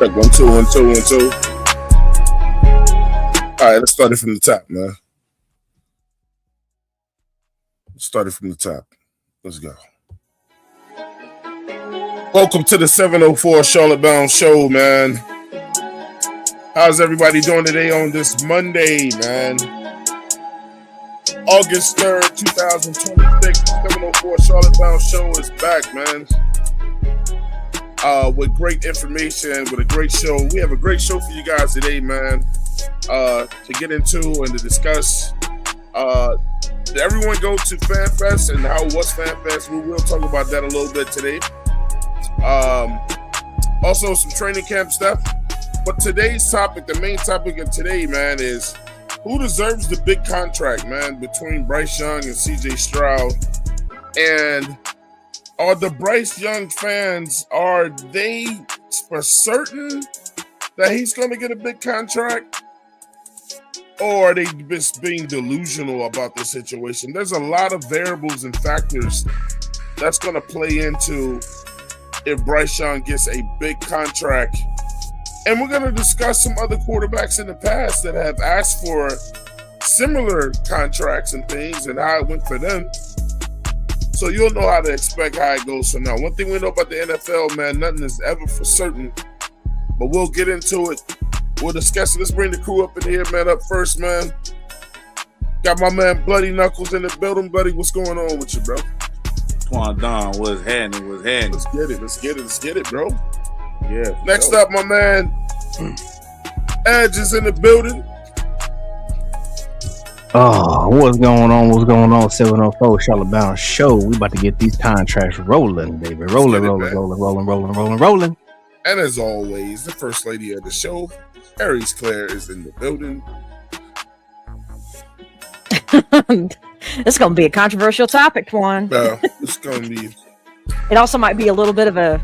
Check 1 2 1 2 1 2. All right, let's start it from the top, man. Start it from the top. Let's go. Welcome to the 704 Charlotte Bound Show, man. How's everybody doing today on this Monday, man? August 3rd, 2026. 704 Charlotte Bound Show is back, man. With great information, with a great show. We have a great show for you guys today, man. To get into and to discuss. Did everyone go to FanFest and how was FanFest? We will talk about that a little bit today. Also some training camp stuff. But today's topic, the main topic of today, man, is who deserves the big contract, man, between Bryce Young and CJ Stroud. And are the Bryce Young fans, are they for certain that he's going to get a big contract? Or are they just being delusional about the situation? There's a lot of variables and factors that's going to play into if Bryce Young gets a big contract. And we're going to discuss some other quarterbacks in the past that have asked for similar contracts and things and how it went for them. So you'll know how to expect how it goes from now. One thing we know about the NFL, man, nothing is ever for certain. But we'll get into it. We'll discuss it. Let's bring the crew up in here, man. Up first, man. Got my man Bloody Knuckles in the building. Buddy, what's going on with you, bro? Don, what's happening? Let's get it, bro. Yeah. Next up, my man Edge is in the building. Oh, what's going on? 704 Charlotte Bound Show. We about to get these contracts rolling, baby. Rolling. And as always, the first lady of the show, Aries Claire, is in the building. It's going to be a controversial topic, Twan. It's going to be. It also might be a little bit of a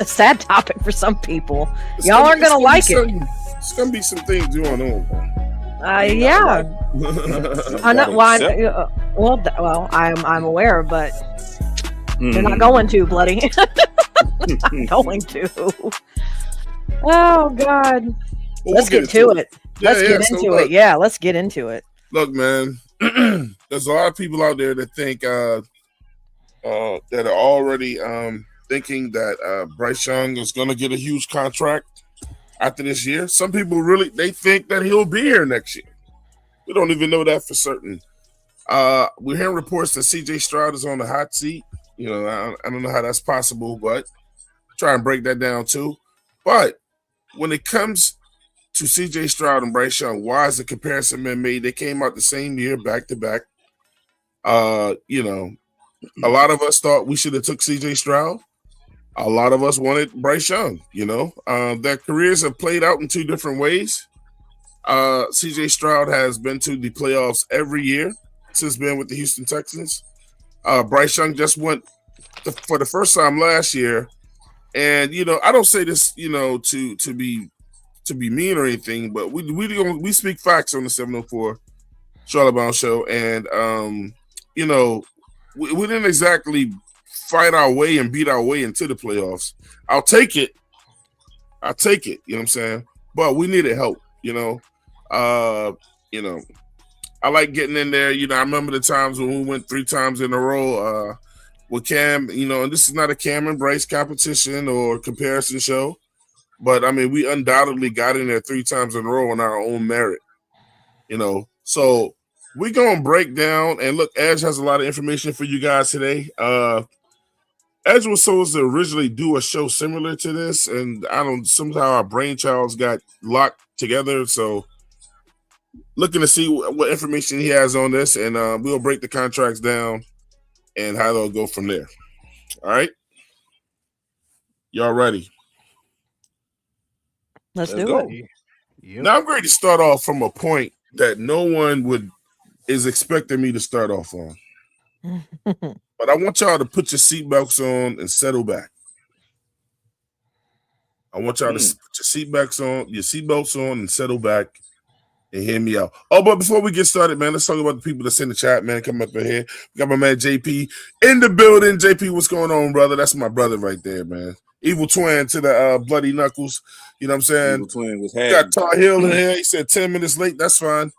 sad topic for some people. Y'all aren't going to like it. It's going to be some things going on. Yeah. I know. Well, I'm aware, but they're not going to, Bloody. I'm going to. Oh God. Well, let's get to it. Let's get into it. Look, man. There's a lot of people out there that think that are already thinking that Bryce Young is going to get a huge contract after this year. Some people they think that he'll be here next year. We don't even know that for certain. We're hearing reports that CJ Stroud is on the hot seat. You know, I don't know how that's possible, but try and break that down too. But when it comes to CJ Stroud and Bryce Young, why is the comparison been made? They came out the same year, back to back. You know, a lot of us thought we should have took CJ Stroud. A lot of us wanted Bryce Young, you know. Their careers have played out in two different ways. CJ Stroud has been to the playoffs every year since being with the Houston Texans. Bryce Young just went for the first time last year. And, you know, I don't say this, you know, to be mean or anything, but we speak facts on the 704 Charlotte Bound Show. And, you know, we didn't exactly fight our way and beat our way into the playoffs. I'll take it. You know what I'm saying? But we needed help, you know. You know, I like getting in there. You know, I remember the times when we went 3 times in a row with Cam, you know, and this is not a Cam and Bryce competition or comparison show. But, I mean, we undoubtedly got in there 3 times in a row on our own merit, you know. So we're going to break down. And, look, Edge has a lot of information for you guys today. Edge was supposed to originally do a show similar to this, and somehow our brainchilds got locked together. So looking to see what information he has on this, and we'll break the contracts down and how they'll go from there. All right? Y'all ready? Let's do it. Yep. Now I'm ready to start off from a point that no one is expecting me to start off on. But I want y'all to put your seatbelts on and settle back. I want y'all to put your seatbelts on and settle back and hear me out. Oh, but before we get started, man, let's talk about the people that's in the chat, man. Come up in here. We got my man JP in the building. JP, what's going on, brother? That's my brother right there, man. Evil Twin to the Bloody Knuckles. You know what I'm saying? Evil Twin was Got had. Tar Heel in here. He said 10 minutes late. That's fine.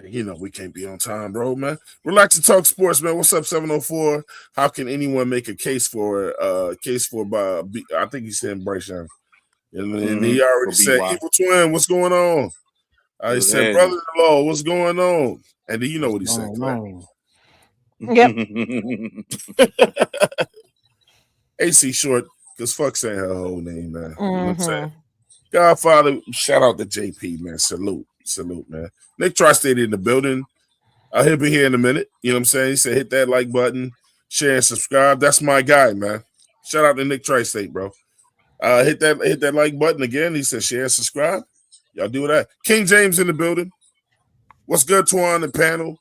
You know, we can't be on time, bro, man. Relax and talk sports, man. What's up, 704? How can anyone make a case for I think he's saying Bryce Young. And he already said, Evil Twin, what's going on? He said, brother-in-law, what's going on? And then you know what he said, man. Yep. AC Short, because fuck saying her whole name, man. You know what I'm saying? Godfather, shout out to JP, man. Salute, man. Nick Tri-State in the building. He'll be here in a minute. You know what I'm saying? He said, hit that like button, share and subscribe. That's my guy, man. Shout out to Nick Tri-State, bro. Hit that like button again. He said, share and subscribe. Y'all do that. King James in the building. What's good, Twan and panel?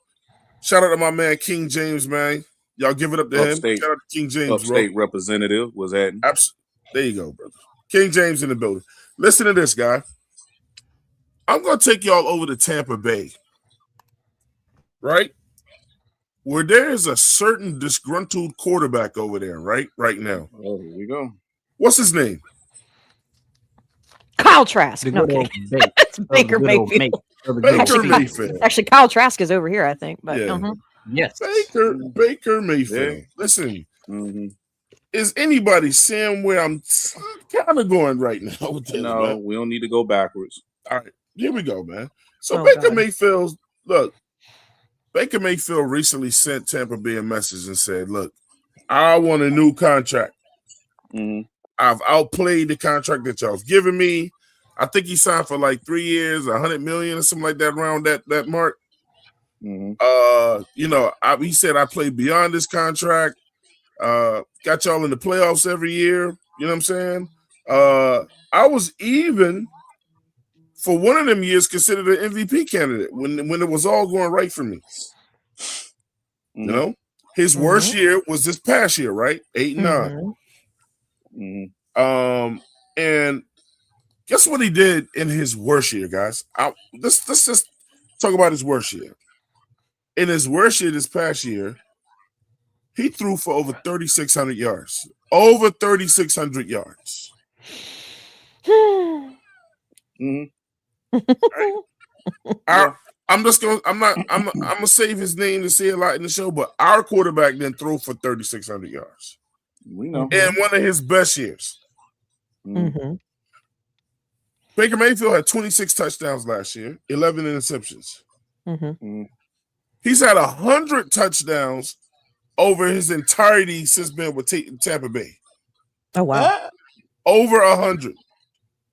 Shout out to my man King James, man. Y'all give it up to him. Shout out to King James, Upstate bro. representative was at. There you go, brother. King James in the building. Listen to this, guy. I'm going to take y'all over to Tampa Bay, right? Where there is a certain disgruntled quarterback over there, right now. Oh, here we go. What's his name? Kyle Trask. No, it's Baker Mayfield. Baker Mayfield. Actually, Kyle Trask is over here, I think. But yes, Baker Mayfield. Listen, is anybody seeing where I'm kind of going right now with this? No, man? We don't need to go backwards. All right, here we go, man. So Baker Mayfield recently sent Tampa Bay a message and said, "Look, I want a new contract. I've outplayed the contract that y'all have given me. I think he signed for like 3 years, $100 million or something like that, around that mark. You know, he said I played beyond this contract. Got y'all in the playoffs every year. You know what I'm saying? I was even for one of them years considered an MVP candidate when it was all going right for me. You know, his worst year was this past year, right? 8-9. And guess what he did in his worst year, guys? Let's just talk about his worst year. In his worst year this past year, he threw for over 3,600 yards. Over 3,600 yards. Right? I'm gonna save his name to say a lot in the show, but our quarterback didn't throw for 3,600 yards. We know. In one of his best years. Baker Mayfield had 26 touchdowns last year, 11 interceptions. He's had 100 touchdowns over his entirety since being with Tampa Bay. Oh, wow. Over 100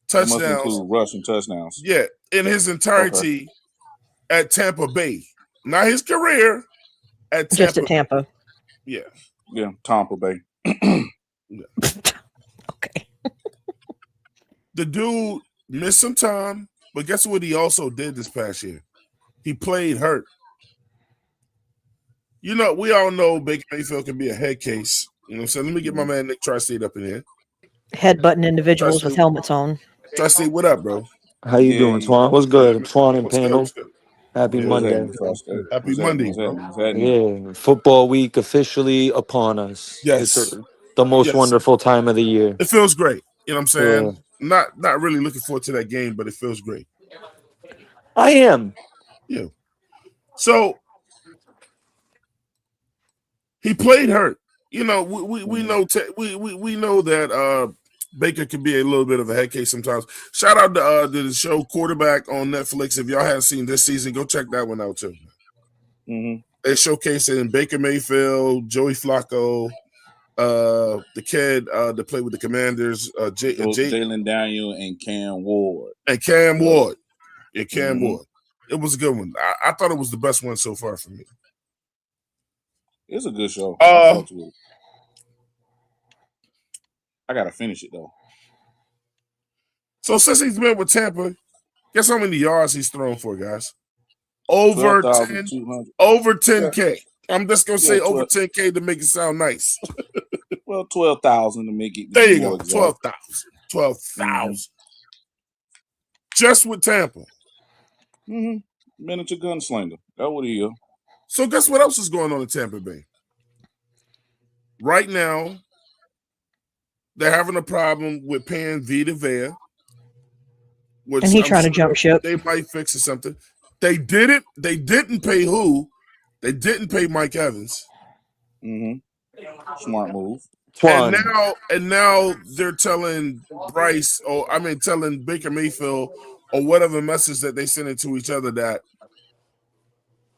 touchdowns. Must include rushing touchdowns. Yeah, in his entirety at Tampa Bay. Not his career, at Tampa. Just at Tampa. Yeah, Tampa Bay. Okay. The dude missed some time, but guess what he also did this past year? He played hurt. You know, we all know Baker Mayfield can be a head case. You know what I'm saying? Let me get my man Nick Tri-State up in here. Headbutting individuals with helmets on. Tri-State, what up, bro? How you doing, Twan? What's good? Twan and panel. Happy Monday. Happy Monday, bro. Yeah, football week officially upon us. Yes. It's the most wonderful time of the year. It feels great. You know what I'm saying? Yeah. Not really looking forward to that game, but it feels great. I am. Yeah. So he played hurt. You know, we know we know that Baker can be a little bit of a head case sometimes. Shout out to the show Quarterback on Netflix. If y'all haven't seen this season, go check that one out too. They showcasing Baker Mayfield, Joey Flacco, the kid that played with the Commanders, Jalen Daniel and Cam Ward. Yeah, Cam Ward. It was a good one. I thought it was the best one so far for me. It's a good show. I gotta finish it though. So since he's been with Tampa, guess how many yards he's thrown for, guys? Over 10K. I'm just gonna say over 10K to make it sound nice. Well, 12,000 to make it. There you go. 12,000. 12,000. Just with Tampa. Miniature gunslinger. That's what he is. So guess what else is going on in Tampa Bay? Right now, they're having a problem with paying Vita Vea, And which he I'm tried to sure jump ship. they might fix or something. They didn't. They didn't pay who? They didn't pay Mike Evans. Mm-hmm. Smart move. And Twan. now they're telling Bryce, or I mean, telling Baker Mayfield, or whatever message that they send it to each other, that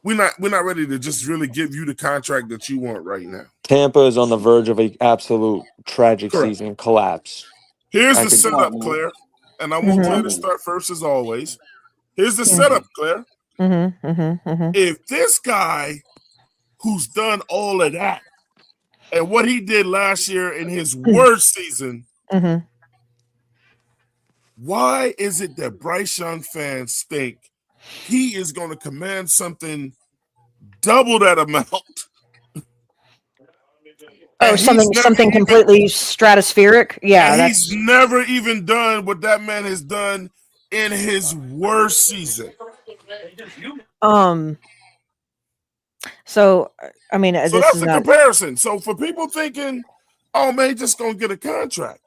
we're not ready to just really give you the contract that you want right now. Tampa is on the verge of an absolute tragic Correct. season collapse. Here's I the could- setup, Smart move. Claire, and I want Mhm. Claire Smart to move. start first as always. Here's the Mhm. setup, Claire. Mm-hmm. If this guy who's done all of that and what he did last year in his worst season, Mm-hmm. why is it that Bryce Young fans think he is going to command something double that amount? Oh, And he's something completely stratospheric. Yeah, and that's he's never even done what that man has done in his worst season. So I mean, So this that's is the not. comparison. So for people thinking, oh man, he's just gonna get a contract,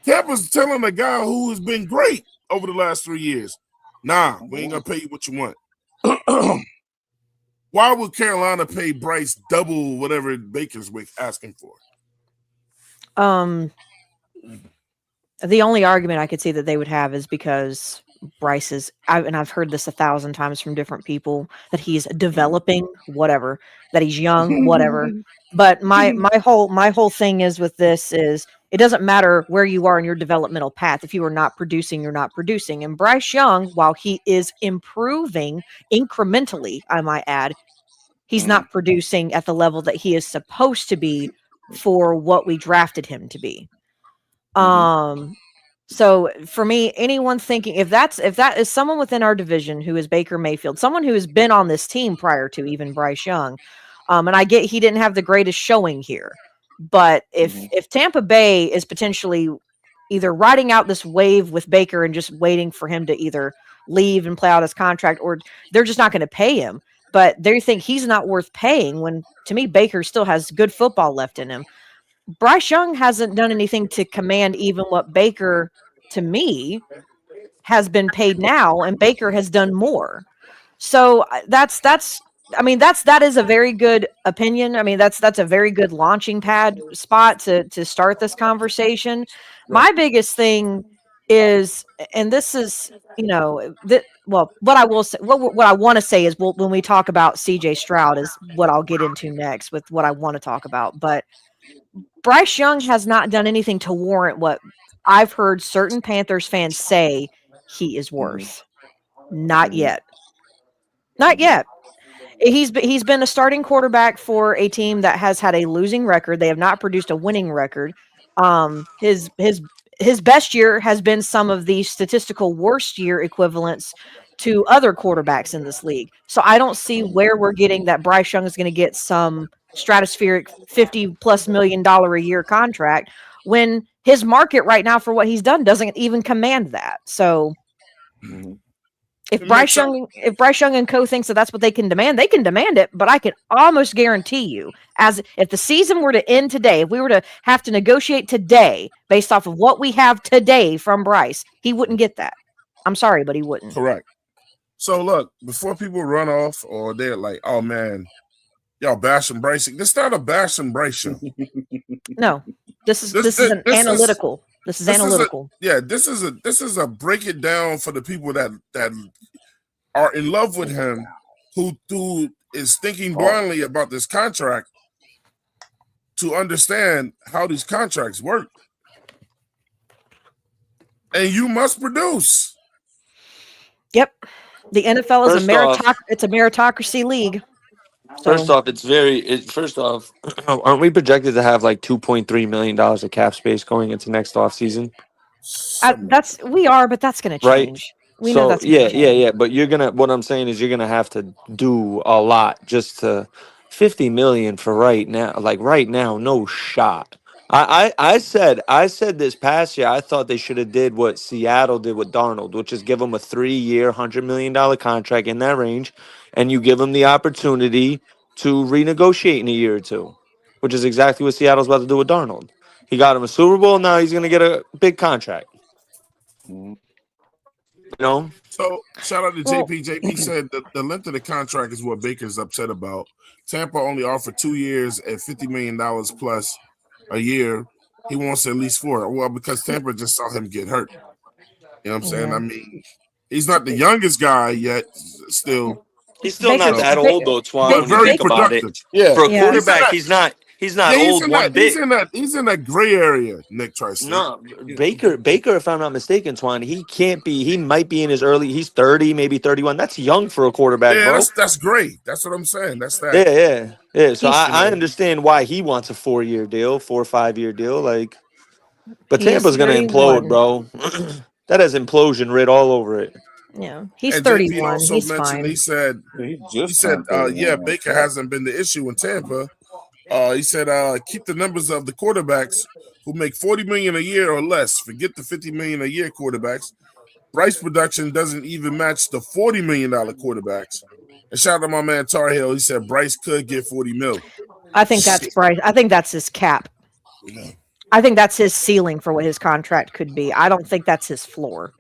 Tampa's telling a guy who has been great over the last 3 years, nah, we ain't gonna pay you what you want. Why would Carolina pay Bryce double whatever Baker's asking for? The only argument I could see that they would have is because Bryce is, and I've heard this 1,000 times from different people, that he's developing, whatever, that he's young, whatever. But my whole thing is with this is it doesn't matter where you are in your developmental path. If you are not producing, you're not producing. And Bryce Young, while he is improving incrementally, I might add, he's not producing at the level that he is supposed to be for what we drafted him to be. So for me, anyone thinking if that is someone within our division who is Baker Mayfield, someone who has been on this team prior to even Bryce Young, and I get he didn't have the greatest showing here, but if Tampa Bay is potentially either riding out this wave with Baker and just waiting for him to either leave and play out his contract, or they're just not going to pay him, but they think he's not worth paying, when to me Baker still has good football left in him. Bryce Young hasn't done anything to command even what Baker, to me, has been paid now, and Baker has done more. So that is a very good opinion. I mean, that's a very good launching pad spot to start this conversation. My biggest thing is, and this is, what I will say, what I want to say is, when we talk about CJ Stroud is what I'll get into next with what I want to talk about. But Bryce Young has not done anything to warrant what I've heard certain Panthers fans say he is worth. Not yet. Not yet. He's been a starting quarterback for a team that has had a losing record. They have not produced a winning record. His best year has been some of the statistical worst year equivalents to other quarterbacks in this league. So I don't see where we're getting that Bryce Young is going to get some stratospheric $50+ million a year contract when his market right now for what he's done doesn't even command that. So if Bryce Young and co thinks that that's what they can demand it. But I can almost guarantee you, as if the season were to end today, if we were to have to negotiate today based off of what we have today from Bryce, he wouldn't get that. I'm sorry, but he wouldn't. Correct. So look, before people run off or they're like, "Oh man, y'all bashing Bryce," this is not a bashing Bryce show. No, this is analytical. This is analytical. This is a break it down for the people that are in love with him, who is thinking blindly about this contract, to understand how these contracts work. And you must produce. Yep. The NFL is it's a meritocracy league. So. First off, aren't we projected to have like $2.3 million of cap space going into next offseason? We are, but that's going to change. Right? We know that's yeah. But what I'm saying is you're gonna have to do a lot just to $50 million for right now. Like right now, no shot. I said this past year I thought they should have did what Seattle did with Darnold, which is give him a 3-year, $100 million contract in that range, and you give him the opportunity to renegotiate in a year or two, which is exactly what Seattle's about to do with Darnold. He got him a Super Bowl. Now he's gonna get a big contract. Mm-hmm. You know. So shout out to Well- JP. JP said the length of the contract is what Baker's upset about. Tampa only offered 2 years at $50 million plus a year. He wants at least 4. Well, because Tampa just saw him get hurt. You know what I'm saying? Yeah. I mean, he's not the youngest guy yet. Still, He's still not Baker's- that old though, Twan. but When you very think about it, productive. Yeah, for a Yeah. quarterback, he's not Yeah, old one bit. He's in that gray area. Nick tries to say. No, Baker, if I'm not mistaken, Twan, he might be in his he's 30, maybe 31. That's young for a quarterback, Yeah, bro. that's great. That's what I'm saying. That's that. Yeah. So He's- I understand why he wants a 4-year deal, 4 or 5-year deal. Like, but He's Tampa's gonna 31. implode, bro. That has implosion writ all over it. Yeah, he's And JP 31. also He's mentioned, fine. he said, He said, Baker hasn't been the issue in Tampa. He said, keep the numbers of the quarterbacks who make $40 million a year or less. Forget the $50 million a year quarterbacks. Bryce production doesn't even match the $40 million quarterbacks. And shout out to my man Tar Heel. He said Bryce could get 40 mil. I think that's Bryce. I think that's his cap. Yeah. I think that's his ceiling for what his contract could be. I don't think that's his floor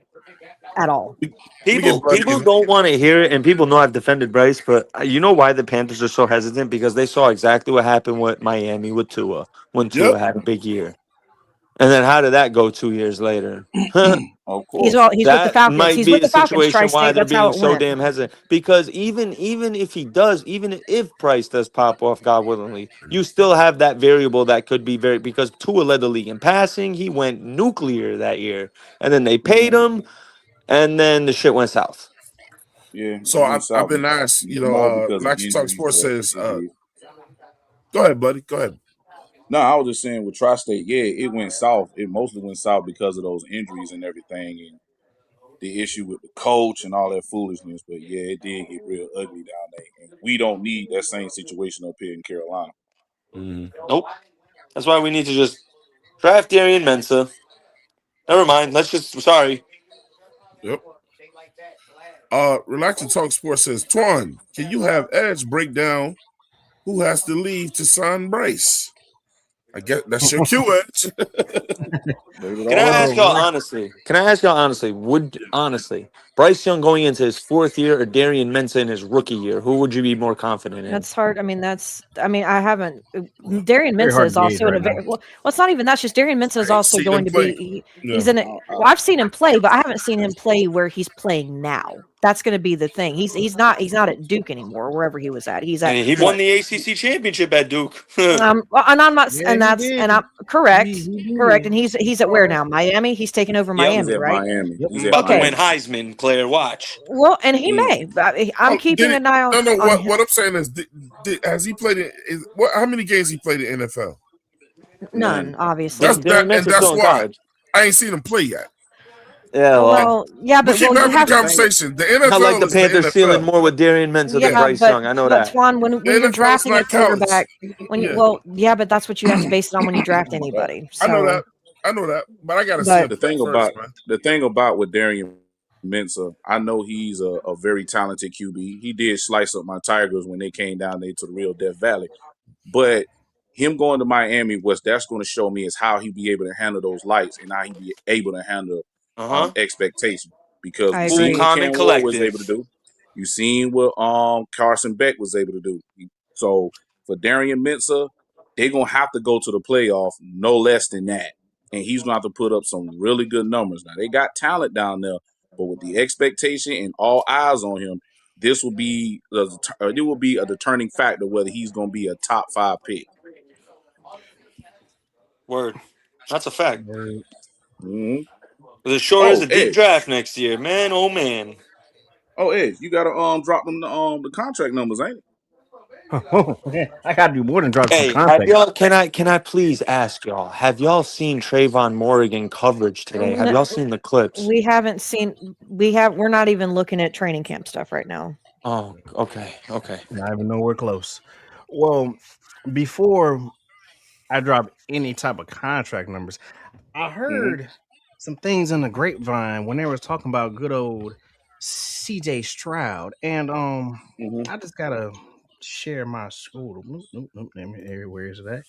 at all. People Bryce- don't want to hear it, and people know I've defended Bryce, but you know why the Panthers are so hesitant? Because they saw exactly what happened with Miami with Tua when Tua Yep. had a big year. And then how did that go 2 years later? Of course. He's with the That Falcons. might He's be with a the Falcons. situation why Tri-state. they're That's how being it so went. damn hesitant. Because even if Price does pop off, God willingly, you still have that variable that could be because Tua led the league in passing. He went nuclear that year, and then they paid him, and then the shit went south. Yeah. So I've been asked, more because of Relax Talk injuries, Sports but says, it did. go ahead, buddy. Go ahead. No, I was just saying with Tri-State, yeah, it went south. It mostly went south because of those injuries and everything, and the issue with the coach and all that foolishness. But yeah, it did get real ugly down there, and we don't need that same situation up here in Carolina. Nope. That's why we need to just draft Darian Mensah. Never mind. Sorry. Yep. Relax and Talk Sports says, Twan, can you have Edge break down who has to leave to sign Bryce? I guess that's your cue, Edge. Can I ask y'all honestly? Bryce Young going into his 4th year or Darian Mensah in his rookie year? Who would you be more confident in? That's hard. I mean, I haven't. Darian Very Mensah hard is to gauge also in a right very now. well. It's not even that. It's just Darian Mensah is I also seen going him to play. be. Yeah. He's in it. Well, I've seen him play, but I haven't seen him play where he's playing now. That's going to be the thing. He's not at Duke anymore. Wherever he was at, he's at. And he won the ACC championship at Duke. Well, and I'm not, Yeah, and he that's, did. and I'm correct, He did. correct. And he's at where now? Miami. He's taken over Yep. Miami, He's at right? Miami. Yep. He's at About to Okay. win Heisman, Claire. Watch. Well, and he may. I'm keeping an eye on. No. on him. What I'm saying is, has he played in? How many games he played in NFL? None, obviously. Darian Mensah's That's still in why college. I ain't seen him play yet. Yeah, Well, yeah, We but keep you having the haven't. conversation. The NFL not like the is Panthers NFL. stealing more with Darian Mensah than Yeah, Bryce but, Young. I know but that. Twan, when NFL you're is drafting a not college. quarterback, but that's what you have to base it on when you draft anybody. So, I know that, but I gotta see him The play thing first, about man. the thing about with Darian Mensah, I know he's a very talented QB. He did slice up my Tigers when they came down there to the real Death Valley, but him going to Miami, that's going to show me is how he be able to handle those lights and how he be able to handle expectation. Because I we agree. seen what Calm and Cam Ward was collective. able to do. You seen what Carson Beck was able to do. So for Darian Mensah, they're gonna have to go to the playoff no less than that. And he's gonna have to put up some really good numbers. Now they got talent down there, but with the expectation and all eyes on him, it will be a determining factor whether he's gonna be a top 5 pick. Word. That's a fact. Mm-hmm. It sure is Oh, a deep Edge. draft next year, man. Oh man. Oh, Edge, you gotta drop them the contract numbers, ain't it? I gotta do more than drop some Hey, have contact. y'all? Can I please ask y'all? Have y'all seen Trayvon Morgan coverage today? Have No, y'all seen the clips? we haven't seen. We're not even looking at training camp stuff right now. Oh, okay. Not even nowhere close. Well, before I drop any type of contract numbers, I heard some things in the grapevine when they was talking about good old CJ Stroud, and I just gotta share my school. Nope. Where is that?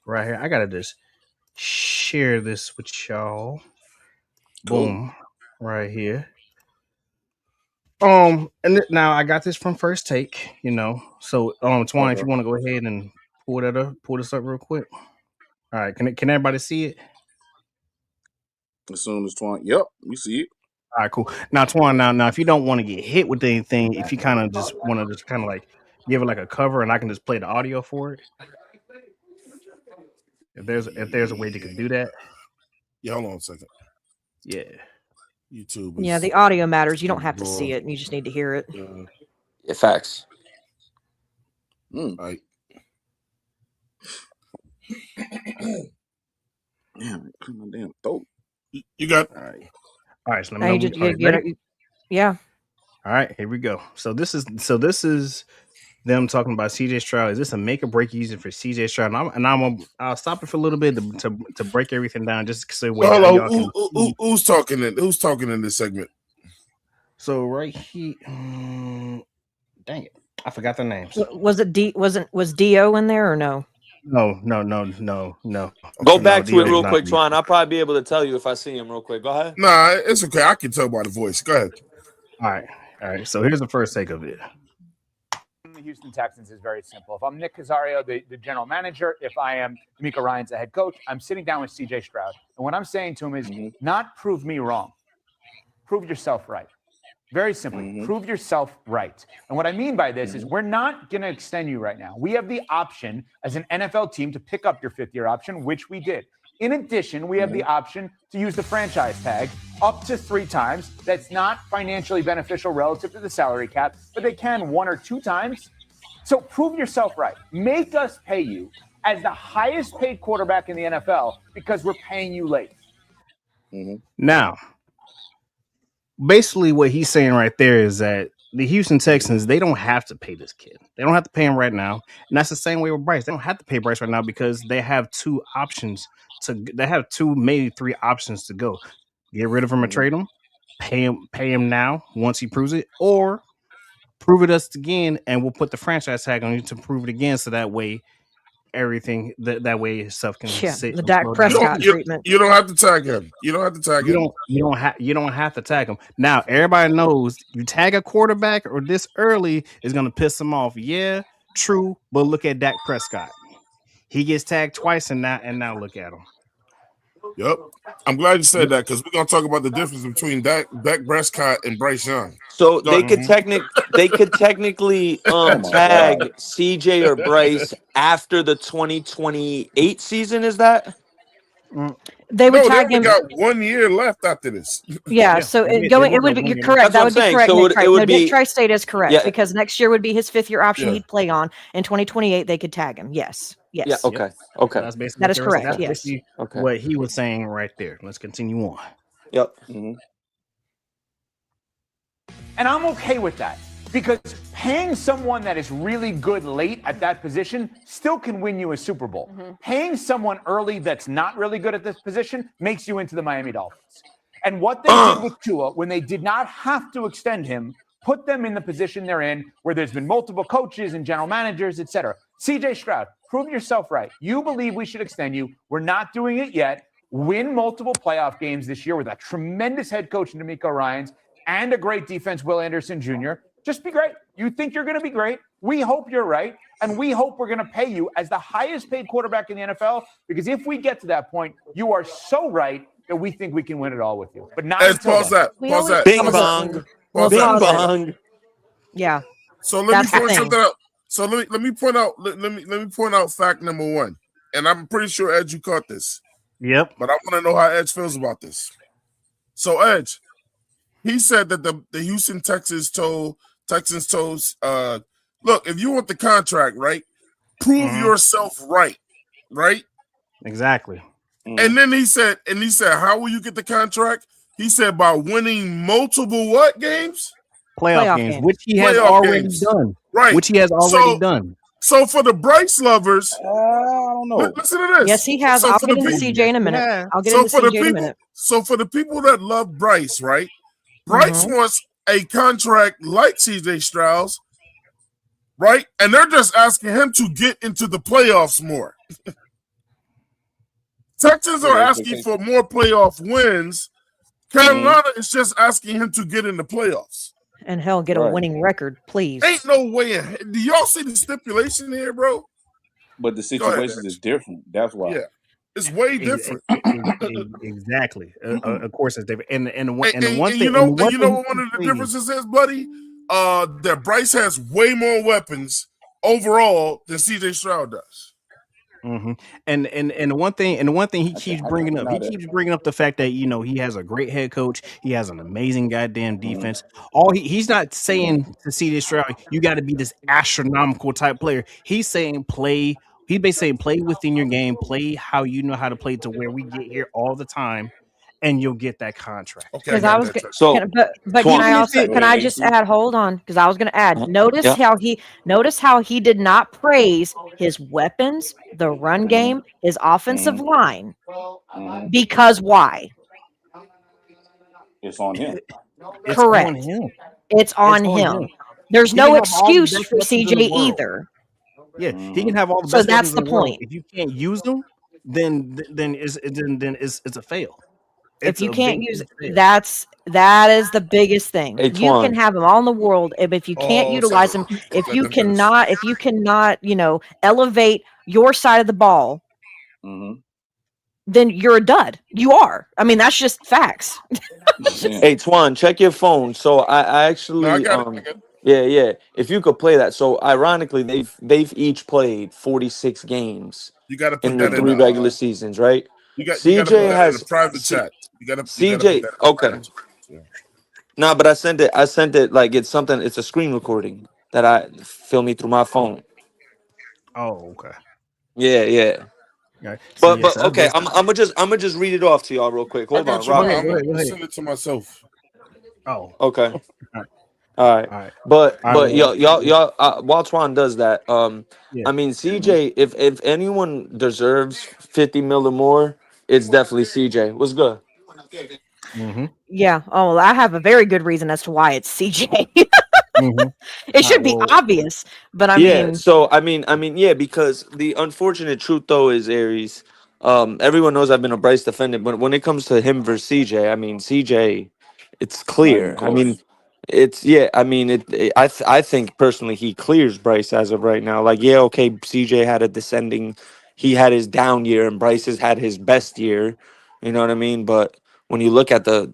Right here. I gotta just share this with y'all. Cool. Boom, right here. Now I got this from First Take, So, Twan, if Okay. you want to go ahead and pull this up real quick. All right, can everybody see it? As soon as 20. Yep, we see it. All right, cool. Now, Twan, now, if you don't want to get hit with anything, if you kind of just want to just kind of like give it like a cover, and I can just play the audio for it. If there's a way you could do that. Yeah, hold on a second. Yeah. YouTube. Yeah, the audio matters. You don't have to see it. You just need to hear it. Yeah, facts. Right. Damn, my damn throat. You got. All right. So let me know. Yeah. All right, here we go. So this is them talking about CJ Stroud. Is this a make or break using for CJ Stroud? I'll stop it for a little bit to break everything down, just so Hello, who's talking in this segment? So right here, dang it, I forgot the names. Was it was Dio in there or no? No. Go back to it real quick, Twan. I'll probably be able to tell you if I see him real quick. Go ahead. Nah, it's okay. I can tell by the voice. Go ahead. All right. So here's the first take of it. The Houston Texans is very simple. If I'm Nick Casario, the general manager, if I am D'Amico Ryans, the head coach, I'm sitting down with CJ Stroud. And what I'm saying to him is not prove me wrong. Prove yourself right. Very simply, prove yourself right. And what I mean by this is we're not going to extend you right now. We have the option as an NFL team to pick up your fifth-year option, which we did. In addition, we have the option to use the franchise tag up to 3 times. That's not financially beneficial relative to the salary cap, but they can 1 or 2 times. So prove yourself right. Make us pay you as the highest paid quarterback in the NFL because we're paying you late. Now, basically what he's saying right there is that the Houston Texans, they don't have to pay this kid. They don't have to pay him right now. And that's the same way with Bryce. They don't have to pay Bryce right now because they have 2 options they have 2, maybe 3 options to go. Get rid of him or trade him, pay him now once he proves it, or prove it us again and we'll put the franchise tag on you to prove it again. So that way everything that way stuff can sit. The Dak Prescott treatment. You don't have to tag him. You don't have to tag him. Now everybody knows you tag a quarterback or this early is gonna piss him off. Yeah, true. But look at Dak Prescott. He gets tagged twice and now look at him. Yep. I'm glad you said that because we're gonna talk about the difference between Dak Prescott and Bryce Young. So they could technically tag CJ or Bryce after the 2028 season. Is that? They would tag him. Got 1 year left after this. Yeah, so it would be. You're correct. That would be correct. So it would be. Nick Tri-State is correct because next year would be his 5th-year option. He'd play on. In 2028, they could tag him. Yes. Yeah. Okay. That is correct. That's what he was saying right there. Let's continue on. Yep. And I'm okay with that because paying someone that is really good late at that position still can win you a Super Bowl. Paying someone early that's not really good at this position makes you into the Miami Dolphins. And what they did with Tua when they did not have to extend him put them in the position they're in where there's been multiple coaches and general managers, etc. CJ Stroud, prove yourself right. You believe we should extend you. We're not doing it yet. Win multiple playoff games this year with a tremendous head coach in D'Amico Ryans and a great defense, Will Anderson Jr. Just be great. You think you're going to be great. We hope you're right. And we hope we're going to pay you as the highest paid quarterback in the NFL because if we get to that point, you are so right that we think we can win it all with you. But not until pause that. Bing bong. Bing bong. Yeah. So let me point something out. So let me point out fact number 1. And I'm pretty sure Edge, you caught this. Yep. But I want to know how Edge feels about this. So Edge, he said that the Houston Texans told look, if you want the contract, right, prove yourself right? Exactly. And then he said, how will you get the contract? He said by winning multiple what games? Playoff games, which he has already done. Right. Which he has already done. So for the Bryce lovers, I don't know. Listen to this. Yes, he has. I'll get into CJ in a minute. Yeah. I'll get into CJ in a minute. So for the people that love Bryce, right? Bryce wants a contract like CJ Stroud's, right? And they're just asking him to get into the playoffs more. Texans Yeah, are the asking for expectation. more playoff wins. Carolina is just asking him to get in the playoffs. And hell, get a Right. winning record, please. Ain't no way. Do y'all see the stipulation here, bro? But the Go ahead, situations is Edge. different. That's why. Yeah, it's way different. Exactly. Of course, it's different. And And one you know thing what one he of the keeps saying, differences is, buddy? That Bryce has way more weapons overall than CJ Stroud does. and the one thing he keeps I can't bringing up, deny that. the fact that he has a great head coach, he has an amazing goddamn Mm-hmm. defense. All he's not saying to CJ Stroud, you got to be this astronomical type player. He's saying play. He's basically saying play within your game, play how you know how to play to where we get here all the time, and you'll get that contract. Okay, I Because I got was that. good. So, But can Twan, I Even if also it, Go can ahead, I just AC. add? Hold on, because I was going to add. Notice yeah, how he did not praise his weapons, the run Mm-hmm. game, his offensive Mm-hmm. line. Mm-hmm. Because why? It's on him. it's on Correct. him. It's It's on on him. him. There's He can no have all the excuse best for weapons in CJ the world. either. Yeah, he Mm-hmm. can have all the So best weapons that's in the the world. point. If you can't use them, then it's a fail. If It's you a can't big, use big fail. that is the biggest thing. hey You can Twan, have them all in the world, if you can't Oh, sorry. utilize them, Let them finish. if you cannot, elevate your side of the ball, Mm-hmm. then you're a dud. You are. I mean, that's just facts. Yeah. hey Twan, check your phone. So I No, I actually got it. I got it. yeah. If you could play that. So ironically, they've each played 46 games You got to put in the that in. three regular seasons, right? You got to put CJ that in a has private chat. You got to put CJ. that in a Okay, private chat. Yeah. nah, but I sent it like it's something. It's a screen recording that I film me through my phone. Oh, okay. Yeah. Okay. See, yes, But that's okay, basically. I'm gonna just read it off to y'all real quick. I Hold on, got you, Go bro. rock ahead. with I'm Go me. ahead. going Go to ahead. send it to myself. Oh. Okay. All All right. right. All right. But Well. y'all while Twan does that, Yeah. I mean Mm-hmm. CJ, if anyone deserves 50 mil or more, it's definitely CJ. What's good? Mm-hmm. Yeah. Oh, well, I have a very good reason as to why it's CJ. Mm-hmm. It All right, should be well, obvious, but I yeah, mean, so I mean, yeah, because the unfortunate truth though is Aries. Everyone knows I've been a Bryce defendant, but when it comes to him versus CJ, I mean CJ, it's Not even clear. I mean, close. it's yeah. I mean, I think personally he clears Bryce as of right now. Like, yeah, okay, CJ had a descending, he had his down year, and Bryce has had his best year. You know what I mean? But when you look at the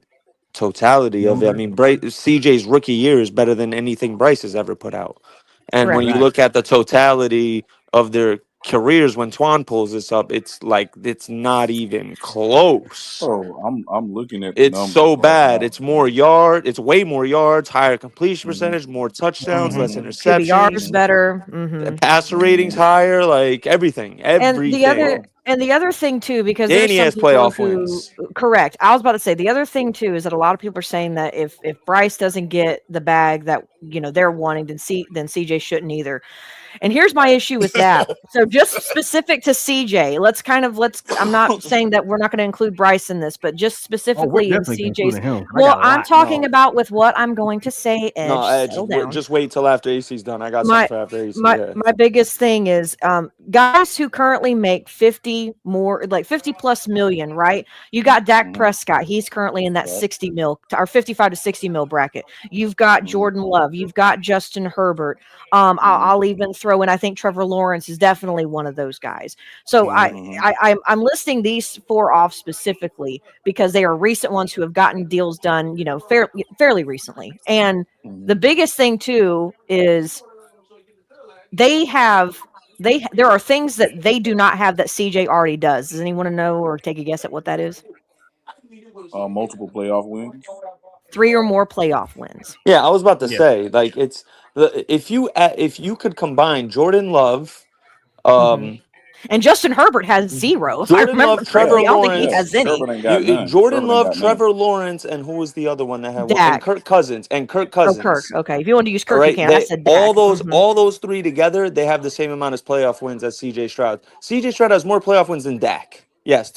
totality of it, I Number. mean, Bryce CJ's rookie year is better than anything Bryce has ever put out. And when you correct. Right. look at the totality of their careers, when Twan pulls this up, it's like it's not even close. Oh, I'm looking at the It's numbers so right bad. now. It's more yard. It's way more yards, higher completion Mm-hmm. percentage, more touchdowns, Mm-hmm. less Mm-hmm. QBR's interceptions, Mm-hmm. better. Hmm. passer ratings Mm-hmm. higher, like everything, And everything. Well, the other thing too, because And there's he some has people playoff who wins. correct. I was about to say the other thing too is that a lot of people are saying that if Bryce doesn't get the bag that they're wanting, then CJ shouldn't either. And here's my issue with that. So just specific to CJ, let's I'm not saying that we're not going to include Bryce in this, but just Oh, we're specifically in definitely CJ's. including him. I Well, got a I'm lot. talking No, about with what I'm going to say, no, Edge, Edge. settle down. Just wait till after AC's done. I got something My for after AC. my Yeah. my biggest thing is guys who currently make 50 more, like 50 plus million, right? You got Dak mm-hmm. Prescott, he's currently in that Right. 60 mil or 55 to 60 mil bracket. You've got Mm-hmm. Jordan Love, you've got Justin Herbert. Mm-hmm. I'll even throw in, I think Trevor Lawrence is definitely one of those guys. So Mm-hmm. I'm listing these four off specifically because they are recent ones who have gotten deals done, fairly recently. And Mm-hmm. the biggest thing too is they have there are things that they do not have that CJ already does. Does anyone know or take a guess at what that is? Multiple playoff wins. 3 or more playoff wins. Yeah, I was about to Yeah. say, like, it's if you could combine Jordan Love, Hmm. um, And Justin Herbert has 0, if I Jordan remember Love, Yeah. Trevor correctly. I don't think he Yeah. has Lawrence, any. Herbert ain't got none. Jordan Herbert ain't Love, got none. Trevor Lawrence, and who was the other one that had one? And Dak. Kirk Cousins, Oh, Kirk. Cousins. Okay. If you want to use All Kirk, you right, can. I they said Dak. Hmm. all those three together, they have the same amount of playoff wins as CJ Stroud. CJ Stroud has more playoff wins than Dak. Yes,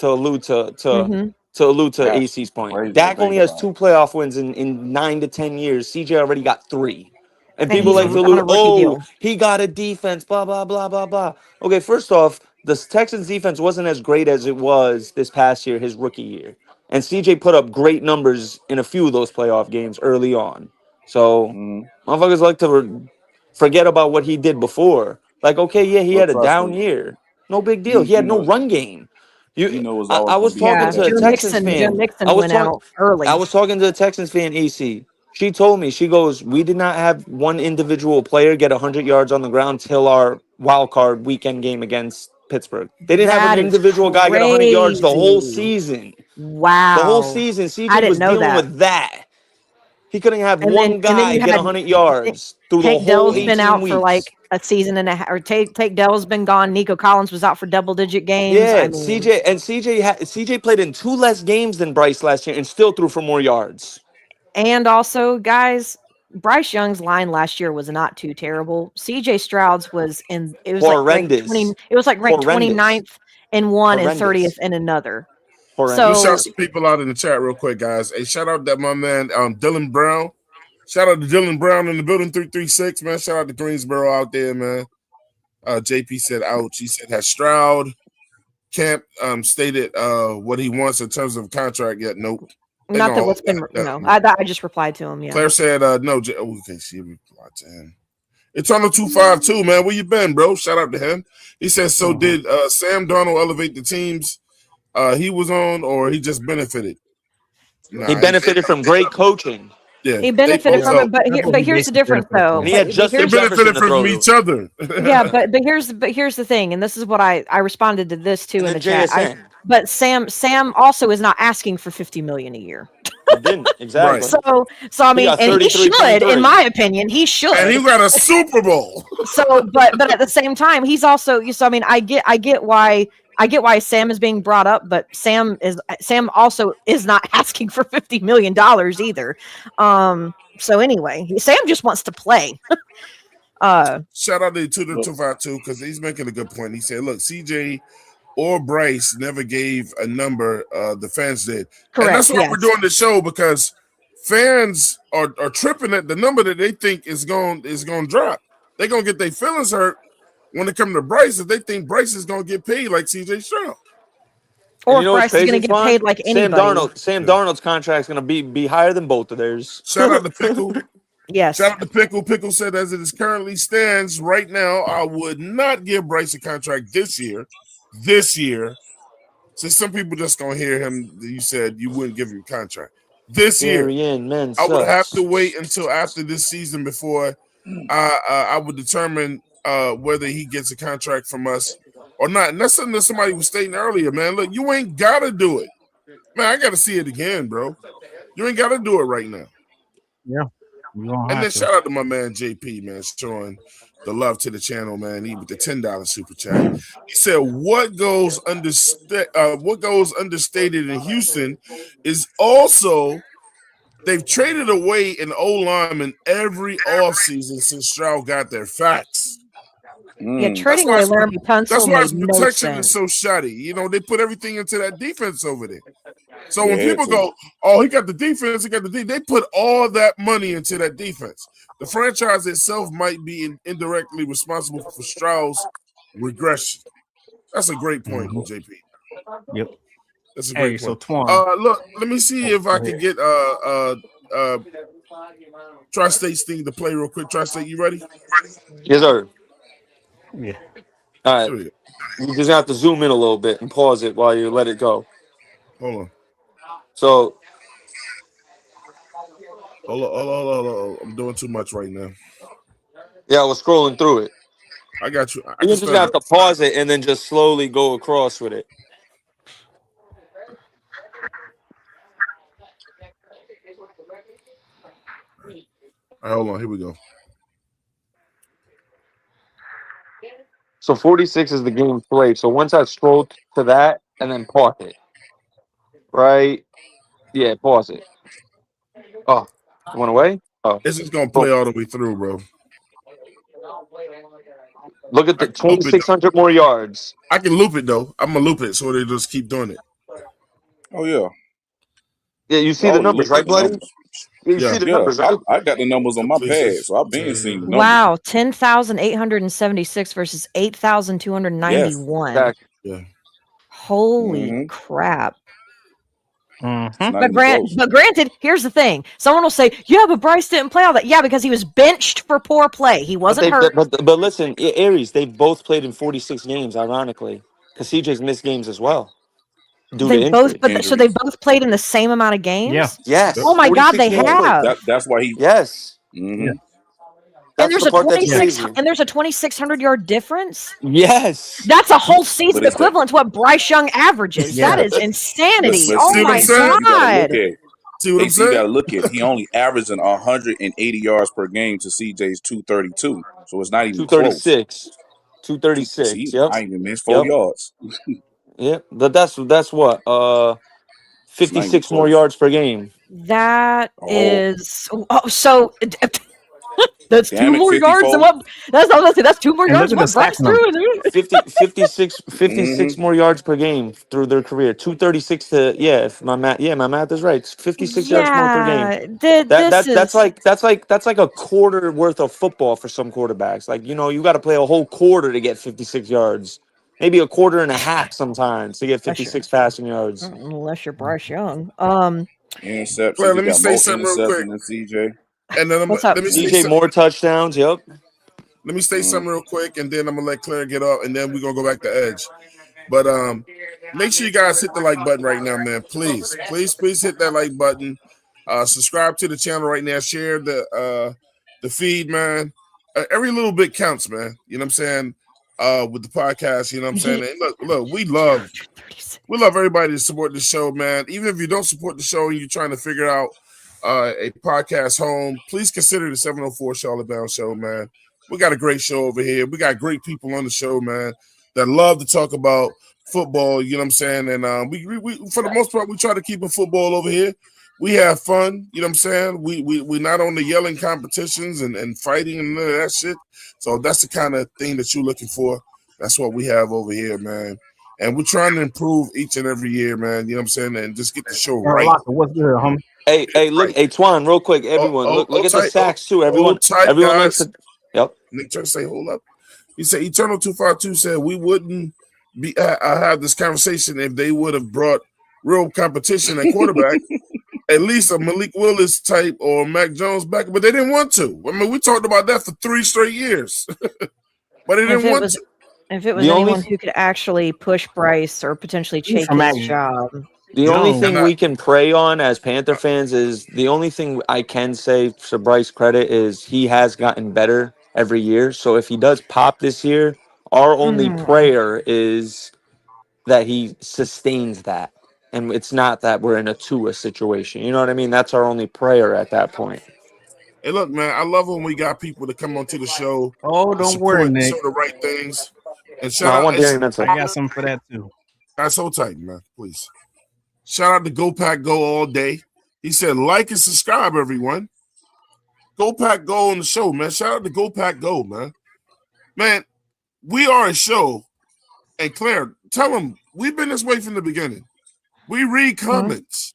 Hmm. to allude to That's AC's point. crazy to Dak only think has about. 2 playoff wins in 9 to 10 years. CJ already got 3. And And people he's like Mm-hmm. to on allude, a rookie oh, deal. he got a defense, blah blah blah blah blah. Okay, first off, the Texans defense wasn't as great as it was this past year, his rookie year. And CJ put up great numbers in a few of those playoff games early on. So motherfuckers like to forget about what he did before. Like, okay, yeah, he Well, had a trust down me, year. No big deal. He had no know run game. it's I always going was to be talking Yeah, like to a that. Texans Joe fan. Mixon went out I early. was talking to a Texans fan, EC. She told me, she goes, we did not have one individual player get 100 yards on the ground till our wild card weekend game against Pittsburgh. They didn't have an That is individual guy get 100 yards the whole crazy. season. The whole Wow. season, I CJ didn't was know dealing that. with that. He couldn't have And one then guy you get had 100 yards through the Tank whole Dell's been 18 out for weeks. like a season and a half, or Tank Dell's been gone. Nico Collins was out for double-digit games. Yeah, I mean, CJ played in 2 less games than Bryce last year and still threw for more yards. and also, guys, Bryce Young's line last year was not too terrible. CJ Stroud's was it was like ranked 20. Horrendous. It was like ranked Horrendous. 29th in one and Horrendous. 30th in another. Horrendous. Let me shout So some people out in the chat real quick, guys. Hey, shout out that my man Dylan Brown. Shout out to Dylan Brown in the building 336, man. Shout out to Greensboro out there, man. JP said ouch. He said has Stroud Camp stated what he wants in terms of contract yet. Nope. not that what's been no. I just replied to him. Yeah. Claire said no. Okay, she replied to him. Eternal 252, man. Where you been, bro? Shout out to him. He says, so did Sam Darnold elevate the teams he was on, or he just benefited? Nah, he benefited from great coaching. Yeah, he benefited from it, but here's the difference, though. And he had Justin benefited from each other. Yeah, but here's the thing, and this is what I responded to this too in the chat. But Sam also is not asking for $50 million a year. He didn't exactly. So I mean, and he should, in my opinion, he should. And he got a Super Bowl. But at the same time, he's also. So I mean, I get why Sam is being brought up, but Sam also is not asking for $50 million either. So anyway, Sam just wants to play. Shout out to Tutor 252 because he's making a good point. He said, "Look, CJ or Bryce never gave a number. The fans did, correct, and that's why we're doing the show because fans are tripping at the number that they think is going to drop. They're gonna get their feelings hurt when it comes to Bryce if they think Bryce is gonna get paid like CJ Stroud, or Bryce is gonna get paid like anybody. Sam Darnold's contract is gonna be higher than both of theirs. Shout out to Pickle. Yes. Shout out to Pickle. Pickle said, as it is currently stands right now, I would not give Bryce a contract this year. So some people just gonna hear him. You said you wouldn't give him a contract this year. I would have to wait until after this season before I would determine whether he gets a contract from us or not. And that's something that somebody was stating earlier, man. Look, you ain't gotta do it, man. I gotta see it again, bro. You ain't gotta do it right now. Yeah. And then shout out to my man JP, man, showing the love to the channel, man. He with the $10 super chat. He said, "What goes understated in Houston is also they've traded away an O-lineman every offseason since Stroud got there." Facts. Yeah, trading away Laramie Tunsil. That's why his protection is so shoddy. You know, they put everything into that defense over there. So when people go, "Oh, he got the defense, they put all that money into that defense. The franchise itself might be indirectly responsible for Stroud's regression. That's a great point, JP. Yep. That's a great point. So Twan, look, let me see if I can get Tri-State's thing to play real quick. Tri-State, you ready? Yes, sir. Yeah. All right. You just have to zoom in a little bit and pause it while you let it go. Hold on. So, hold on. I'm doing too much right now. Yeah, I was scrolling through it. I got you. You just have to pause it and then just slowly go across with it. All right, hold on. Here we go. So 46 is the game played. So once I scroll to that and then pause it. Right? Yeah, pause it. Oh, it went away? Oh. It's just going to play all the way through, bro. Look at the 2,600 more yards. I can loop it, though. I'm going to loop it so they just keep doing it. Oh, yeah. Yeah, you see the numbers, right, buddy? You Yeah. see the Yeah, numbers, right? I got the numbers on my Please, pad, just so I've turn been it seeing the in. numbers. Wow, 10,876 versus 8,291. Exactly. Yeah. Holy Mm-hmm. crap. It's not But even close. granted, here's the thing. Someone will say, yeah, but Bryce didn't play all that. Yeah, because he was benched for poor play. He But wasn't they hurt. but listen, Aries, they've both played in 46 games, ironically, because CJ's missed games as well due to They both, injury. so they Injuries. both played in the same amount of Yeah. games? Yep. Oh Yes, my God, 46 they games Yeah, played. have. that's why he. Yes, Yeah. Mm-hmm. And that's there's the a part that's 26 crazy. and there's a 2,600 yard difference. Yes, That's a whole season But it's that. equivalent to what Bryce Young averages. That Yeah. is insanity. But Oh See what I'm my AC, saying? you got to look God. at See what I'm AC. You got saying? to look at he only averaging 180 yards per game to CJ's 232. So it's not even close. 236, 236. See, Yep, I even missed 4 yep, yards. yep. But that's what It's not even 56 more close. yards per game. That Oh, is so that's two damn it, more yards than 54. what that's 2 more And yards look than at the what Bryce sack number. threw. 56 Mm-hmm. more yards per game through their career. 236 to if my math is right. It's 56 yards more per game. Yeah, That this that that's is like that's like a quarter worth of football for some quarterbacks. Like you got to play a whole quarter to get 56 yards. Maybe a quarter and a half sometimes to get unless you're 56 passing yards. Bryce Young. Interceptions. Claire, He let me got say more something real interceptions quick. than CJ. And then What's up? let me say CJ something. more touchdowns. Yep. Let me say Mm. something real quick, and then I'm gonna let Claire get off, and then we're gonna go back to Edge. But make sure you guys hit the like button right now, man. Please, please, please hit that like button. Subscribe to the channel right now. Share the feed, man. Every little bit counts, man. You know what I'm saying? With the podcast, you know what I'm saying? And look, we love everybody to support the show, man. Even if you don't support the show and you're trying to figure out a podcast home, please consider the 704 Charlotte Bound Show, man. We got a great show over here. We got great people on the show, man, that love to talk about football. You know what I'm saying? And we for the most part, we try to keep it football over here. We have fun. You know what I'm saying? We not on the yelling competitions and fighting and none of that shit. So that's the kind of thing that you're looking for. That's what we have over here, man. And we're trying to improve each and every year, man. You know what I'm saying? And just get the show right. Locker, what's good, homie? Hey, look, Right. hey, Twan, real quick, everyone, look at the tight, sacks too. hold tight, Everyone likes guys. to. Yep. Nick trying to say, hold up. He said, Eternal 252 said we wouldn't be have this conversation if they would have brought real competition at quarterback, at least a Malik Willis type or Mac Jones back, but they didn't want to. I mean, we talked about that for 3 straight years, but they didn't want to. If it was The only anyone who could actually push Bryce or potentially He's take from his Mac job. The only Jones. thing we can pray on as Panther fans is the only thing I can say to Bryce credit is he has gotten better every year. So if he does pop this year, our only prayer is that he sustains that. And it's not that we're in a Tua situation. You know what I mean? That's our only prayer at that point. Hey, look, man, I love when we got people to come onto the show. Oh, don't worry, support, Nick. show the right things. And No, shout I out, want Darian Minter. I got something for that too. guys, hold tight, man, please. Shout out to Go Pack Go all day. He said, like and subscribe, everyone. Go Pack Go on the show, man. Shout out to Go Pack Go, man. Man, we are a show. And Claire, tell them we've been this way from the beginning. We read comments.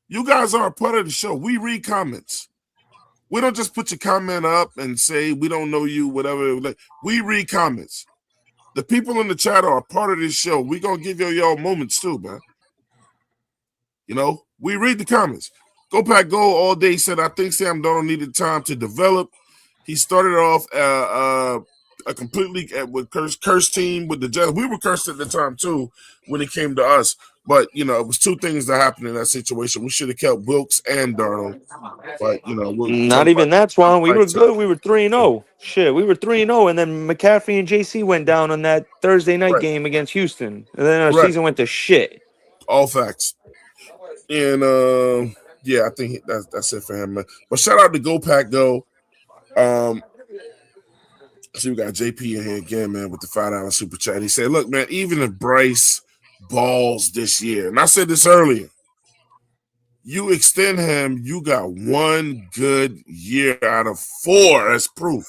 You guys are a part of the show. We read comments. We don't just put your comment up and say we don't know you, whatever. We read comments. The people in the chat are a part of this show. We're going to give y'all moments too, man. You know, we read the comments. Go Pack Go all day said, I think Sam Darnold needed time to develop. He started off a completely with cursed team with the Jets. We were cursed at the time too when it came to us. But, you know, it was 2 things that happened in that situation. We should have kept Wilkes and Darnold. But, you know, we'll Not even that, Twan. We were good. We were 3-0. Shit, we were 3-0. And then McCaffrey and JC went down on that Thursday night game against Houston. And then our season went to shit. All facts. And, yeah, I think that's it for him, man. But shout out to Go Pack Go. See, we got JP in here again, man, with the $5 super chat. He said, look, man, even if Bryce balls this year, and I said this earlier, you extend him, you got 1 good year out of 4 as proof.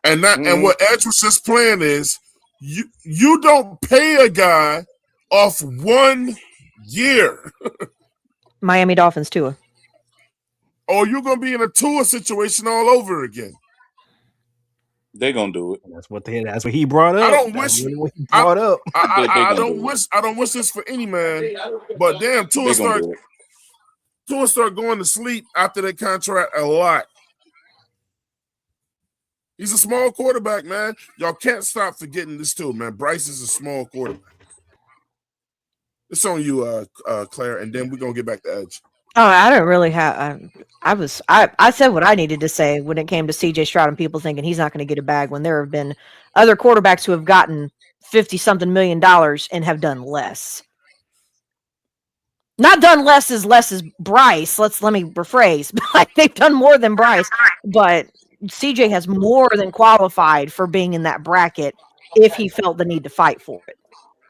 And and what Edge was just playing is you don't pay a guy off 1 year. Miami Dolphins Tua. or you're gonna be in a Tua situation all over again. They're gonna do it. That's what he brought up. I don't That's wish really what he I brought up. They I gonna don't do it. wish I don't wish this for any man, but damn, They gonna do it. Tua start going to sleep after that contract a lot. He's a small quarterback, man. Y'all can't stop forgetting this too, man. Bryce is a small quarterback. It's on you, Claire, and then we're gonna get back to Edge. Oh, I don't really have. I said what I needed to say when it came to C.J. Stroud and people thinking he's not going to get a bag when there have been other quarterbacks who have gotten $50-something million and have done less. Not done less as Bryce. Let me rephrase. Like they've done more than Bryce, but CJ has more than qualified for being in that bracket if he felt the need to fight for it.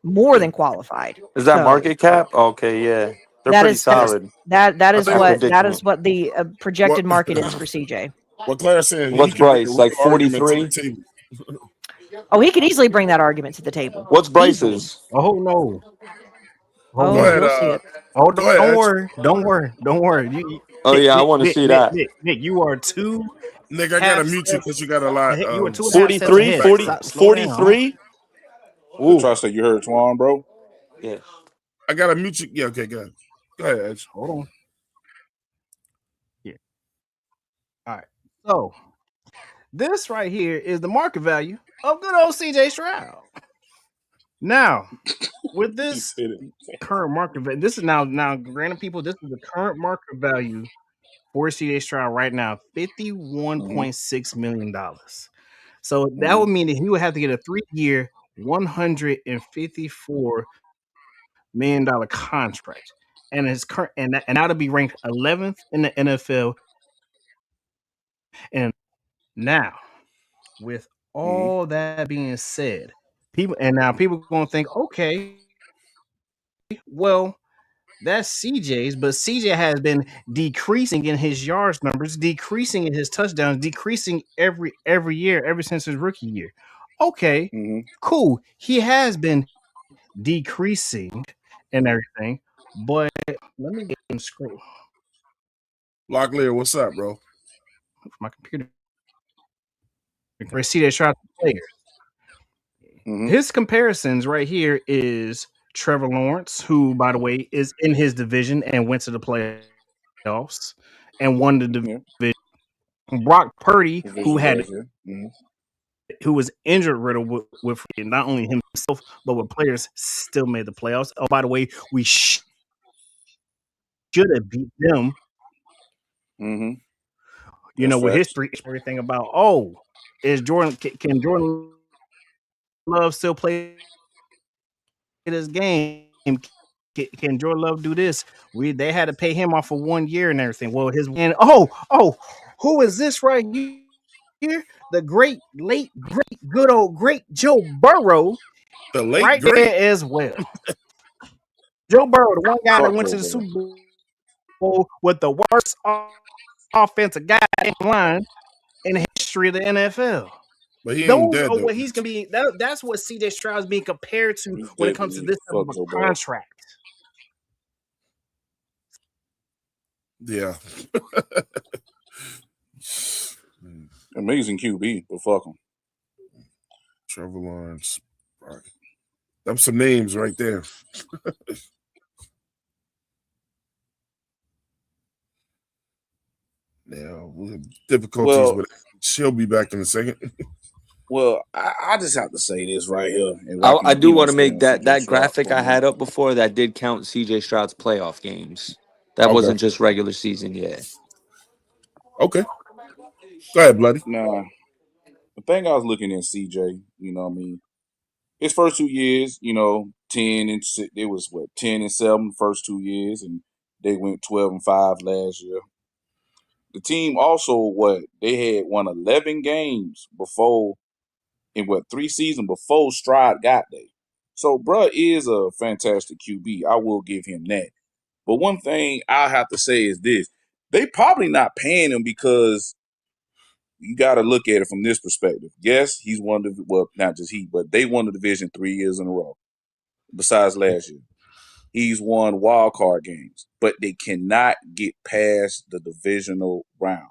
More than qualified. Is that So market cap? Okay, yeah, they're that pretty is that is solid. that I think that is what the projected what market is for CJ. what Claire's saying, he What's can bring a Bryce? real Like argument to the 43? table. Oh, he could easily bring that argument to the table. What's Easily. Bryce's? Oh no. Oh Go Oh, ahead, no. you'll see it. Oh, go ahead, don't Edge. worry. Don't worry. Oh yeah, I want to Nick, see Nick, that. Nick, Nick, you are two Nick, I gotta half mute you steps because you got a lot ahead. You are of two and a half steps 43, ahead. background. 40, Slow down. 43? They Ooh, try to say you heard Twan, bro. yeah. I gotta mute you. Yeah, okay, go ahead. Go ahead, Edge. Hold on. Yeah. All right. So this right here is the market value of good old CJ Stroud. Now, with He this said it. current market value, this is now granted people, this is the current market value for CJ Stroud right now, $51.6 million. So that would mean that he would have to get a 3-year, $154 million contract. And his current and that would be ranked 11th in the NFL. And now, with all that being said, people gonna think, okay, well, that's CJ's, but CJ has been decreasing in his yards numbers, decreasing in his touchdowns, decreasing every year ever since his rookie year. Okay, cool. He has been decreasing and everything, but let me get him scroll Locklear, what's up, bro? my computer. CJ Stroud players. His comparisons right here is Trevor Lawrence, who, by the way, is in his division and went to the playoffs and won the division. Brock Purdy, who was injured riddled with not only himself but with players, still made the playoffs. Oh, by the way, we should have beat them. You know, with history, everything about is can Jordan Love still play this game? Can Jordan Love do this? They had to pay him off for 1 year and everything. Well, who is this right here? The great, late, great, good old great Joe Burrow. The late right great there as well. Joe Burrow, the one guy that went to the Super Bowl with the worst offensive guy line in the history of the NFL. But he ain't Those dead, are though. what he's gonna be. That's what CJ Stroud's being compared to when it comes to this type of a contract. Yeah. Amazing QB, but fuck him. Trevor Lawrence. Right. Them some names right there. Now we have difficulties with it. She'll be back in a second. Well, I just have to say this right here. And I do want to make that graphic I had up before that did count CJ Stroud's playoff games. That wasn't just regular season, yeah. Okay. Go ahead, Bloody. Nah, the thing I was looking at CJ, you know what I mean? His first 2 years, 10 and 6, it was 10 and 7 first 2 years, and they went 12 and 5 last year. The team also they had won 11 games before in 3 seasons before Stroud got there. So bruh is a fantastic QB. I will give him that. But one thing I have to say is this. They probably not paying him because you got to look at it from this perspective. Yes, he's won not just he, but they won the division 3 years in a row, besides last year. he's won wild card games, but they cannot get past the divisional round.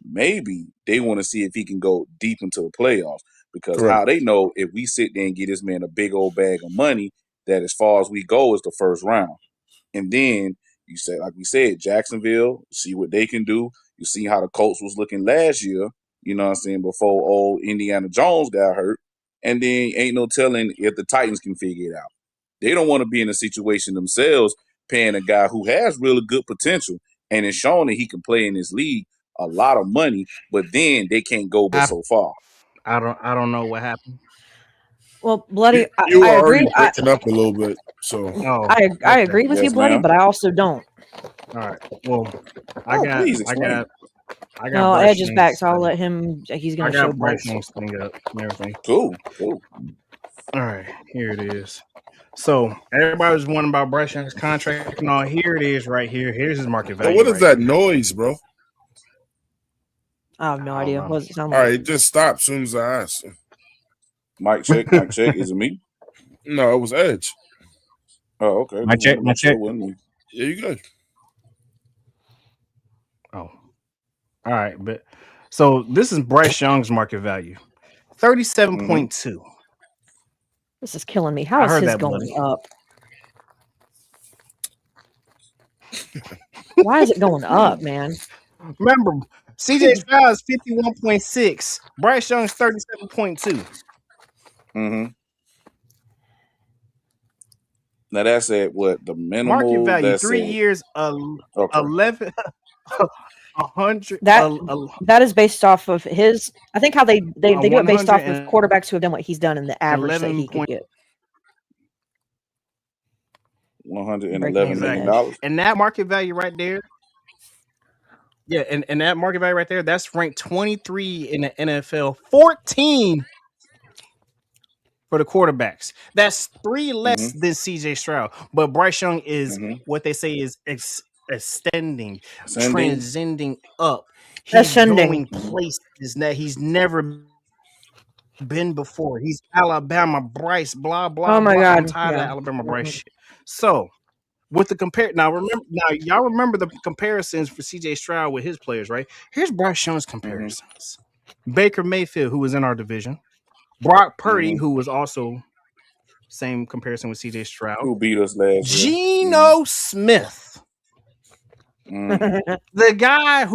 Maybe they want to see if he can go deep into the playoffs, because Correct. how they know if we sit there and get this man a big old bag of money, that as far as we go is the first round. And then you say, like we said, Jacksonville, see what they can do. You see how the Colts was looking last year, you know what I'm saying, before old Indiana Jones got hurt. And then ain't no telling if the Titans can figure it out. They don't want to be in a situation themselves paying a guy who has really good potential and has shown that he can play in this league a lot of money, but then they can't go but so far. I don't know what happened. Well, Bloody, You I are agree. already breaking up a little bit, so Oh, I okay. agree with you, Yes, Bloody, ma'am. but I also don't. All right. Well, Please explain. I got No, Bryce Edge is back, Young's, so I'll let him. He's I going to show got Bryce both. Young's thing up and everything. Cool. All right, here it is. So everybody was wondering about Bryce Young's contract and all. Here it is, right here. Here's his market So value. what is right that here. noise, bro? I have no idea. What does it sound All like? right, just stop as soon as I asked. Mic check. Is it me? No, it was Edge. Oh, okay. My check. It wasn't me. Yeah, you good. Oh, all right. But so this is Bryce Young's market value, 37.2. This is killing me. How I is heard his that, going Bloody. up? Why is it going up, man? Remember, CJ Stroud is 51.6. Bryce Young's 37.2. Now that's at what the minimal Market value, that's 3 at, years, okay. 11, 100. That is based off of his. I think how they do it based off of 111 quarterbacks who have done what he's done and the average that he could get. $111 million. And that market value right there. Yeah, and that market value right there, that's ranked 23 in the NFL, 14 for the quarterbacks. That's 3 less than CJ Stroud. But Bryce Young is what they say is ascending, transcending up. He's going places that he's never been before. He's Alabama Bryce, blah, blah, Oh my blah. God. I'm tired of that Alabama Bryce shit. So with the y'all remember the comparisons for CJ Stroud with his players, right? Here's Bryce Young's comparisons. Baker Mayfield, who was in our division, Brock Purdy, who was also same comparison with CJ Stroud, who beat us last year. Geno Smith, the guy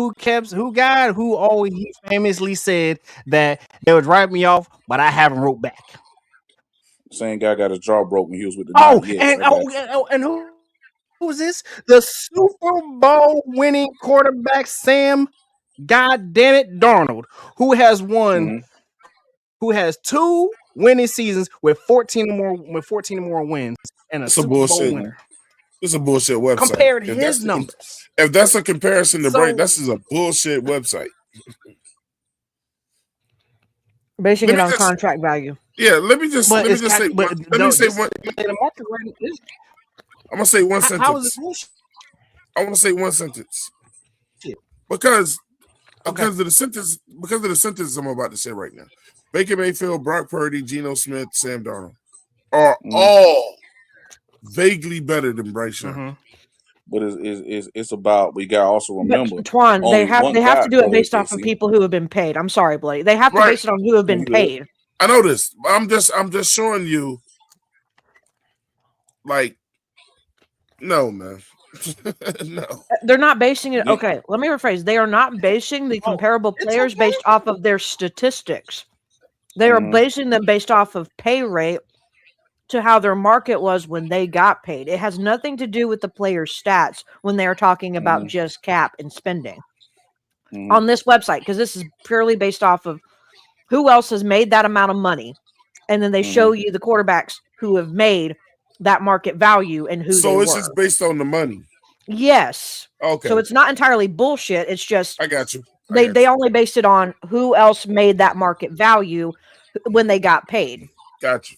who always he famously said that they would write me off, but I haven't wrote back. Same guy got his jaw broken when he was with the And who's this? The Super Bowl winning quarterback, Sam God damn it, Darnold, who has won, who has 2 winning seasons with 14 or more wins and a Super Bowl winner. It's a bullshit website. Compared his numbers. If that's a comparison to break, this is a bullshit website. Basing it on contract value. Yeah, let me just say one. I'm gonna say one sentence. How is it bullshit? I want to say one sentence. Because of the sentence I'm about to say right now. Baker Mayfield, Brock Purdy, Geno Smith, Sam Darnold are all vaguely better than Bryce Young. But it's about, we got to also remember, but, Twan, they have to do it based off of people who have been paid. I'm sorry, Blake. They have to base it on who have been paid. I know this. I'm just showing you. Like, no, man. No. They're not basing it. Okay, let me rephrase. They are not basing the comparable players based off of their statistics. They are basing them based off of pay rate to how their market was when they got paid. It has nothing to do with the player's stats when they're talking about just cap and spending on this website, because this is purely based off of who else has made that amount of money. And then they show you the quarterbacks who have made that market value and who so it's just based on the money. Yes. Okay. So it's not entirely bullshit. It's just I got you. They only based it on who else made that market value when they got paid. Got you.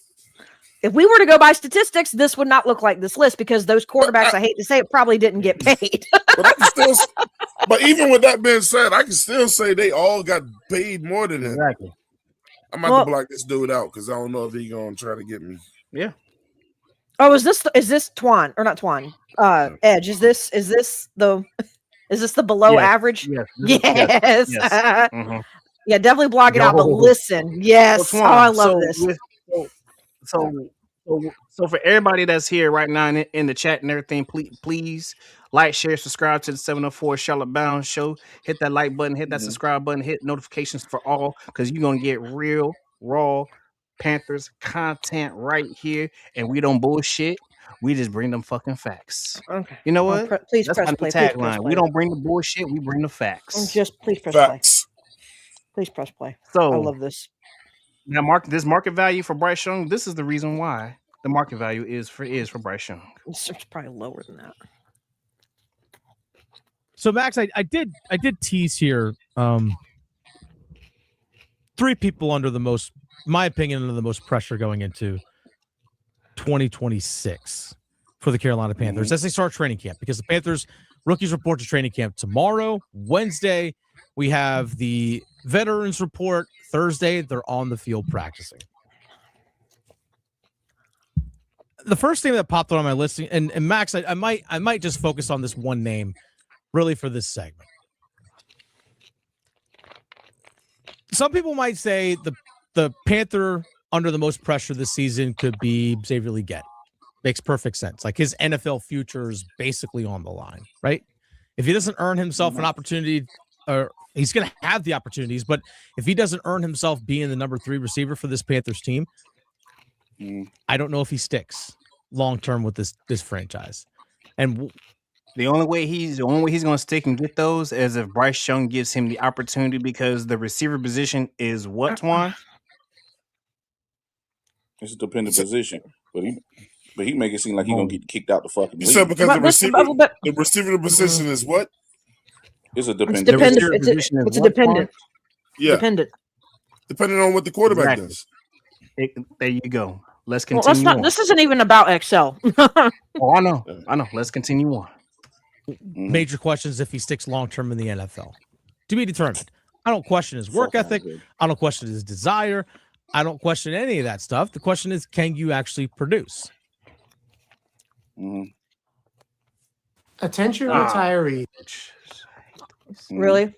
If we were to go by statistics, this would not look like this list because those quarterbacks, I hate to say it, probably didn't get paid. But even with that being said, I can still say they all got paid more than him. Exactly. I'm about to block this dude out because I don't know if he's going to try to get me. Yeah. Oh, is this Twan or not Twan? Edge. Is this the below Yes, average? yes, Yes. yes. Mhm. Yeah, definitely blog it out, but Yo. listen. Yes. So, Oh, I Twan, love this. So for everybody that's here right now in the chat and everything, please like, share, subscribe to the 704 Charlotte Bound Show. Hit that like button, hit that subscribe button, hit notifications for all, because you're gonna get real, raw Panthers content right here, and we don't bullshit. We just bring them fucking facts. Okay. You know what? Please That's press my new play. Please press tagline. play. We don't bring the bullshit. We bring the facts. Just please press play. Facts. Please press play. So I love this. now, this market value for Bryce Young. This is the reason why the market value is for Bryce Young. It's probably lower than that. So Max, I did tease here. Three people under the most, my opinion, under the most pressure going into 2026 for the Carolina Panthers as they start training camp, because the Panthers rookies report to training camp tomorrow. Wednesday, we have the veterans report. Thursday, they're on the field practicing. The first thing that popped on my list, and Max, I might just focus on this one name really for this segment. Some people might say the Panther under the most pressure this season could be Xavier Legette. Makes perfect sense. Like, his NFL future is basically on the line, right? If he doesn't earn himself an opportunity, or he's going to have the opportunities, but if he doesn't earn himself being the number 3 receiver for this Panthers team, I don't know if he sticks long term with this franchise. And the only way he's going to stick and get those is if Bryce Young gives him the opportunity, because the receiver position is what, Twan? It's a dependent position, but he make it seem like he's gonna get kicked out the fucking league. You said because the receiver position is what? It's a dependent. It's a dependent. Yeah, dependent. Depending on what the quarterback does. There you go. Let's continue. On. This isn't even about Excel. Oh, I know. Let's continue on. Major questions if he sticks long term in the NFL. To be determined. I don't question his work ethic. I don't question his desire. I don't question any of that stuff. The question is, can you actually produce? Attention retiree. Really?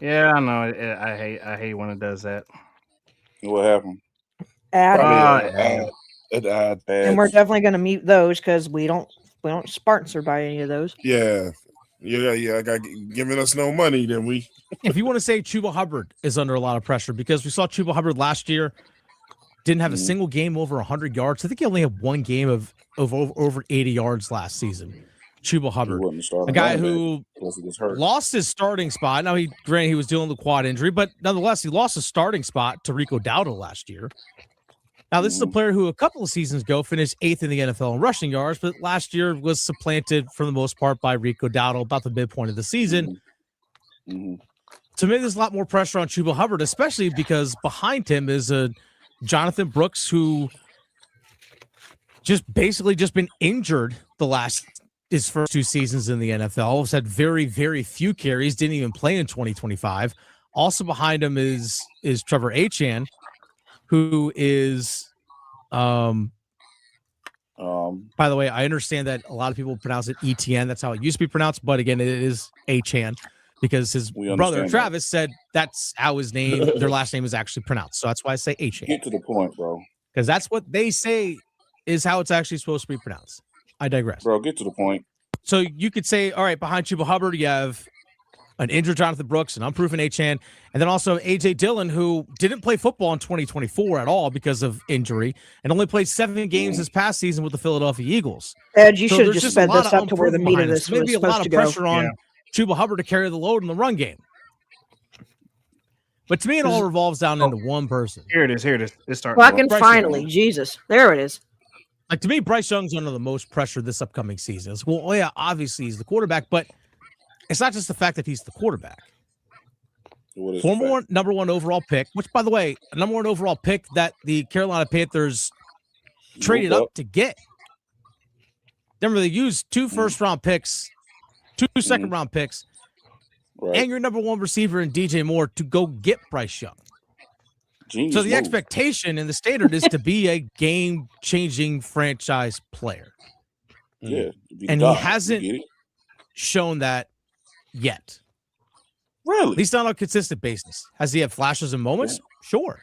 Yeah, I know. I hate when it does that. What happened? Ad. And we're definitely going to mute those because we don't sponsored by any of those. Yeah. I got giving us no money, then we. If you want to say Chuba Hubbard is under a lot of pressure, because we saw Chuba Hubbard last year didn't have a single game over 100 yards. I think he only had one game of over 80 yards last season. Chuba Hubbard, a guy who lost his starting spot. Now, granted he was dealing with a quad injury, but nonetheless, he lost his starting spot to Rico Dowdle last year. Now, this is a player who a couple of seasons ago finished 8th in the NFL in rushing yards, but last year was supplanted for the most part by Rico Dowdle about the midpoint of the season. To me, there's a lot more pressure on Chuba Hubbard, especially because behind him is a Jonathan Brooks who basically been injured his first 2 seasons in the NFL. Has had very, very few carries, didn't even play in 2025. Also behind him is Trevor Achane, who is, by the way, I understand that a lot of people pronounce it ETN. That's how it used to be pronounced. But again, it is Achane because his brother Travis said that's how their last name is actually pronounced. So that's why I say Achane. Get to the point, bro. Because that's what they say is how it's actually supposed to be pronounced. I digress. Bro, get to the point. So you could say, all right, behind Chuba Hubbard, you have an injured Jonathan Brooks, an unproven Achane, and then also A.J. Dillon, who didn't play football in 2024 at all because of injury, and only played 7 games this past season with the Philadelphia Eagles. Ed, you should have just sped this up to where the meat of this was maybe a lot of pressure on Chuba Hubbard to carry the load in the run game. But to me, it all revolves down into one person. Here it is. It's starting. Fucking finally, Jesus. There it is. Like, to me, Bryce Young's under the most pressure this upcoming season. Well, yeah, obviously he's the quarterback, but it's not just the fact that he's the quarterback. Former number 1 overall pick, which, by the way, a number 1 overall pick that the Carolina Panthers traded up to get. Remember, they used 2 first-round picks, 2 second-round picks, and your number 1 receiver in DJ Moore to go get Bryce Young. Genius So the move. expectation and the standard is to be a game-changing franchise player. Yeah, And he hasn't shown that yet. Really? At least not on a consistent basis. Has he had flashes and moments? Yeah. Sure.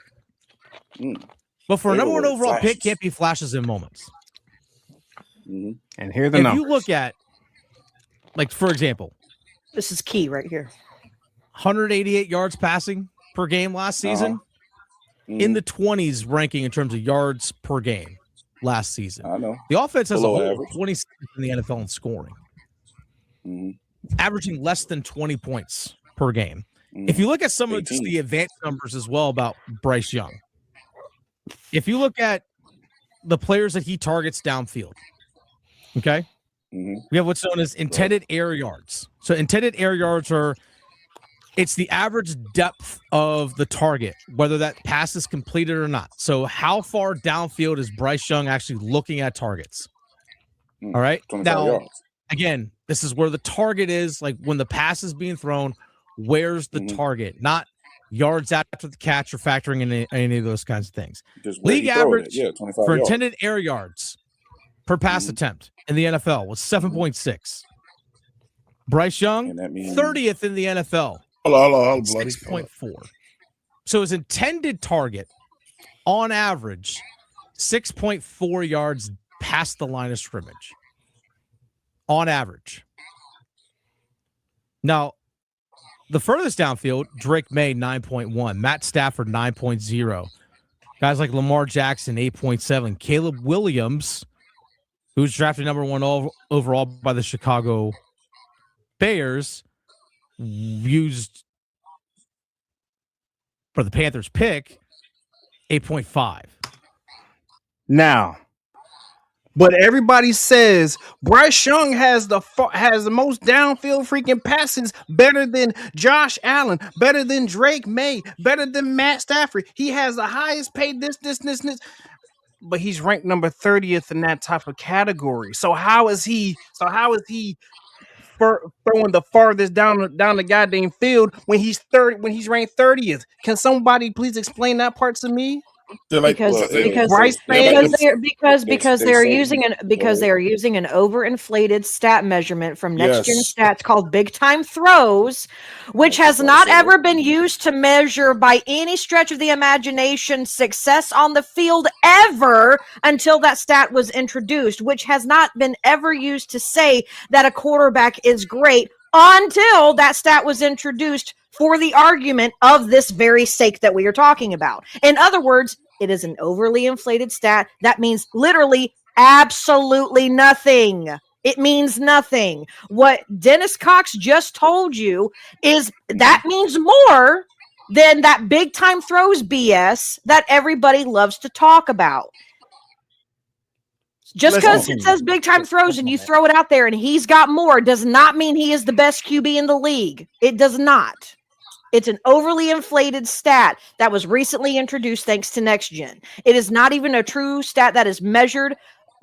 But for a number one overall pick, can't be flashes and moments. And here the if numbers. you look at, like, for example, this is key right here. 188 yards passing per game last season. In the 20s ranking in terms of yards per game last season. I know. The offense as Below a whole, average. 26th in the NFL in scoring. Averaging less than 20 points per game. If you look at some of the advanced numbers as well about Bryce Young, if you look at the players that he targets downfield, okay, we have what's known as intended air yards. So intended air yards it's the average depth of the target, whether that pass is completed or not. So how far downfield is Bryce Young actually looking at targets? All right. Now, yards. Again, this is where the target is. Like when the pass is being thrown, where's the target? Not yards after the catch or factoring in any of those kinds of things. League average for intended air yards per pass attempt in the NFL was 7.6. Bryce Young, 30th in the NFL. 6.4. So his intended target, on average, 6.4 yards past the line of scrimmage. On average. Now, the furthest downfield, Drake May, 9.1. Matt Stafford, 9.0. Guys like Lamar Jackson, 8.7. Caleb Williams, who's drafted number 1 overall by the Chicago Bears, used for the Panthers pick 8.5. Now, but everybody says Bryce Young has the most downfield freaking passes, better than Josh Allen, better than Drake May, better than Matt Stafford. He has the highest paid this. But he's ranked number 30th in that type of category. So how is he throwing the farthest down the goddamn field when he's ranked 30th? Can somebody please explain that part to me? Because they are using an overinflated stat measurement from Next Gen Stats called Big Time Throws, which has not ever been used to measure by any stretch of the imagination success on the field ever until that stat was introduced, which has not been ever used to say that a quarterback is great until that stat was introduced for the argument of this very sake that we are talking about. In other words, it is an overly inflated stat. That means literally absolutely nothing. It means nothing. What Dennis Cox just told you is that means more than that big time throws BS that everybody loves to talk about. Just because it says big time throws and you throw it out there and he's got more does not mean he is the best QB in the league. It does not. It's an overly inflated stat that was recently introduced thanks to Next Gen. It is not even a true stat that is measured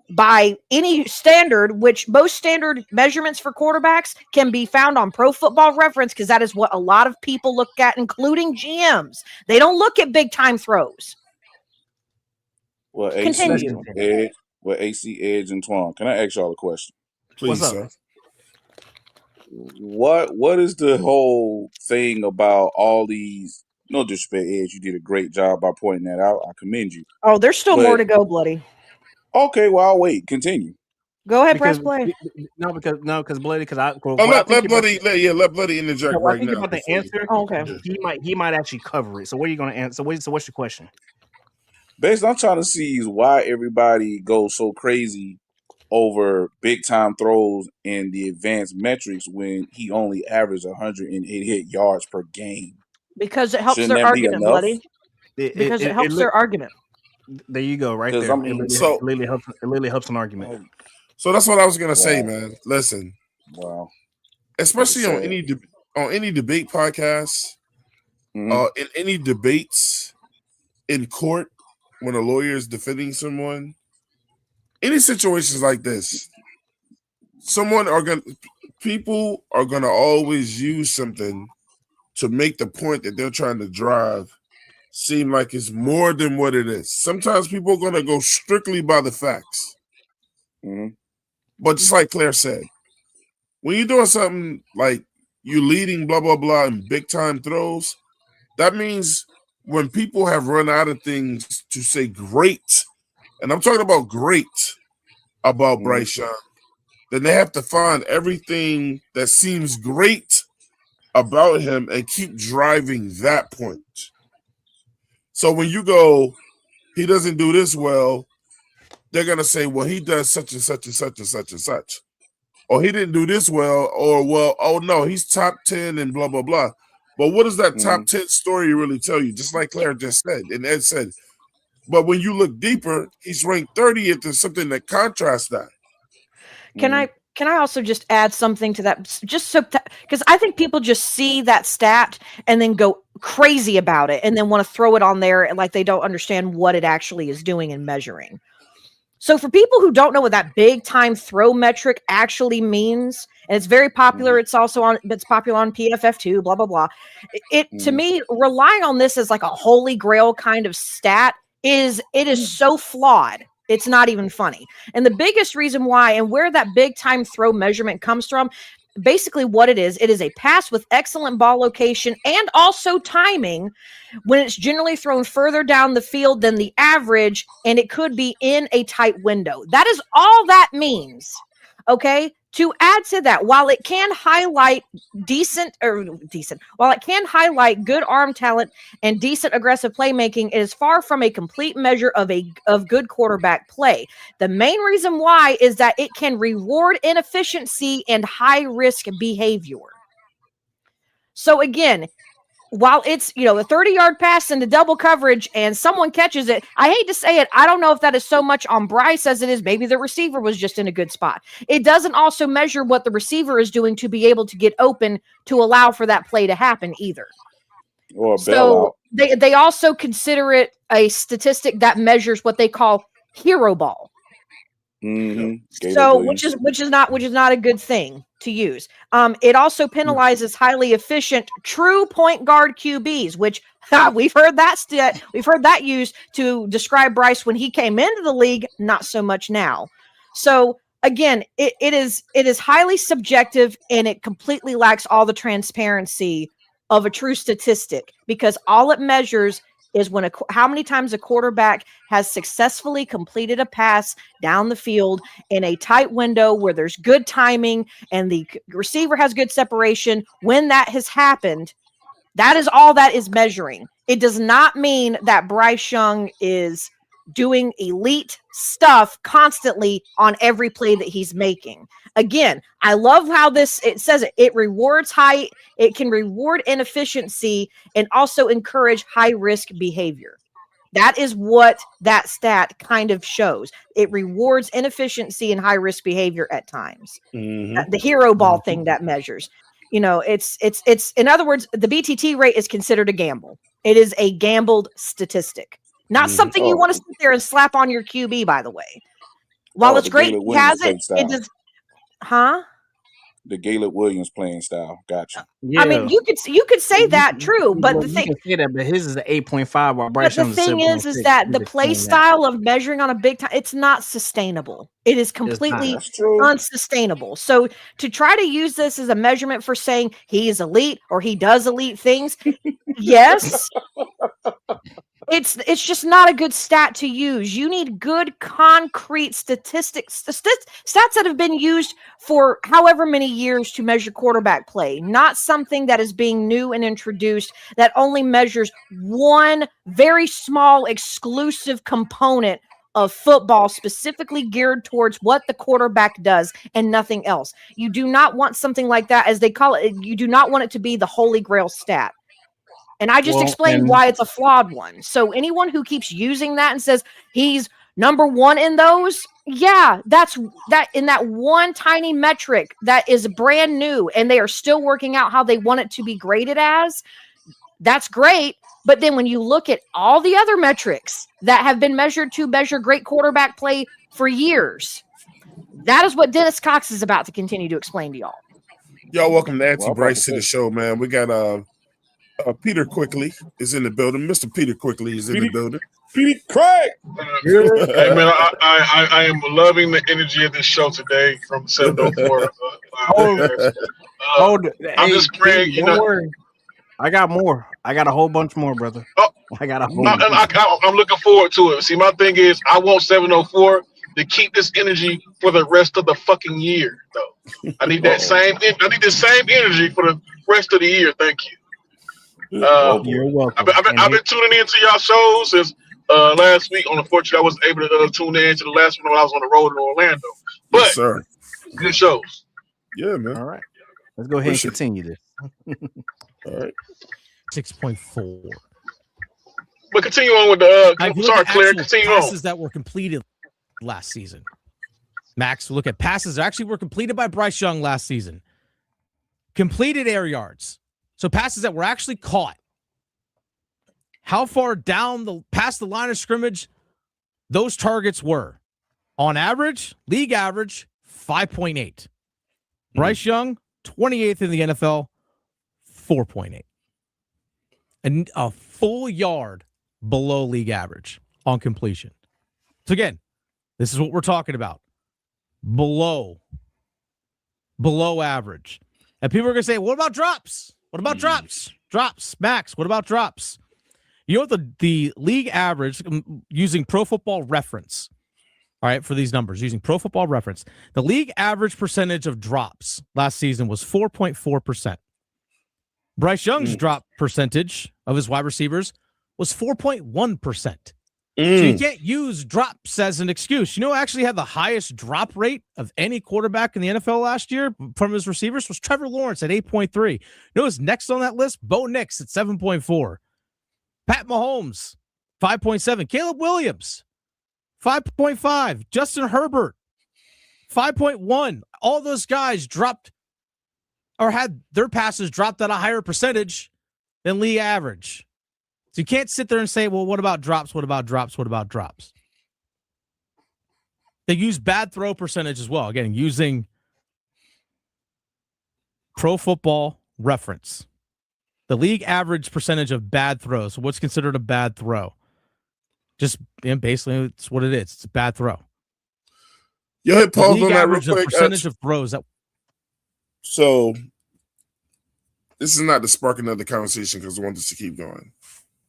by any standard, which most standard measurements for quarterbacks can be found on Pro Football Reference, because that is what a lot of people look at, including GMs. They don't look at big time throws. Well, Continue. AC, Edge, and Twan, can I ask y'all a question? Please, sir. What is the whole thing about all these? No disrespect, Edge, you did a great job by pointing that out. I commend you. Oh, there's still more to go, Bloody. Okay, well, I'll wait. Continue. Go ahead, press play. Because Bloody, let Bloody interject right now. About the answer, okay. He might actually cover it. So what are you going to answer? So what's your question? Basically, I'm trying to see why everybody goes so crazy over big time throws and the advanced metrics when he only averaged 188 yards per game. Because it helps their argument, Bloody. Because it helps their argument. There you go, right there. It really helps an argument. So that's what I was gonna say, man. Listen, especially on any debate podcast, in any debates in court when a lawyer is defending someone. Any situations like this, people are gonna always use something to make the point that they're trying to drive seem like it's more than what it is. Sometimes people are going to go strictly by the facts. But just like Claire said, when you're doing something like you leading blah, blah, blah in big time throws, that means when people have run out of things to say great, and I'm talking about great about Bryce Young, then they have to find everything that seems great about him and keep driving that point. So when you go, he doesn't do this well, they're going to say, well, he does such and such and such and such and such. Or he didn't do this well, or, well, oh, no, he's top 10 and blah, blah, blah. But what does that top 10 story really tell you? Just like Claire just said, and Ed said. But when you look deeper, he's ranked 30th in something that contrasts that. Can I also just add something to that? Just so because I think people just see that stat and then go crazy about it and then want to throw it on there and like they don't understand what it actually is doing and measuring. So for people who don't know what that big time throw metric actually means, and it's very popular, it's popular on PFF2, blah, blah, blah. To me, relying on this as like a holy grail kind of stat is so flawed. It's not even funny. And the biggest reason why and where that big time throw measurement comes from, basically what it is a pass with excellent ball location and also timing when it's generally thrown further down the field than the average, and it could be in a tight window. That is all that means. Okay. To add to that, while it can highlight while it can highlight good arm talent and decent aggressive playmaking, it is far from a complete measure of good quarterback play. The main reason why is that it can reward inefficiency and high risk behavior. So again, while it's, a 30-yard pass into double coverage and someone catches it, I hate to say it, I don't know if that is so much on Bryce as it is maybe the receiver was just in a good spot. It doesn't also measure what the receiver is doing to be able to get open to allow for that play to happen either. Or a bailout. They also consider it a statistic that measures what they call hero ball. So which is not a good thing to use. It also penalizes highly efficient true point guard QBs, which we've heard that used to describe Bryce when he came into the league, not so much now. So again, it is highly subjective and it completely lacks all the transparency of a true statistic, because all it measures is how many times a quarterback has successfully completed a pass down the field in a tight window where there's good timing and the receiver has good separation. When that has happened, that is all that is measuring. It does not mean that Bryce Young is doing elite stuff constantly on every play that he's making. Again, I love how it says it rewards it can reward inefficiency and also encourage high risk behavior. That is what that stat kind of shows. It rewards inefficiency and high risk behavior at times. The hero ball thing that measures. It's in other words, the BTT rate is considered a gamble. It is a gambled statistic. Not something you want to sit there and slap on your QB, by the way. While it's great he has it does. The Caleb Williams playing style. Gotcha. Yeah. I mean, you could say that, true, but the thing, you can say that, but his is an 8.5, while Bryce Young's the thing is that the play style of measuring on a big time, it's not sustainable. It is completely unsustainable. So to try to use this as a measurement for saying he is elite or he does elite things, yes. It's just not a good stat to use. You need good concrete statistics, stats that have been used for however many years to measure quarterback play, not something that is being new and introduced that only measures one very small exclusive component of football specifically geared towards what the quarterback does and nothing else. You do not want something like that, as they call it. You do not want it to be the holy grail stat. And I just explained why it's a flawed one. So anyone who keeps using that and says he's number one in those, that's that in that one tiny metric that is brand new and they are still working out how they want it to be graded as, that's great. But then when you look at all the other metrics that have been measured to measure great quarterback play for years, that is what Dennis Cox is about to continue to explain to y'all. Y'all welcome Nancy Bryce to the show, man. We got Peter Quickly is in the building. Mr. Peter Quickly is in the building. Peter Craig. Hey man, I am loving the energy of this show today from 704. I'm just praying, don't worry. I got more. I got a whole bunch more, brother. Oh, I got a whole bunch. I'm looking forward to it. See, my thing is, I want 704 to keep this energy for the rest of the fucking year, though. I need that same. I need the same energy for the rest of the year. Thank you. You're welcome. I've been tuning into y'all shows since last week. Unfortunately, I wasn't able to tune in to the last one when I was on the road in Orlando. But Yes, sir. good shows. Yeah, man. All right. Let's go ahead and continue this. All right. 6.4. But continue on with the. Sorry, Claire. Continue passes on. that were completed last season. Max, look at passes that actually were completed by Bryce Young last season. Completed air yards. So passes that were actually caught. How far down past the line of scrimmage those targets were. On average, league average, 5.8. Bryce Young, 28th in the NFL, 4.8. And a full yard below league average on completion. So again, this is what we're talking about. Below average. And people are going to say, what about drops? What about drops? Drops. Max, what about drops? You know what the league average, using Pro Football Reference, all right, for these numbers, using Pro Football Reference, the league average percentage of drops last season was 4.4%. Bryce Young's drop percentage of his wide receivers was 4.1%. So you can't use drops as an excuse. You know who actually had the highest drop rate of any quarterback in the NFL last year from his receivers was Trevor Lawrence at 8.3. You know who's next on that list? Bo Nix at 7.4. Pat Mahomes, 5.7. Caleb Williams, 5.5. Justin Herbert, 5.1. All those guys dropped or had their passes dropped at a higher percentage than league average. So you can't sit there and say, well, what about drops? What about drops? What about drops? They use bad throw percentage as well. Again, using Pro Football Reference. The league average percentage of bad throws. So what's considered a bad throw? Just basically, it's what it is. It's a bad throw. You hit pause on that real quick. Percentage of throws that. So this is not the sparking of the conversation because I want this to keep going.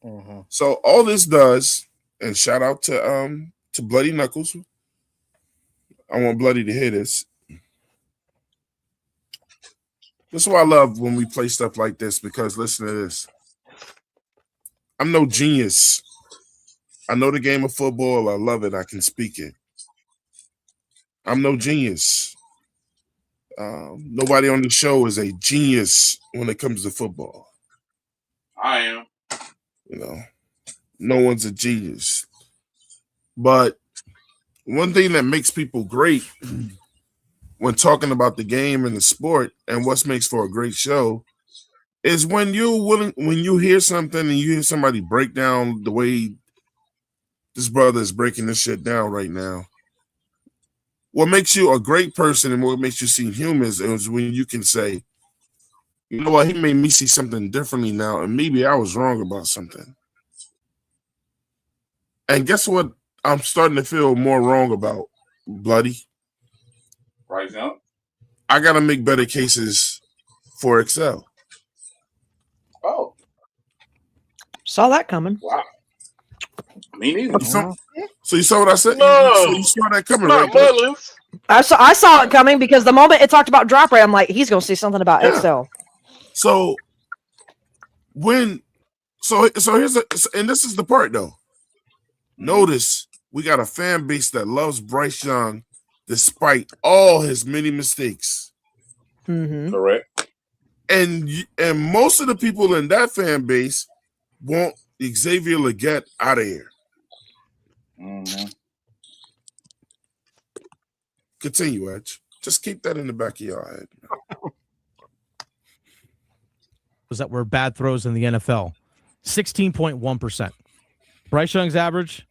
Mm-hmm. So all this does, and shout out to Bloody Knuckles. I want Bloody to hear this. This is why I love when we play stuff like this, because listen to this. I'm no genius. I know the game of football. I love it. I can speak it. I'm no genius. Nobody on the show is a genius when it comes to football. I am. You know, no one's a genius. But one thing that makes people great when talking about the game and the sport and what makes for a great show is when you hear something and you hear somebody break down the way this brother is breaking this shit down right now. What makes you a great person and what makes you seem human is when you can say, you know what, he made me see something differently now, and maybe I was wrong about something. And guess what I'm starting to feel more wrong about, Bloody? Right now? I got to make better cases for Excel. Oh. Saw that coming. Wow. Me neither. So you saw what I said? No. So you saw that coming, Not right? Mullins. I saw it coming because the moment it talked about drop rate, I'm like, he's going to say something about Excel. So here's and this is the part though. Notice we got a fan base that loves Bryce Young despite all his many mistakes. Mm-hmm. Correct. And most of the people in that fan base want Xavier Legette out of here. Mm-hmm. Continue, Edge. Just keep that in the back of your head. That were bad throws in the NFL. 16.1%. Bryce Young's average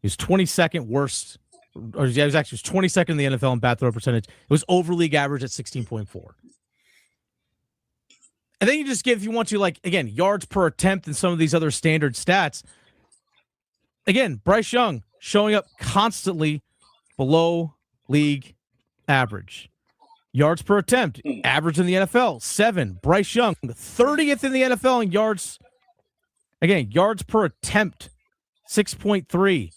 is 22nd worst. Or he was 22nd in the NFL in bad throw percentage. It was over league average at 16.4. And then you just get, if you want to, like, again, yards per attempt and some of these other standard stats. Again, Bryce Young showing up constantly below league average. Yards per attempt, average in the NFL, 7. Bryce Young, 30th in the NFL in yards. Again, yards per attempt, 6.3.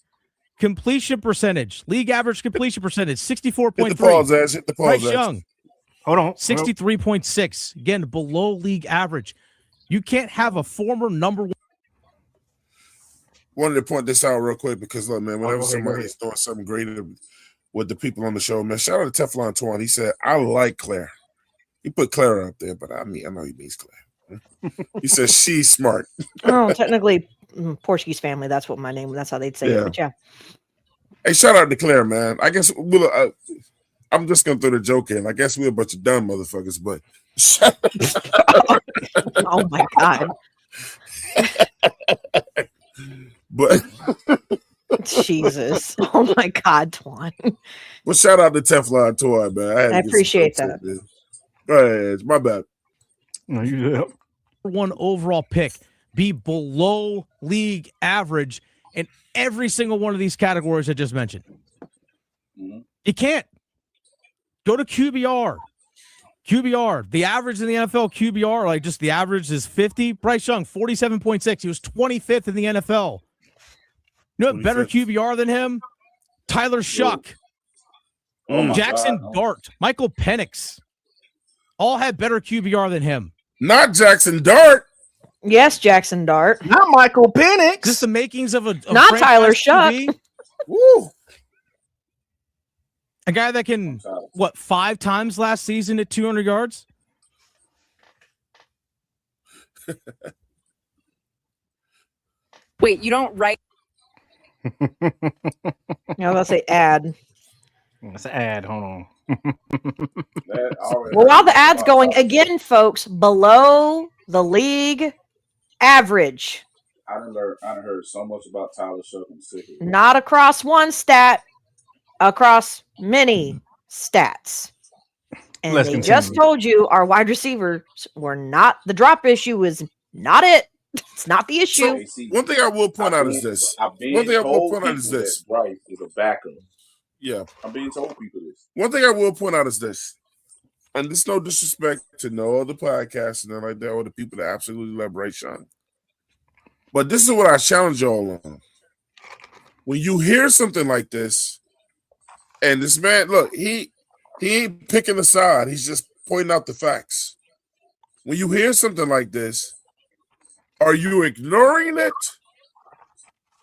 Completion percentage, league average completion percentage, 64.3. Hit the pause, Ash. Hit the pause, Bryce Ash. Young, Hold on. 63.6. Again, below league average. You can't have a former number one. Wanted to point this out real quick because, look, man, whenever go somebody's doing something great with the people on the show, man, shout out to Teflon Twan. He said, I like Claire. He put Clara up there, but I know he means Claire. He says she's smart. Oh, technically, Portuguese family. That's what my name. That's how they'd say it. But yeah. Hey, shout out to Claire, man. I guess I'm just gonna throw the joke in. I guess we're a bunch of dumb motherfuckers, but Oh my God. but Jesus. Oh my God, Twan. well, shout out to Teflon Toy, man. I appreciate that. Go ahead, my bad. No, you One overall pick be below league average in every single one of these categories I just mentioned. You can't. Go to QBR. QBR, the average in the NFL QBR, like just the average is 50. Bryce Young, 47.6. He was 25th in the NFL. You know what better QBR than him? Tyler Shuck. Jackson Dart. Michael Penix. All had better QBR than him. Not Jackson Dart. Yes, Jackson Dart. Not Michael Penix. Just the makings of a not Tyler Shuck. Woo. A guy that can, 5 times last season at 200 yards? Wait, you don't write? I was going to say ad. That's an ad. Hold on. Well, while the ad's going, again, folks, below the league average. I done heard so much about Tyler Shuck and sick of it. Not across one stat, across many stats. And Let's they continue. just told you our wide receivers were not, the drop issue is not it. It's not the issue. So, One thing I will point out is this. One thing I will point out is this. Bryce is a backup. Yeah. I'm being told people this. One thing I will point out is this. And this is no disrespect to no other podcasts and like that, or the people that absolutely love Bryce Young. But this is what I challenge y'all on. When you hear something like this, and this man, look, he ain't picking a side. He's just pointing out the facts. When you hear something like this, are you ignoring it?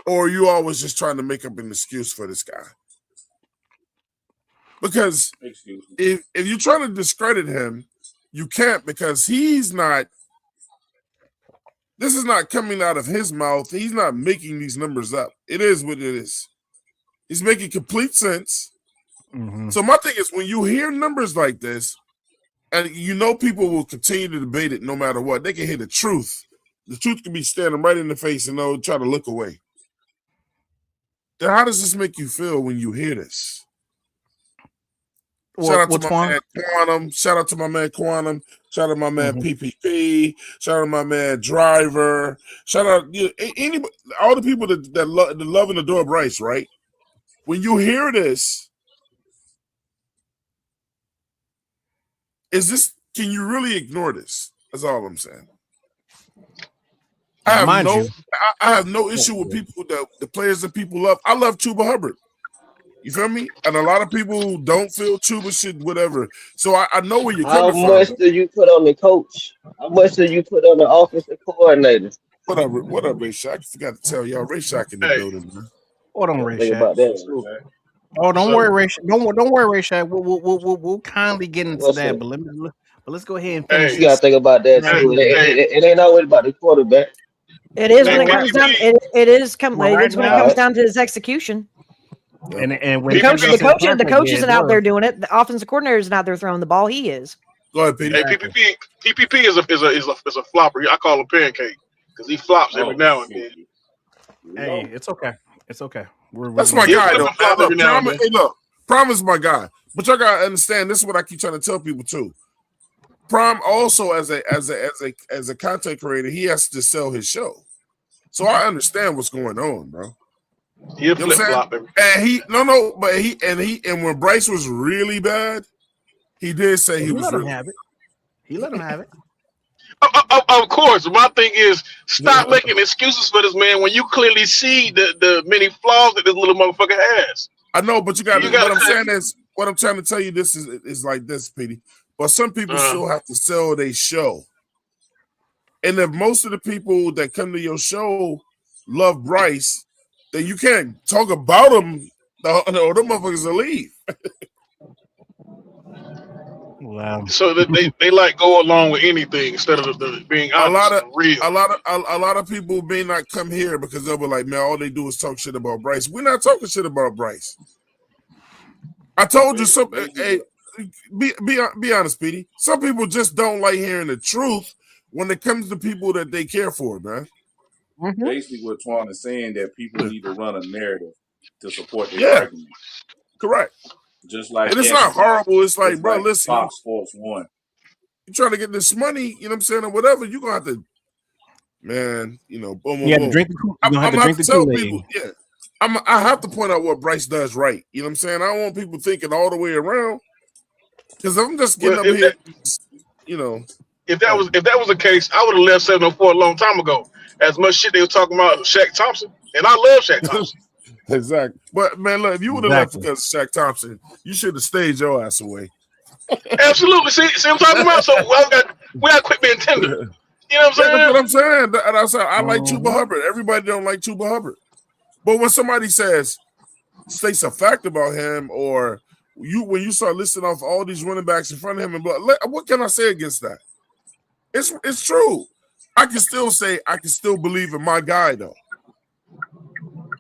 Or are you always just trying to make up an excuse for this guy? Because if you're trying to discredit him, you can't, because he's not, this is not coming out of his mouth. He's not making these numbers up. It is what it is. He's making complete sense. Mm-hmm. So my thing is, when you hear numbers like this, and you know people will continue to debate it no matter what, they can hear the truth. The truth can be standing right in the face and they'll try to look away. Then how does this make you feel when you hear this? Shout out to my man Quantum. Shout out to my man Quantum. Shout out to my man PPP. Shout out to my man Driver. Shout out anybody, all the people that love and adore Bryce, right? When you hear this, can you really ignore this? That's all I'm saying. I have no issue with people the players that people love. I love Chuba Hubbard. You feel me? And a lot of people don't feel Chuba should whatever. So I know where you're coming from. How much do you put on the coach? How much do you put on the offensive coordinator? What up, Ray Shack? I forgot to tell y'all, Ray Shack in the building, man. Hold on, Ray Think Shack. about that. Oh, don't worry, Ray. Don't worry, Ray Shack. We'll kindly get into What's that, up? but let's go ahead and finish. You gotta think about that too. It ain't always about the quarterback. It is when it comes down. It is when it comes down to his execution. And when the coach isn't out there doing it. The offensive coordinator isn't out there throwing the ball. He is. Go ahead, Peter. Hey, PPP is a flopper. I call him pancake because he flops every now and then. Hey, it's okay. It's okay. That's my guy, though. Look, Promise my guy. But y'all gotta understand, this is what I keep trying to tell people too. Prime also as a content creator, he has to sell his show. So I understand what's going on, bro. He'll You know what flip I'm flop. saying? And when Bryce was really bad, he did say he was let him really have it. He let him have it. Of course, my thing is stop making excuses for this man when you clearly see the many flaws that this little motherfucker has. I know, but you got You what gotta I'm saying is what I'm trying to tell you. This is like this, Petey. But some people still have to sell their show, and if most of the people that come to your show love Bryce, then you can't talk about them. No, them motherfuckers will leave. Wow. So that they like go along with anything instead of being honest and real. A lot of people may not come here because they'll be like, man, all they do is talk shit about Bryce. We're not talking shit about Bryce. I told you something. Hey, be honest, Petey. Some people just don't like hearing the truth when it comes to people that they care for, man. Basically, what Twan is saying that people need to run a narrative to support their Yeah, argument. correct. Just like And it's not horrible. It's like, just bro, like listen, Fox Sports 1. you're trying to get this money, you know what I'm saying, or whatever, you're gonna have to, man, you know, boom, boom, You have to boom. drink the I'm have to gonna drink have the to tell Kool-Aid. people, yeah. I have to point out what Bryce does right. You know what I'm saying? I don't want people thinking all the way around. Because I'm just getting up here, you know. If that was the case, I would have left 704 a long time ago. As much shit they were talking about Shaq Thompson, and I love Shaq Thompson. Exactly. But man, look, if you would have left because of Shaq Thompson, you should have stayed your ass away. Absolutely. See what I'm talking about? So we got to quit being tender. You know what I'm saying? That's what I'm saying. And I said I like Chuba Hubbard. Everybody don't like Chuba Hubbard. But when somebody states a fact about him, or when you start listing off all these running backs in front of him, and what can I say against that? It's true. I can still believe in my guy though.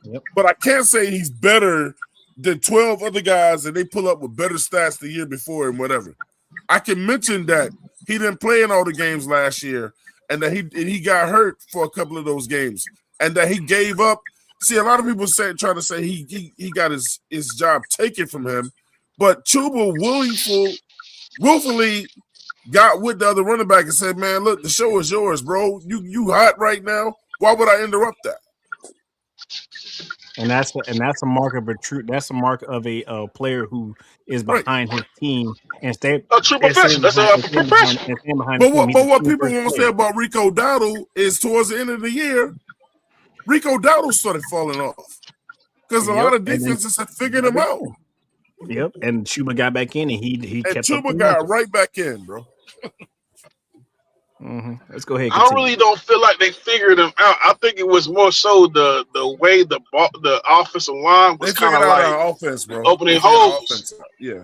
Yep. But I can't say he's better than 12 other guys and they pull up with better stats the year before and whatever. I can mention that he didn't play in all the games last year and that he got hurt for a couple of those games and that he gave up. See, a lot of people trying to say he got his job taken from him, but Chuba willfully got with the other running back and said, man, look, the show is yours, bro. You hot right now. Why would I interrupt that? And that's a mark of a player who is behind his team and stay a true professional. That's a professional. But what people want to say about Rico Dowdle is towards the end of the year, Rico Dowdle started falling off because a lot of defenses had figured him out. Yep, and Chuba got back in, and he kept Chuba got right back in, bro. Let's go ahead. I really don't feel like they figured him out. I think it was more so the way the offensive line was kind of like our offense, bro. Opening holes. Yeah.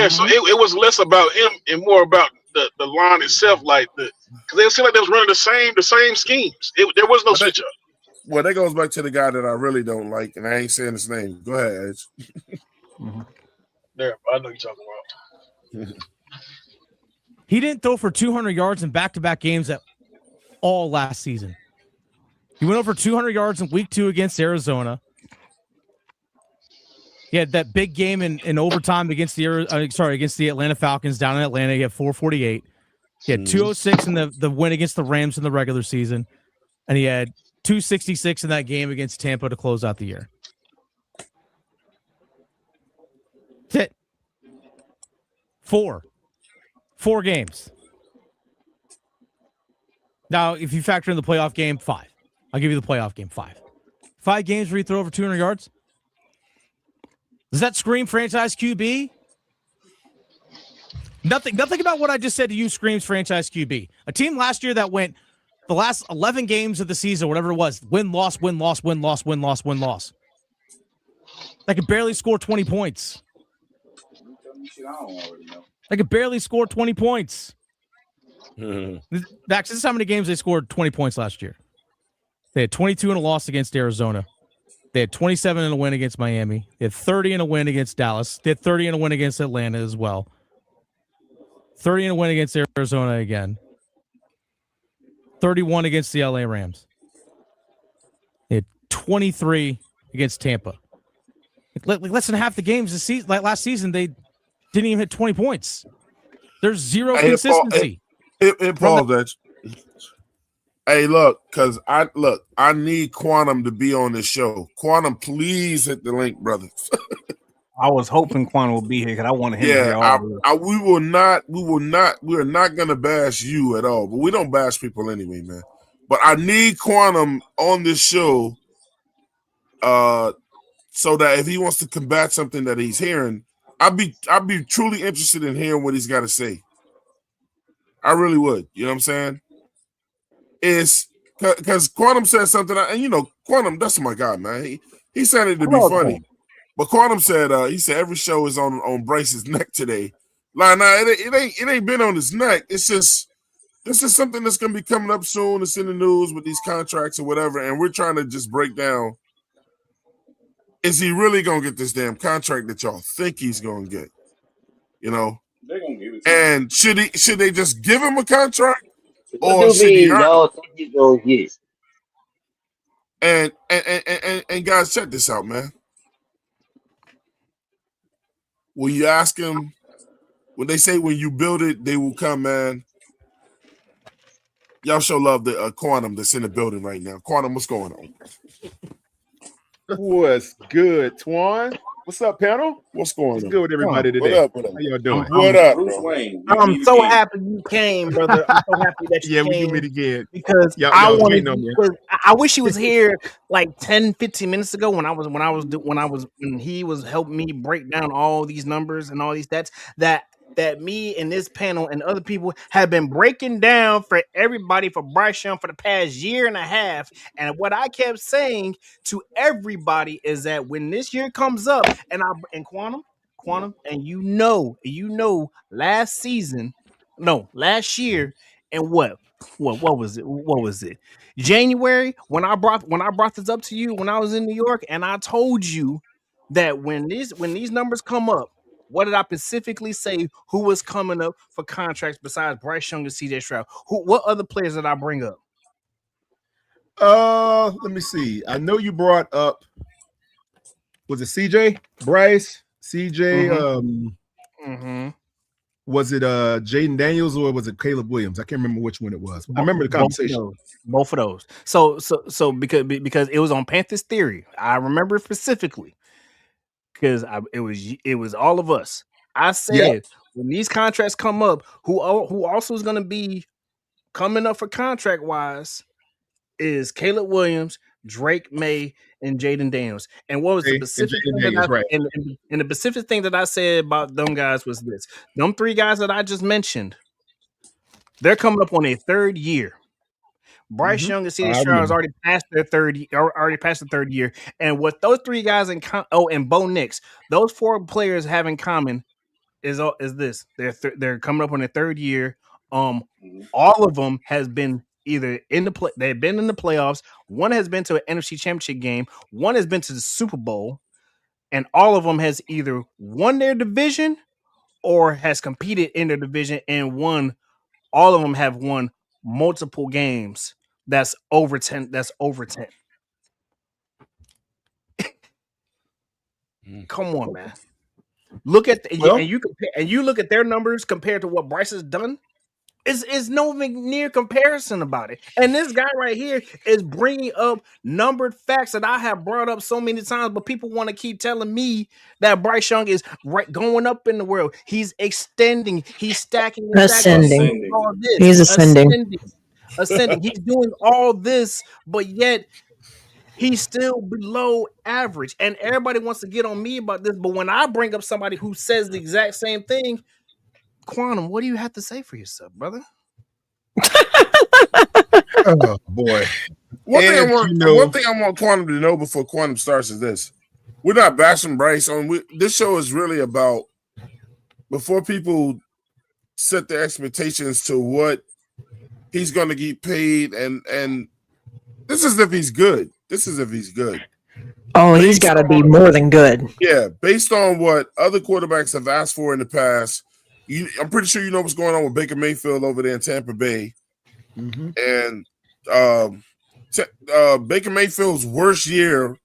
So it was less about him and more about the line itself, like because they seemed like they was running the same schemes. There was no switch up. Well, that goes back to the guy that I really don't like, and I ain't saying his name. Go ahead, Edge. There, I know you're talking about. He didn't throw for 200 yards in back-to-back games at all last season. He went over 200 yards in week 2 against Arizona. He had that big game in overtime against the Atlanta Falcons down in Atlanta. He had 448. He had 206 in the win against the Rams in the regular season, and he had 266 in that game against Tampa to close out the year. That's it. 4 games. Now, if you factor in the playoff game, 5. I'll give you the playoff game, 5. 5 games where you throw over 200 yards? Does that scream franchise QB? Nothing about what I just said to you screams franchise QB. A team last year that went the last 11 games of the season, whatever it was, win-loss, win-loss, win-loss, win-loss, win-loss. That could barely score 20 points. They could barely score 20 points. Dax, this is how many games they scored 20 points last year. They had 22 in a loss against Arizona. They had 27 in a win against Miami. They had 30 in a win against Dallas. They had 30 in a win against Atlanta as well. 30 in a win against Arizona again. 31 against the LA Rams. They had 23 against Tampa. Less than half the games this season, like last season, they didn't even hit 20 points. There's zero Hey, consistency. Paul, that. Hey, look, because I need Quantum to be on this show. Quantum, please hit the link, brother. I was hoping Quantum would be here because I wanted him to hear all of it. We are not gonna bash you at all, but we don't bash people anyway, man. But I need Quantum on this show, so that if he wants to combat something that he's hearing, I'd be truly interested in hearing what he's got to say. I really would. You know what I'm saying? It's because Quantum said something, and Quantum, that's my guy, man. He said it to be funny, but Quantum said he said every show is on Bryce's neck today. Like, nah, it ain't been on his neck. It's just this is something that's gonna be coming up soon. It's in the news with these contracts or whatever, and we're trying to just break down. Is he really gonna get this damn contract that y'all think he's gonna get? They're gonna give it to And should they just give him a contract? What do you mean y'all think he's gonna get? And guys, check this out, man. When you ask him, when they say when you build it, they will come, man. Y'all show love the Quantum that's in the building right now. Quantum, what's going on? What's good, Twan? What's up, panel? What's going on? What's good with everybody today? What up? How y'all doing? What up, Bruce bro? Wayne. I'm so happy you came, brother. I'm so happy that you Yeah, came. we do meet again. Because Y'all I wanted. waiting on me. I wish he was here like 10, 15 minutes ago when he was helping me break down all these numbers and all these stats that me and this panel and other people have been breaking down for everybody for Bryce Young for the past year and a half. And what I kept saying to everybody is that when this year comes up and Quantum, and last year, and what was it? January when I brought this up to you when I was in New York, and I told you that when these numbers come up, what did I specifically say? Who was coming up for contracts besides Bryce Young and CJ Stroud? What other players did I bring up? Let me see. I know you brought up, was it CJ, Bryce, CJ? Was it Jaden Daniels or was it Caleb Williams? I can't remember which one it was. I remember the conversation. Both of those. So because it was on Panthers Theory, I remember specifically because it was all of us. I said when these contracts come up, who also is going to be coming up for contract wise is Caleb Williams, Drake May, and Jaden Daniels. And what was the specific thing and the specific thing that I said about them guys was this: them three guys that I just mentioned, they're coming up on their third year. Bryce Young and CJ Stroud has already passed the third year. And what those three guys and Bo Nix, those four players have in common is this: they're coming up on their third year. All of them has been either they've been in the playoffs. One has been to an NFC Championship game. One has been to the Super Bowl, and all of them has either won their division or has competed in their division and won. All of them have won multiple games. That's over 10. Come on, man. Look at and you look at their numbers compared to what Bryce has done. Is no near comparison about it. And this guy right here is bringing up numbered facts that I have brought up so many times, but people want to keep telling me that Bryce Young is going up in the world. He's extending. He's stacking. Ascending. All this. He's ascending. Ascending. He's doing all this, but yet he's still below average. And everybody wants to get on me about this, but when I bring up somebody who says the exact same thing, Quantum, what do you have to say for yourself, brother? Oh boy. One thing I want Quantum to know before Quantum starts is this: we're not bashing Bryce. This show is really about before people set their expectations to what he's going to get paid, and this is if he's good. Oh, he's got to be more than good. Yeah, based on what other quarterbacks have asked for in the past. I'm pretty sure you know what's going on with Baker Mayfield over there in Tampa Bay. And Baker Mayfield's worst year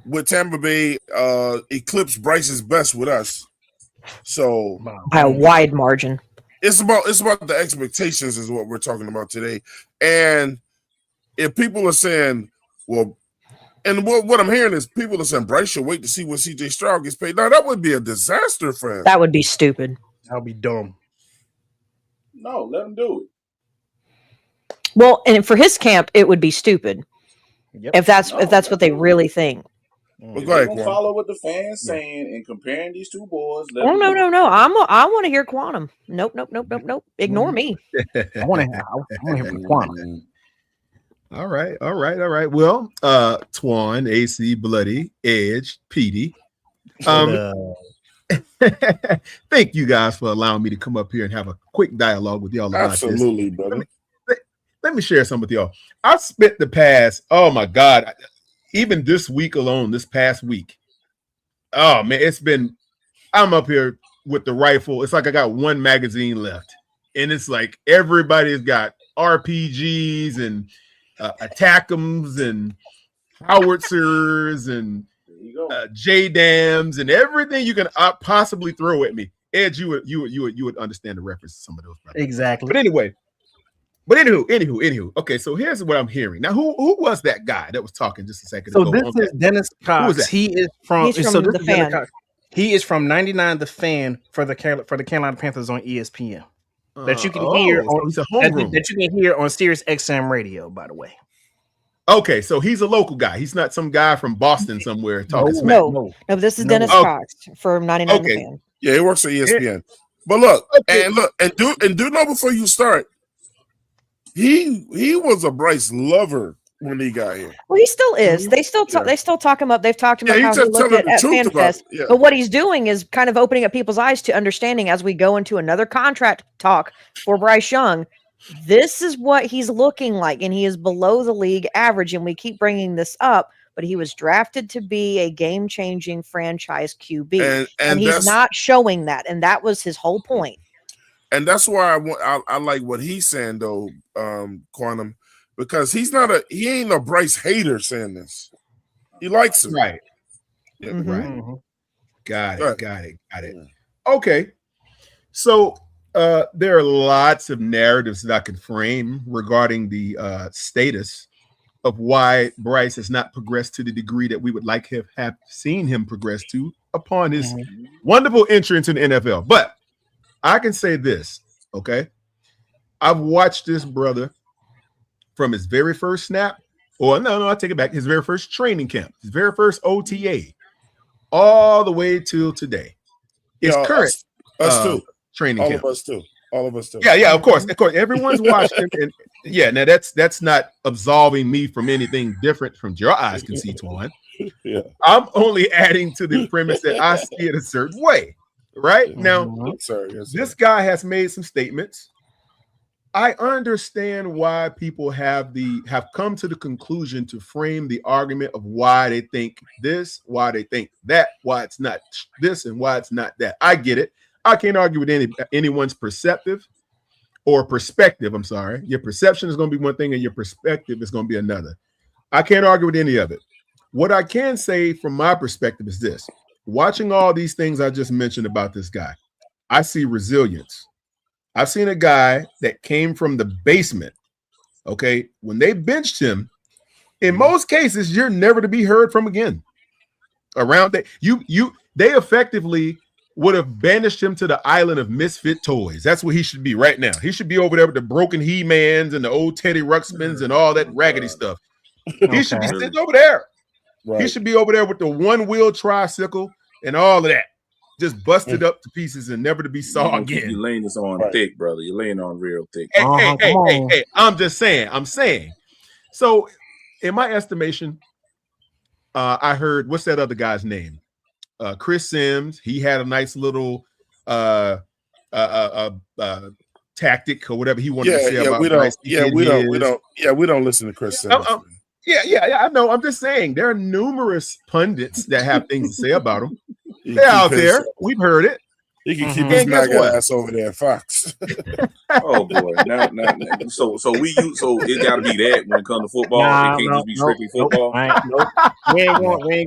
with Tampa Bay eclipsed Bryce's best with us. So by a wide margin. it's about the expectations is what we're talking about today. And if people are saying, well, and what I'm hearing is people are saying Bryce should wait to see when CJ Stroud gets paid. Now that would be a disaster for him. That would be stupid. That would be dumb. No, let him do it. Well, and for his camp, it would be stupid. Yep. If that's what they really think. If they're gonna follow what the fans saying and comparing these two boys. Oh no. I want to hear Quantum. Nope. Ignore me. I want to hear from Quantum. All right. Well, Twan, AC, Bloody, Edge, Petey. Thank you guys for allowing me to come up here and have a quick dialogue with y'all about Absolutely, this. brother. Let me share some with y'all. I've spent the past, oh my God, even this week alone, this past week. Oh man, I'm up here with the rifle. It's like I got one magazine left. And it's like everybody's got RPGs and attackums and howitzers and JDAMs and everything you can possibly throw at me. Ed, you would understand the reference to some of those. Exactly. But anyway. But anywho. Okay, so here's what I'm hearing. Now, who was that guy that was talking just a second ago? So this is Dennis Cox. He is from The Fan. He is from 99 The Fan for the Carolina Panthers on ESPN. That you can hear on that you can hear on Sirius XM radio, by the way. Okay, so he's a local guy. He's not some guy from Boston somewhere talking smack. No, this is Dennis Cox from 99 The Fan. Yeah, he works at ESPN. But look, and do know before you start. He was a Bryce lover when he got here. Well, he still is. They still talk him up. They've talked about how he looked at FanFest. But what he's doing is kind of opening up people's eyes to understanding as we go into another contract talk for Bryce Young. This is what he's looking like, and he is below the league average. And we keep bringing this up, but he was drafted to be a game-changing franchise QB, and he's not showing that. And that was his whole point. And that's why I like what he's saying though, Quantum, because he ain't a Bryce hater saying this. He likes it. Right. Mm-hmm. Right. Got it. Okay. So there are lots of narratives that I can frame regarding the status of why Bryce has not progressed to the degree that we would like to have seen him progress to upon his wonderful entry into the NFL. But I can say this, okay? I've watched this brother from his very first snap, or no, I take it back, his very first training camp, his very first OTA, all the way till today. His current training camp. All of us too. Yeah, of course. Everyone's watched him. And yeah, now that's not absolving me from anything different from your eyes can see, Twan. Yeah. I'm only adding to the premise that I see it a certain way. Right now, this guy has made some statements. I understand why people have come to the conclusion to frame the argument of why they think this, why they think that, why it's not this, and why it's not that. I get it. I can't argue with anyone's perspective. I'm sorry. Your perception is going to be one thing, and your perspective is going to be another. I can't argue with any of it. What I can say from my perspective is this. Watching all these things I just mentioned about this guy, I see resilience. I've seen a guy that came from the basement. Okay. When they benched him, in most cases, you're never to be heard from again. Around that, they effectively would have banished him to the island of misfit toys. That's where he should be right now. He should be over there with the broken He-Mans and the old Teddy Ruxpins and all that raggedy stuff. He should be sitting over there. Right. He should be over there with the one-wheel tricycle and all of that, just busted up to pieces and never to be saw again. You're laying this on thick, brother. You're laying on real thick. Hey, I'm just saying. So, in my estimation, I heard, what's that other guy's name? Chris Sims. He had a nice little tactic or whatever he wanted to say about Bryce. We don't listen to Chris Sims. Yeah, I know. I'm just saying there are numerous pundits that have things to say about him. They're out there. We've heard it. He can keep his And guess MAGA what? ass over there at Fox. Oh boy, now, so it got to be that when it comes to football. It can't just be strictly football. Nope. We ain't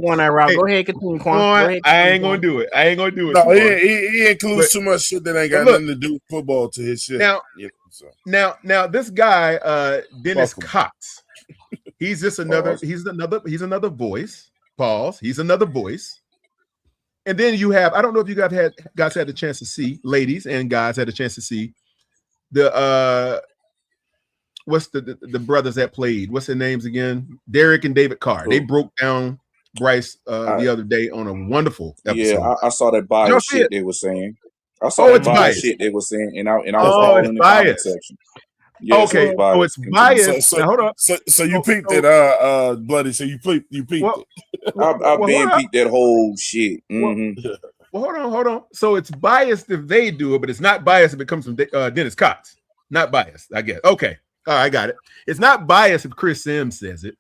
going that route. Hey, Go ahead, continue, Quan. Go Quan, ahead, I continue, ain't gonna Quan. do it. I ain't gonna do it. No, Quan. he includes too much shit that ain't got but look, nothing to do with football to his shit. Now, You know, so. now this guy, Dennis Fuck him. Cox, he's just another. Pause. He's another voice. Pause. He's another voice. And then you have, I don't know if you guys had the chance to see, ladies and guys had a chance to see the what's the brothers that played? What's their names again? Derek and David Carr. Cool. They broke down Bryce the other day on a wonderful episode. Yeah, I saw that bias shit they were saying. I saw that bias shit they were saying, and I was all in the comment section. Yes, okay, so it's biased. So, now, hold up. So you peeped it, Bloody. So you peeped it. I've been peeped that whole shit. Mm-hmm. Well, hold on. So it's biased if they do it, but it's not biased if it comes from Dennis Cox. Not biased, I guess. Okay, all right, I got it. It's not biased if Chris Sims says it,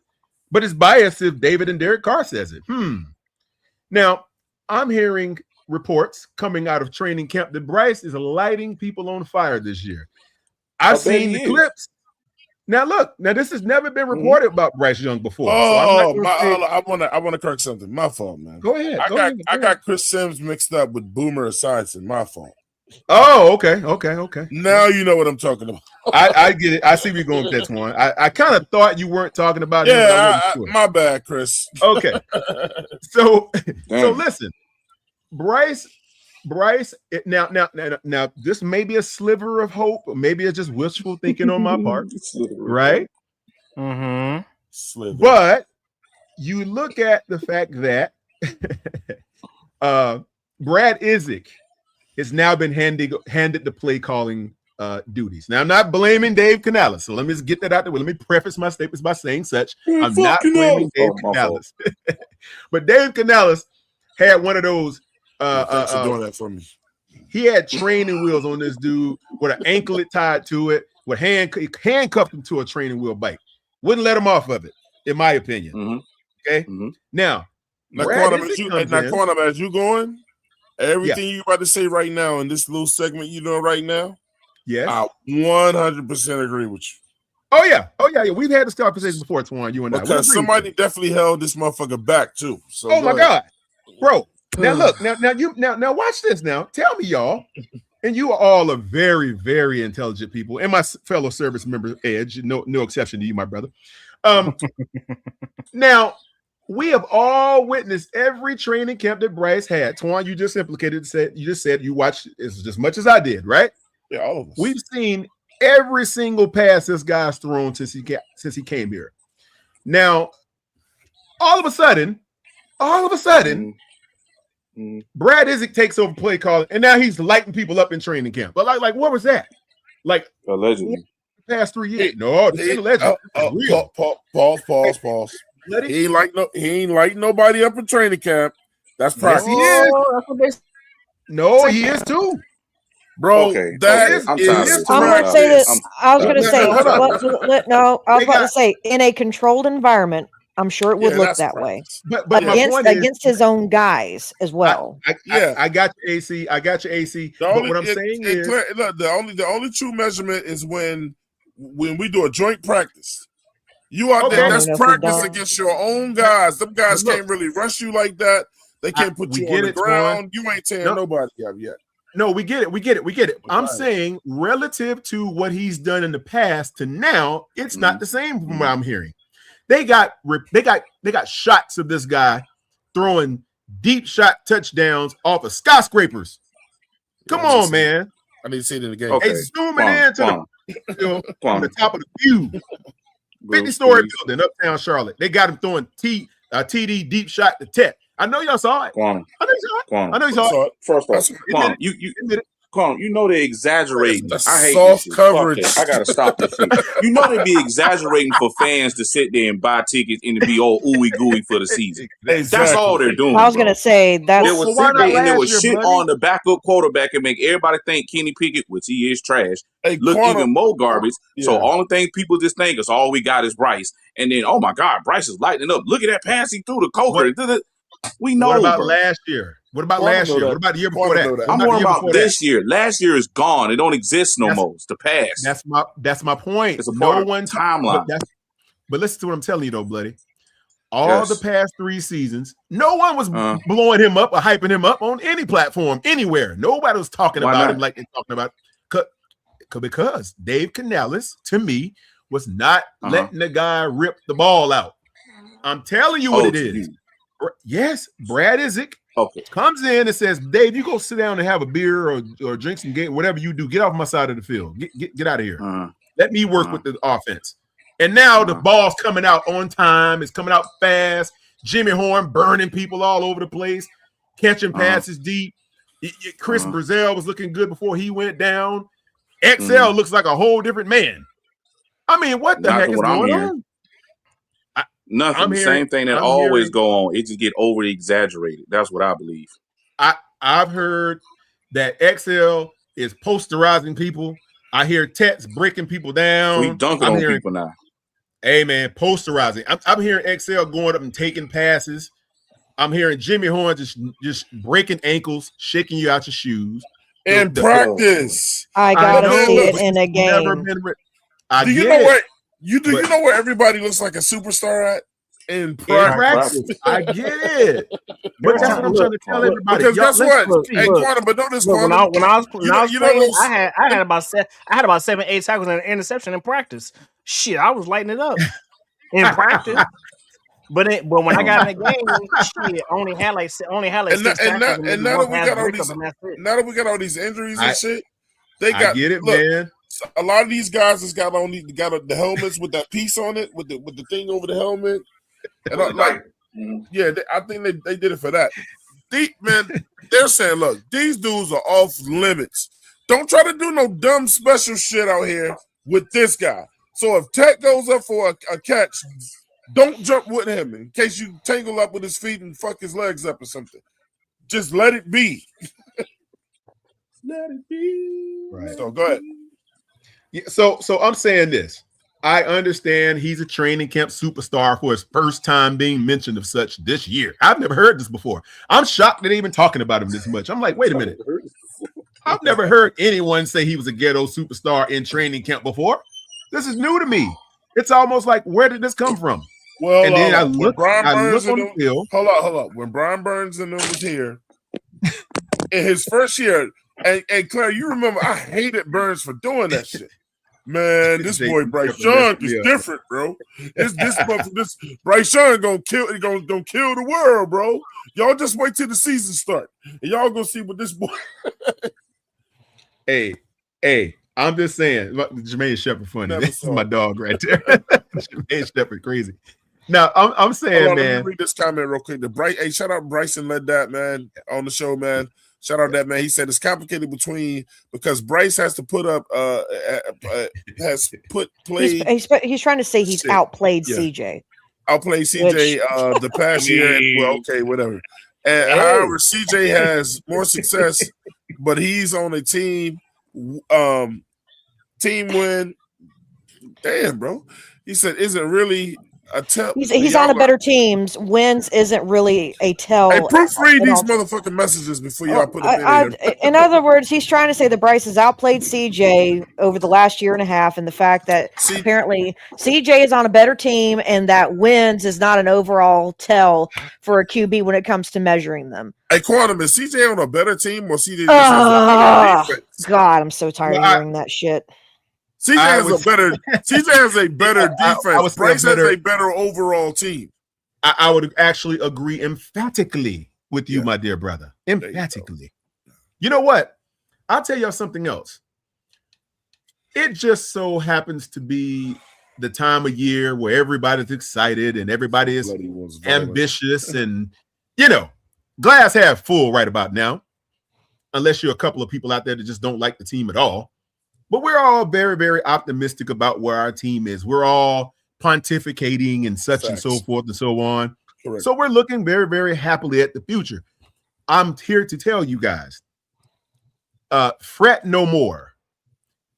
but it's biased if David and Derek Carr says it. Now, I'm hearing reports coming out of training camp that Bryce is lighting people on fire this year. I've seen the clips. Now look, this has never been reported about Bryce Young before. I want to correct something. My fault, man. Go ahead. I got Chris Sims mixed up with Boomer Esiason. My fault. Oh, okay. Now you know what I'm talking about. I get it. I see where you're going with that one. I kind of thought you weren't talking about him. My bad, Chris. Okay. So listen, Bryce. Now, this may be a sliver of hope, or maybe it's just wishful thinking on my part, right? Mm-hmm. Slither. But you look at the fact that Brad Isaac has now been handed the play calling duties. Now, I'm not blaming Dave Canales, so let me just get that out there. Let me preface my statements by saying such. I'm not blaming Dave Canales, but Dave Canales had one of those. Thanks for doing that for me. He had training wheels on this dude with an anklet tied to it, with handcuffed him to a training wheel bike. Wouldn't let him off of it, in my opinion. Mm-hmm. Okay. Mm-hmm. Now Quantum, as you going, everything you about to say right now in this little segment you're doing right now, yes, I 100% agree with you. Oh yeah. We've had this conversation before, Twan. You and I. Because somebody definitely held this motherfucker back too. So oh my God, bro. Now look, now watch this. Now tell me, y'all, and you all are very, very intelligent people, and my fellow service member Edge, no exception to you, my brother. Now we have all witnessed every training camp that Bryce had. Twan, you just said you watched as much as I did, right? Yeah, all of us. We've seen every single pass this guy's thrown since he came here. Now, all of a sudden. Brad Isaac takes over play calling, and now he's lighting people up in training camp. But like what was that? Like allegedly, past 3 years. No, allegedly. Pause. He ain't lighting nobody up in training camp. That's practice. Yes, no, he is too. Bro, okay. I'm going to say this. I was going to say, no, I was about to say, in a controlled environment, I'm sure it would look that way. But against his own guys as well. I got your AC. What I'm saying is the only true measurement is when we do a joint practice. You out there, that's practice against your own guys. Them guys can't really rush you like that. They can't put you on the ground. You ain't tearing nobody up yet. No, we get it. I'm saying relative to what he's done in the past to now, it's not the same from what I'm hearing. They got shots of this guy throwing deep shot touchdowns off of skyscrapers. Come on, man. I need to see it in the game. Okay. Hey, zooming in to the top of the view. 50-story building, uptown Charlotte. They got him throwing TD deep shot to Tech. I know y'all saw it. I know you saw it. First off, you know they're exaggerating. I hate soft coverage. I gotta stop this shit. You know they be exaggerating for fans to sit there and buy tickets and to be all ooey gooey for the season. Exactly. That's all they're doing. I was gonna say that they would shit on the backup quarterback and make everybody think Kenny Pickett, which he is trash, look even more garbage. Yeah. So all the things people just think is all we got is Bryce. And then oh my God, Bryce is lighting up. Look at that pass he threw to Coker. We know. What about last year? What about Quantum last know year? that. What about the year before Quantum that? know that. What I'm about more the year about before this year. Last year is gone. It don't exist no more. It's the past. That's my point. It's a part No of one timeline. but listen to what I'm telling you though, bloody. Yes. The past 3 seasons, no one was Uh-huh. blowing him up or hyping him up on any platform, anywhere. Nobody was talking Why about not? him like they're talking about because Dave Canales, to me, was not letting the guy rip the ball out. I'm telling you what it is. Yes, Brad Isaac comes in and says, Dave, you go sit down and have a beer or drink some game, whatever you do. Get off my side of the field. Get out of here. Let me work with the offense. And now the ball's coming out on time. It's coming out fast. Jimmy Horn burning people all over the place, catching passes deep. Chris Brazell was looking good before he went down. XL looks like a whole different man. I mean, what the heck is going on? Nothing. The same thing that always go on. It just get overly exaggerated. That's what I believe. I've heard that XL is posterizing people. I hear Tex breaking people down. We dunking on people now. Hey man, posterizing. I'm hearing XL going up and taking passes. I'm hearing Jimmy Horn just breaking ankles, shaking you out your shoes. In practice. I gotta see it in a game. Do you know where everybody looks like a superstar at? In practice. I get it. But that's what I'm trying to tell everybody. Because guess what? Hey, Quantum, but know this, Quantum. When I was playing, I had about 7-8 tackles and an interception in practice. Shit, I was lighting it up in practice. But when I got in the game, shit, only had like 6 tackles. And now that we got all these injuries and shit, they got I get it, man. A lot of these guys has got on the helmets with that piece on it, with the thing over the helmet. And I think they did it for that. They're saying, look, these dudes are off limits. Don't try to do no dumb special shit out here with this guy. So if Tech goes up for a catch, don't jump with him in case you tangle up with his feet and fuck his legs up or something. Just let it be. Let it be. Right. So go ahead. Yeah, so I'm saying this. I understand he's a training camp superstar for his first time being mentioned of such this year. I've never heard this before. I'm shocked that they're even talking about him this much. I'm like, wait a minute. I've never heard anyone say he was a ghetto superstar in training camp before. This is new to me. It's almost like, where did this come from? Well, and then I look on the field. Hold up. When Brian Burns and them was here in his first year, and Claire, you remember I hated Burns for doing that shit. Man, this boy Bryce Young is different, bro. This Bryce Young gonna kill the world, bro. Y'all just wait till the season start, and y'all gonna see what this boy. Hey, I'm just saying, Jermaine Shepard funny. This is my dog right there. Jermaine Shepard crazy. Now I'm saying, man. Let me read this comment real quick. Hey, shout out Bryson led that man on the show, man. Shout out that man. He said it's complicated because Bryce has to put up He's trying to say he's outplayed CJ. Outplayed CJ the past year. Well, okay, whatever. And however, CJ has more success, but he's on a team win. Damn, bro. He said, "Is it really a tell?" He's on a better teams. Wins isn't really a tell. Hey, proofread these motherfucking messages before y'all put them in. In other words, he's trying to say that Bryce has outplayed CJ over the last year and a half, and the fact that apparently CJ is on a better team, and that wins is not an overall tell for a QB when it comes to measuring them. Hey, Quantum, is CJ on a better team or CJ? God, I'm so tired of hearing that shit. CJ has a better defense. Bryce has a better overall team. I would actually agree emphatically with you, my dear brother. Emphatically. You know what? I'll tell y'all something else. It just so happens to be the time of year where everybody's excited and everybody is ambitious and, glass half full right about now, unless you're a couple of people out there that just don't like the team at all. But we're all very, very optimistic about where our team is. We're all pontificating and such and so forth and so on. Correct. So we're looking very, very happily at the future. I'm here to tell you guys, fret no more.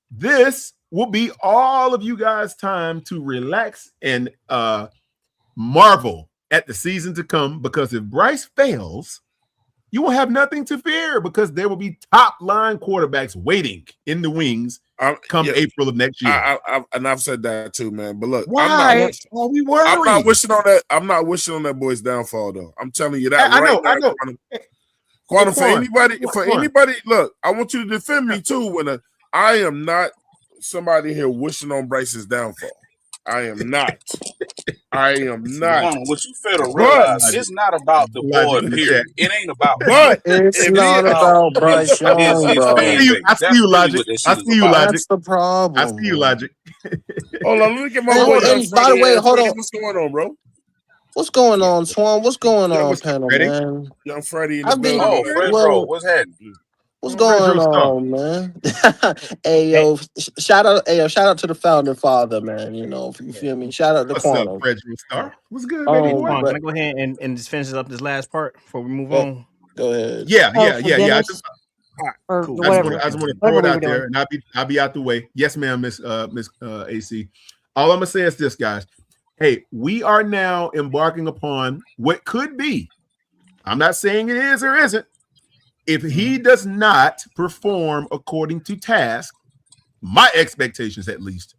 This will be all of you guys' time to relax and marvel at the season to come, because if Bryce fails, you will have nothing to fear because there will be top line quarterbacks waiting in the wings come April of next year. And I've said that too, man. But look, why are we worried? I'm not wishing on that. I'm not wishing on that boy's downfall, though. I'm telling you that I now. I know. Quantum, for anybody, look, I want you to defend me too. When I am not somebody here wishing on Bryce's downfall. I am not. What you fail to realize, it's not about the boy, period. It ain't about but it's not about Bryce Young, bro. I see you, Logic. That's the problem. I see you, Logic. Hold on, let me get my boy. And by the way, hold on. What's going on, bro? What's going on, Swan? What's going on, panel, man? Young Freddie. Fred, bro, what's happening? What's going on, man? Hey, yo, shout out to the founding father, man. You know, you feel me? Shout out to Quantum. What's up, Fred Star? What's good, baby boy? Can I go ahead and just finish up this last part before we move on? Go ahead. Yeah. Cool. I just want to throw it out there, and I'll be out the way. Yes, ma'am, Miss AC. All I'm gonna say is this, guys. Hey, we are now embarking upon what could be. I'm not saying it is or isn't. If he does not perform according to task, my expectations at least,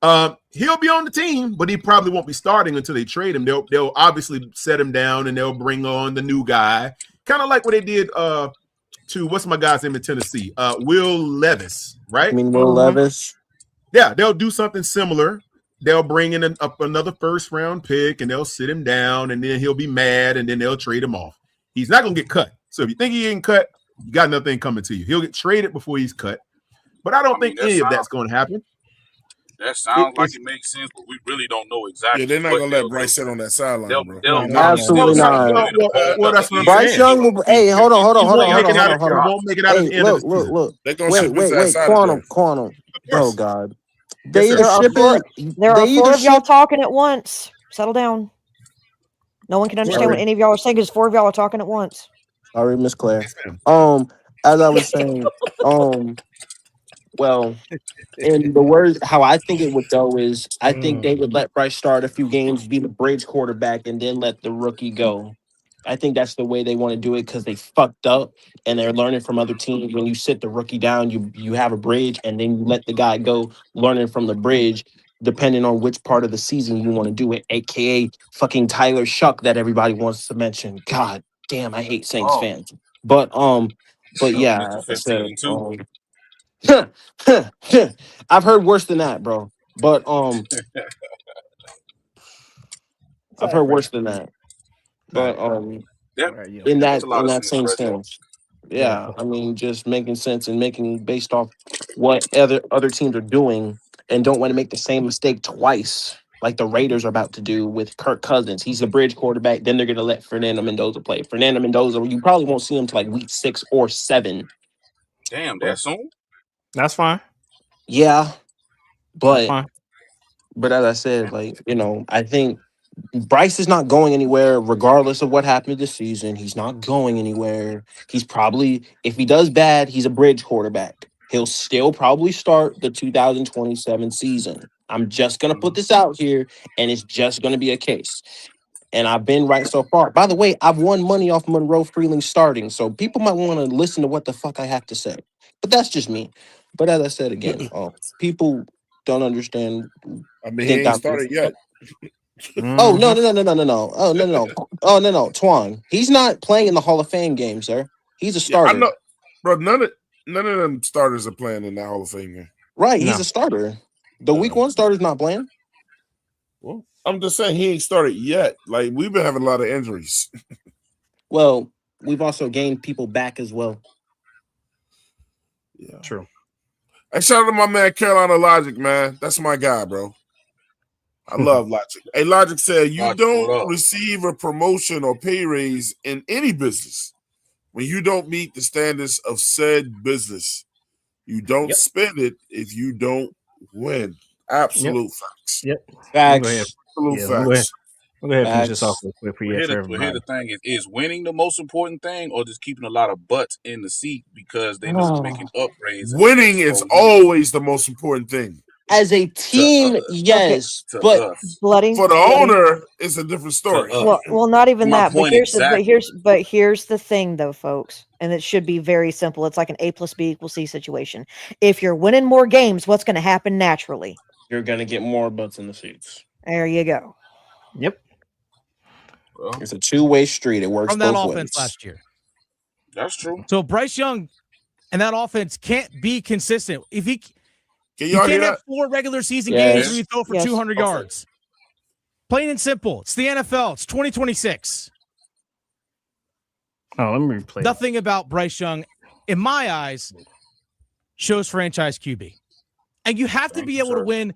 he'll be on the team, but he probably won't be starting until they trade him. They'll obviously set him down and they'll bring on the new guy, kind of like what they did to what's my guy's name in Tennessee, Will Levis, right? I mean, Will Levis. Yeah, they'll do something similar. They'll bring in another first round pick and they'll sit him down, and then he'll be mad, and then they'll trade him off. He's not gonna get cut. So if you think he ain't cut, you got nothing coming to you. He'll get traded before he's cut. But I don't think any of that's going to happen. That sounds like it makes sense, but we really don't know exactly. Yeah, they're not going to let Bryce sit on that sideline, bro. Absolutely not. Well, that's what I'm Bryce saying. Young will. Hey, hold on. Won't make it out of the end of the season. Look. They're going to Wait. Quantum. Oh God. There are four of y'all talking at once. Settle down. No one can understand what any of y'all are saying because four of y'all are talking at once. Sorry, Miss Claire. As I was saying, well, in the words, how I think it would go is, I think they would let Bryce start a few games, be the bridge quarterback, and then let the rookie go. I think that's the way they want to do it because they fucked up and they're learning from other teams. When you sit the rookie down, you have a bridge, and then you let the guy go, learning from the bridge, depending on which part of the season you want to do it, aka fucking Tyler Shuck that everybody wants to mention. God damn, I hate Saints fans. But yeah, I've heard worse than that, bro. But I've heard worse than that. But in that same sense. Yeah, I mean, just making sense and making based off what other teams are doing, and don't want to make the same mistake twice, like the Raiders are about to do with Kirk Cousins. He's a bridge quarterback. Then they're going to let Fernando Mendoza play. Fernando Mendoza, you probably won't see him till like week 6 or 7. Damn, that soon? That's fine. Yeah, but as I said, like, you know, I think Bryce is not going anywhere regardless of what happened this season. He's not going anywhere. He's probably, if he does bad, he's a bridge quarterback. He'll still probably start the 2027 season. I'm just going to put this out here, and it's just going to be a case. And I've been right so far. By the way, I've won money off Monroe Freeling starting, so people might want to listen to what the fuck I have to say. But that's just me. But as I said again, people don't understand. I mean, he ain't started yet. Oh no! Oh no! Twan, he's not playing in the Hall of Fame game, sir. He's a starter. I know, bro. None of them starters are playing in that Hall of Fame game. Right, he's a starter. The week 1 starter's not playing. Well, I'm just saying he ain't started yet. Like, we've been having a lot of injuries. Well, we've also gained people back as well. Yeah, true. Hey, shout out to my man Carolina Logic, man. That's my guy, bro. I love Logic. Hey, Logic said, you don't receive a promotion or pay raise in any business when you don't meet the standards of said business. You don't spend it if you don't win. Absolute facts. Facts. Absolute facts. We'll go ahead and finish this off real quick for everybody. Here's the thing: is winning the most important thing, or just keeping a lot of butts in the seat because they're just making upgrades? Winning is always the most important thing. As a team, yes, To but us. Bloody For the owner, it's a different story. Well, not even My that. But point exactly. here's the thing, though, folks, and it should be very simple. It's like an A plus B equals C situation. If you're winning more games, what's going to happen naturally? you're gonna get more butts in the seats. There you go. Yep. Well, It's a two-way street. It works From that both offense ways. last year. that's true. So Bryce Young and that offense can't be consistent. If he Can you y'all hear can't have that? 4 regular season games where you throw for Yes. 200 Okay. yards. Plain and simple. It's the NFL. It's 2026. Oh, let me replay. Nothing about Bryce Young, in my eyes, shows franchise QB. And you have to be able to win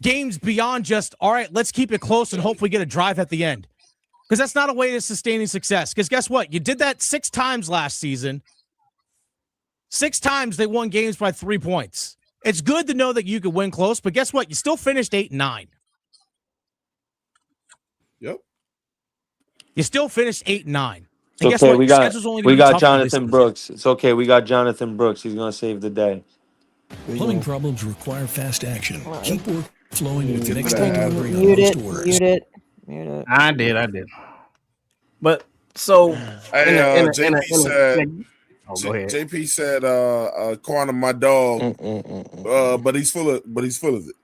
games beyond just, all right, let's keep it close and hopefully get a drive at the end. Because that's not a way to sustaining success. Because guess what? You did that 6 times last season. 6 times they won games by 3 points. It's good to know that you could win close, but guess what? You still finished 8-9. Yep. You still finished 8-9. It's And guess okay. what? We Your got schedule's only gonna be tougher this Jonathan season. Brooks. It's okay. We got Jonathan Brooks. He's gonna save the day. Plumbing problems require fast action. Keep work flowing with the next Okay. time delivery on Mute most it. orders. Mute it. Mute it. I did. But so Hey, JP said. oh, go ahead. JP said, "Quantum, my dog, but he's full of it."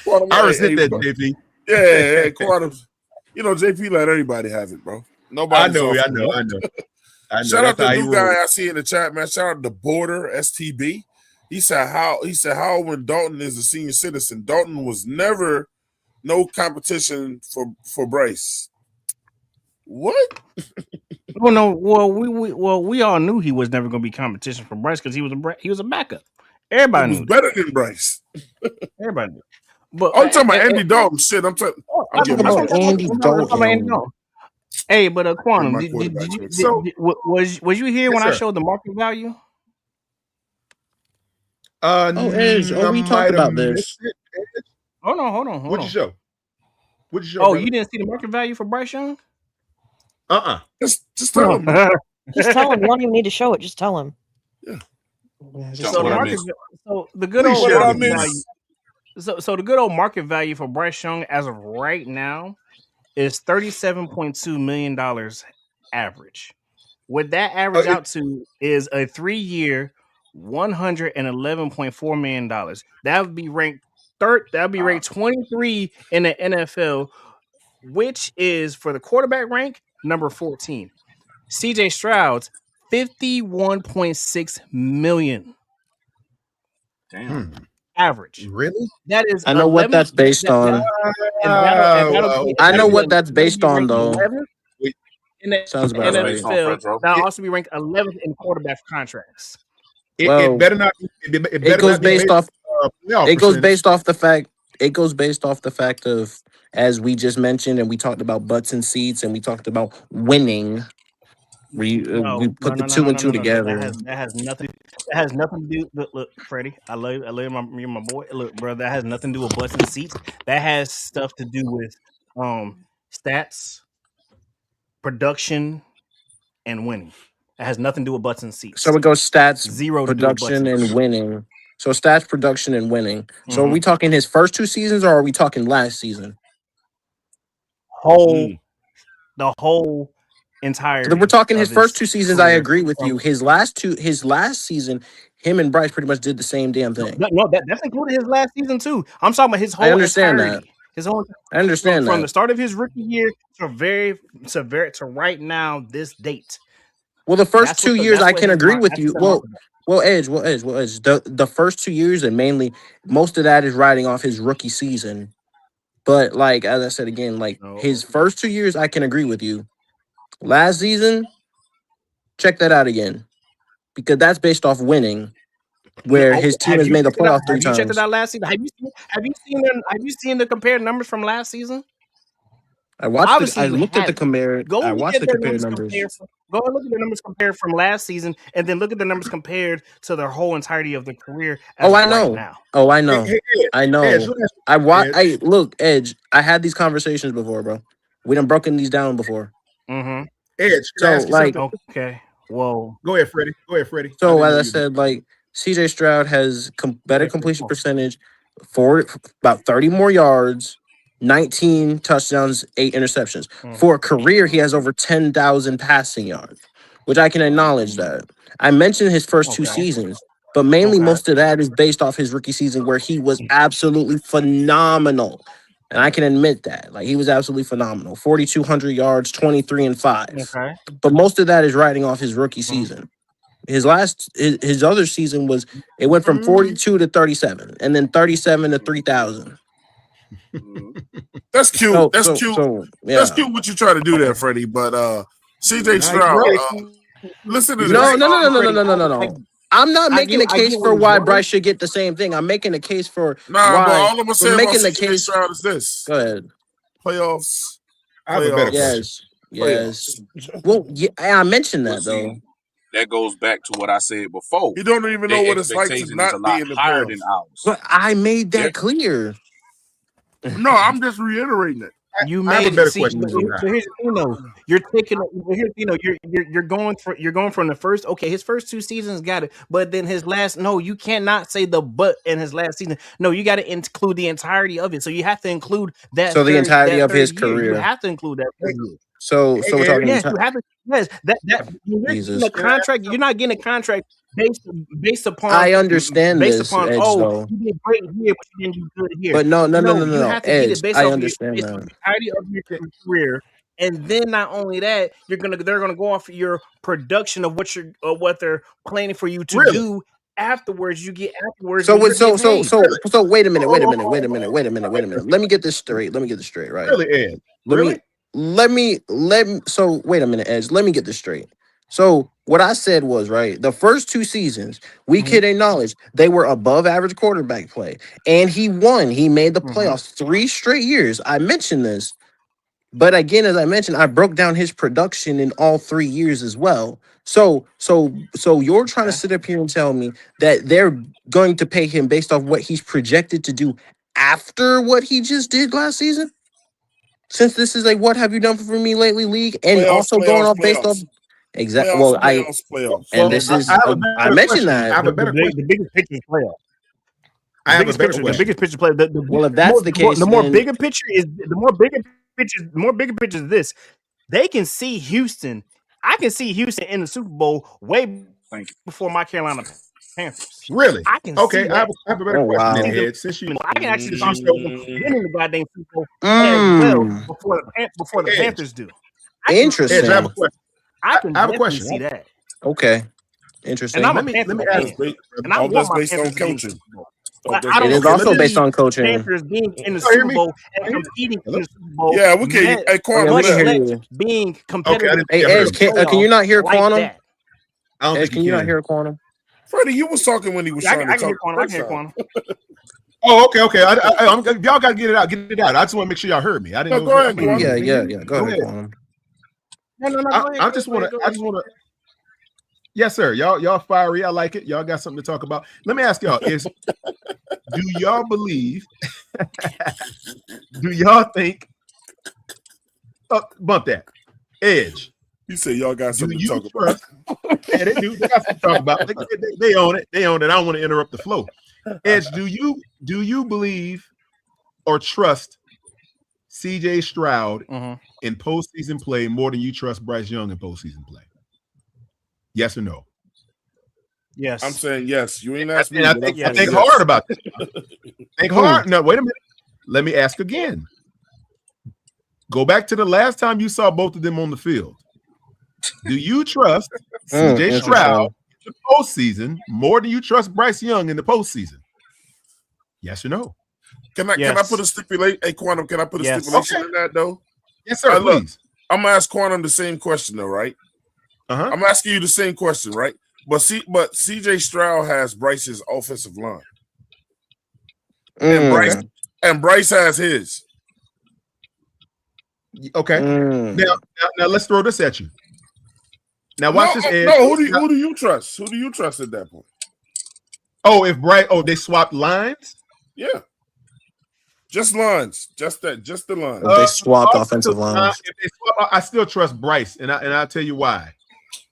Quantum, I resent hey, that, bro. JP. Yeah, Quantum. You know, JP let everybody have it, bro. Nobody. I know. Shout out That's how the he new guy rolls. I see in the chat, man. Shout out to Border STB. He said how when Dalton is a senior citizen, Dalton was never no competition for Bryce. What? Well, no. Well, we all knew he was never going to be competition for Bryce because he was a backup. Everybody He was knew. better than Bryce. Everybody knew. But I'm talking about Andy Dalton. Shit, I'm talking. I'm talking about Andy Dalton. Hey, but Quantum, My did quarterback you choice. was you here Yes, when I sir. showed the market value? Edge. Oh, we I talked might have about missed this. it. Hold on. What'd you show? What'd you show? Oh, brother? you didn't see the market value for Bryce Young? Just tell him. Just tell him. You don't even need to show it. Just tell him. Yeah. So what I missed? So the good Please old share market with me. value. So the good old market value for Bryce Young as of right now is $37.2 million average. What that average out to is a 3-year, $111.4 million. That would be ranked third. That would be ranked 23 in the NFL, which is for the quarterback rank number 14. CJ Stroud's $51.6 million. Damn. Average. Really? That is. I know what that's based on. I know what that's based on, though. In the Sounds about right. NFL, that'll also be ranked 11th in quarterback contracts. It better not. It goes based off. It goes based off the fact. It goes based off the fact of, as we just mentioned, and we talked about butts and seats, and we talked about winning. We put the two and two together. That has nothing. That has nothing to do. Look, Freddie. I love you're my boy. Look, bro. That has nothing to do with butts and seats. That has stuff to do with stats, production, and winning. It has nothing to do with butts and seats. So it goes stats, zero production, and winning. So stats, production, and winning. So are we talking his first 2 seasons, or are we talking last season? The whole entire. So we're talking his first 2 seasons. I agree with you. His last season, him and Bryce pretty much did the same damn thing. No, that's included his last season too. I'm talking about his whole. I understand entirety. His whole. I understand from that. the start of his rookie year to right now, this date. Well, the first 2 years I can agree with you. Well, Edge. The first 2 years, and mainly most of that is riding off his rookie season. But like as I said again, like his first 2 years, I can agree with you. Last season, check that out again, because that's based off winning, where his team has made the playoff 3 times. Have you checked it out last season? Have you seen the compared numbers from last season? I watched. I looked at the compared. I watched the compared numbers. Go and look at the numbers compared from last season, and then look at the numbers compared to their whole entirety of the career. I know. Right now. Oh, I know. I know. Edge, I look, Edge. I had these conversations before, bro. We done broken these down before. Edge. So like, okay. Well, go ahead, Freddie. So as I said, like CJ Stroud has better completion percentage, for about 30 more yards, 19 touchdowns, 8 interceptions. For a career, he has over 10,000 passing yards, which I can acknowledge that. I mentioned his first 2 seasons, but mainly most of that is based off his rookie season where he was absolutely phenomenal. And I can admit that. Like, he was absolutely phenomenal. 4,200 yards, 23 and 5. Okay. But most of that is riding off his rookie season. His other season it went from 42 to 37, and then 37 to 3,000. That's cute. So- That's so- cute. so, That's yeah. cute what you try to do there, Freddie. But CJ Stroud, listen to this. No. I'm not making a case for why Bryce should get the same thing. I'm making a case for Nah, why. but all I'm gonna say about making the CJ case. Stroud is this: Go ahead. playoffs. I have a better question. Yes. Well, yeah, I mentioned that Well, see, though. That goes back to what I said before. You don't even know Their what it's like to expectation is not a lot be in the higher playoffs. than ours. But I made that clear. No, I'm just reiterating it. You I have a made better it. See, question but than that. here's the thing, though. You're taking. Here's you're going from the first. Okay, his first 2 seasons got it, but then his last. No, you cannot say the but in his last season. No, you got to include the entirety of it. So you have to include that. So the entirety of his year. You career. have to include that. Third year. So we're talking. Yes, you have to. Yes, that when you're Jesus. getting a contract. You're not getting a contract based upon. I understand based this, upon. Edge, though. You did great here, but you didn't do good here. But no. You have to get Edge, it based I off understand based on that. the entirety of your career, and then not only that, they're gonna go off your production of what they're planning for you to do afterwards. You get afterwards. So when you get paid. so wait a minute. Let me get this straight. Right. Really, Ed? Let me so wait a minute, Edge. Let me get this straight. So what I said was, right, the first 2 seasons, we can acknowledge they were above average quarterback play. And he won. He made the playoffs 3 straight years. I mentioned this. But again, as I mentioned, I broke down his production in all 3 years as well. So you're trying to sit up here and tell me that they're going to pay him based off what he's projected to do after what he just did last season? Since this is a what have you done for me lately league, and also going off based off exactly. Well, playoffs. And this is I mentioned that. I have a better question. The biggest picture is playoff. I have a better question. The biggest picture play. Well, if that's the case, the more then- bigger picture is this. They can see Houston. I can see Houston in the Super Bowl way before my Carolina Panthers. Really? I can Okay, see I have a better question then, Ed. I can actually talk about them winning the goddamn Super Bowl as well before the Panthers do. Interesting. Ed, I have a question. I can I have a definitely question. see that. Okay. Interesting. And I'm Let a me Panther ask. fan. And I want that's my based on Panthers to be in the coaching. Super Bowl. But I don't It is see also based on coaching. Panthers being in the You hear Super me? Bowl and competing in the Super Bowl. Yeah, we can. Hey, Quantum, much we can hear less you. being competitive. Hey, Edge, can you not hear Quantum? That. I don't Edge, think can you not hear Quantum? Freddie, you was talking when he was I trying can to hear talk. Quantum. I can hear Quantum. Oh, okay. Y'all got to get it out. Get it out. I just want to make sure y'all heard me. I didn't know. Go ahead, Quantum. Yeah. Go ahead, Quantum. No. I just want to. Yes, sir. Y'all fiery. I like it. Y'all got something to talk about. Let me ask y'all: do y'all believe? Do y'all think? Bump that. Edge. You say y'all got something to talk about. Yeah, they do. They got something to talk about. They own it. They own it. I don't want to interrupt the flow. Edge, do you believe or trust CJ Stroud in postseason play more than you trust Bryce Young in postseason play? Yes or no? Yes. I'm saying yes. You ain't asked me. I think hard about this. Think hard. No, wait a minute. Let me ask again. Go back to the last time you saw both of them on the field. Do you trust CJ Stroud in the postseason more than you trust Bryce Young in the postseason? Yes or no? Can I put a stipulation? Hey, Quantum, can I put a stipulation in that though? Yes, sir. Please. I'm gonna ask Quantum the same question though, right? I'm asking you the same question, right? But CJ Stroud has Bryce's offensive line, and Bryce has his. Okay. Now let's throw this at you. Now watch this. Ed. No, who do you trust? Who do you trust at that point? Oh, if Bryce. Oh, they swapped lines. Yeah. Just lines, just the lines. They swapped offensive lines. If they swap, I still trust Bryce, and I'll tell you why.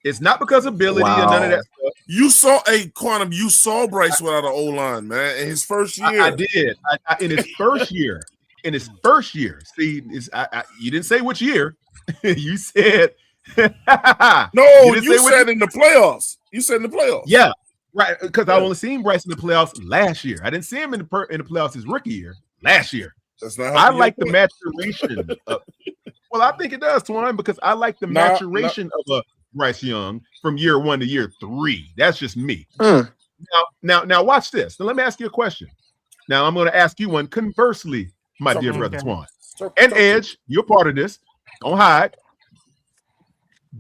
It's not because of ability or none of that stuff. You saw Quantum. You saw Bryce without an O-line, man, in his first year. I did. In his first year. In his first year. See, you didn't say which year. You said no. You said in the playoffs. You said in the playoffs. Yeah, right. Because I only seen Bryce in the playoffs last year. I didn't see him in the playoffs his rookie year last year. That's not. I like the maturation. Well, I think it does, Twine, because I like the maturation of a Bryce Young from year 1 to year 3. That's just me. Now, watch this. Now, let me ask you a question. Now, I'm going to ask you one conversely, my dear brother Twine. And Edge, you're part of this. Don't hide.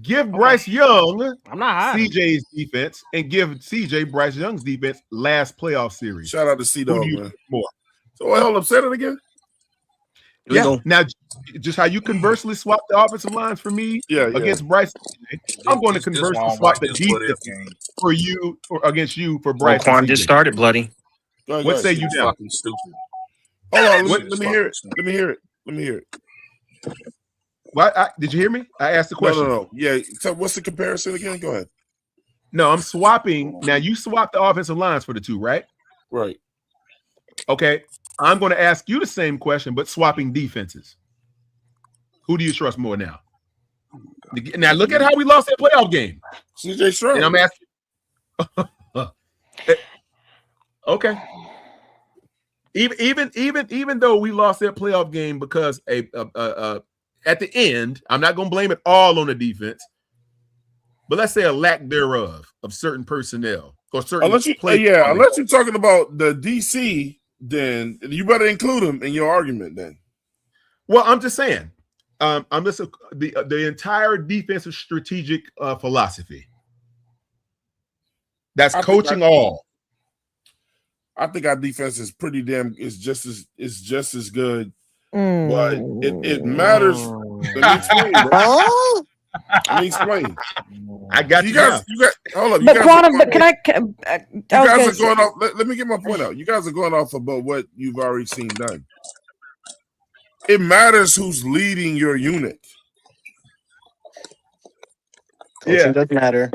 Give Bryce Young CJ's defense and give CJ Bryce Young's defense last playoff series. Shout out to C-Dog, man. More. So, hold up, say it again. Yeah. Now, just how you conversely swap the offensive lines for me against Bryce, I'm going to conversely swap the defense for you against you for Bryce. Quan just started, bloody. What say you now? Fucking stupid. Hold on, let me hear it. Let me hear it. What? Did you hear me? I asked the question. No. Yeah. So what's the comparison again? Go ahead. No, I'm swapping. Now you swap the offensive lines for the two, right? Right. Okay. I'm going to ask you the same question, but swapping defenses. Who do you trust more now? Now look at how we lost that playoff game. CJ Stroud. And I'm asking. Okay. Even though we lost that playoff game because at the end, I'm not going to blame it all on the defense, but let's say a lack thereof of certain personnel or certain unless you're talking about the DC, then you better include them in your argument. Then, well, I'm just saying, I'm just the entire defensive strategic philosophy. That's coaching all. I think our defense is pretty damn. Is just as good. But it matters. Let me explain. I got you guys. Hold up. But Quantum, but can I? You guys are going off. Let me get my point out. You guys are going off about what you've already seen done. It matters who's leading your unit. It doesn't matter.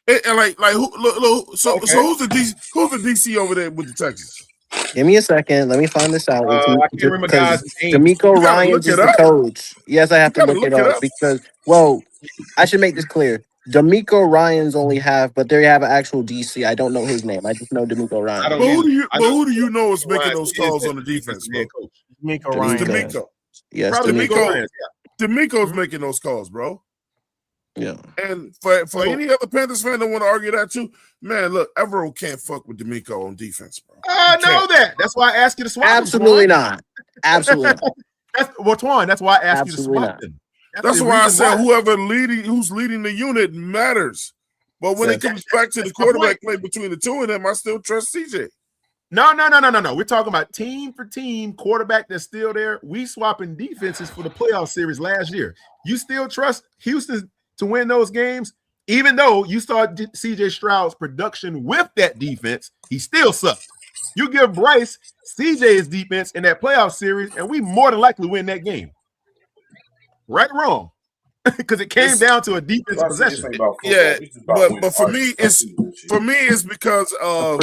And like who? Look. So who's the DC? Who's the DC over there with the Texans? Give me a second. Let me find this out. I can't remember guys. D'Amico Ryans is the coach. Yes, I have to look it up because, I should make this clear. D'Amico Ryans only but they have an actual DC. I don't know his name. I just know D'Amico Ryans. But who do you know is making those calls on the defense, bro? D'Amico Ryans. D'Amico. Yes, D'Amico's making those calls, bro. Yeah. And for any other Panthers fan that want to argue that too, man, look, Evero can't fuck with D'Amico on defense, bro. I know that. That's why I asked you to swap. Absolutely not. Absolutely not. Twan, that's why I asked you to swap them. That's why I said who's leading the unit matters. But when it comes back to the quarterback play between the two of them, I still trust CJ. No. We're talking about team for team quarterback that's still there. We swapping defenses for the playoff series last year. You still trust Houston to win those games, even though you saw CJ Stroud's production with that defense, he still sucked. You give Bryce CJ's defense in that playoff series, and we more than likely win that game. Right or wrong? Because it came down to a defensive possession. Yeah, but for me, it's because of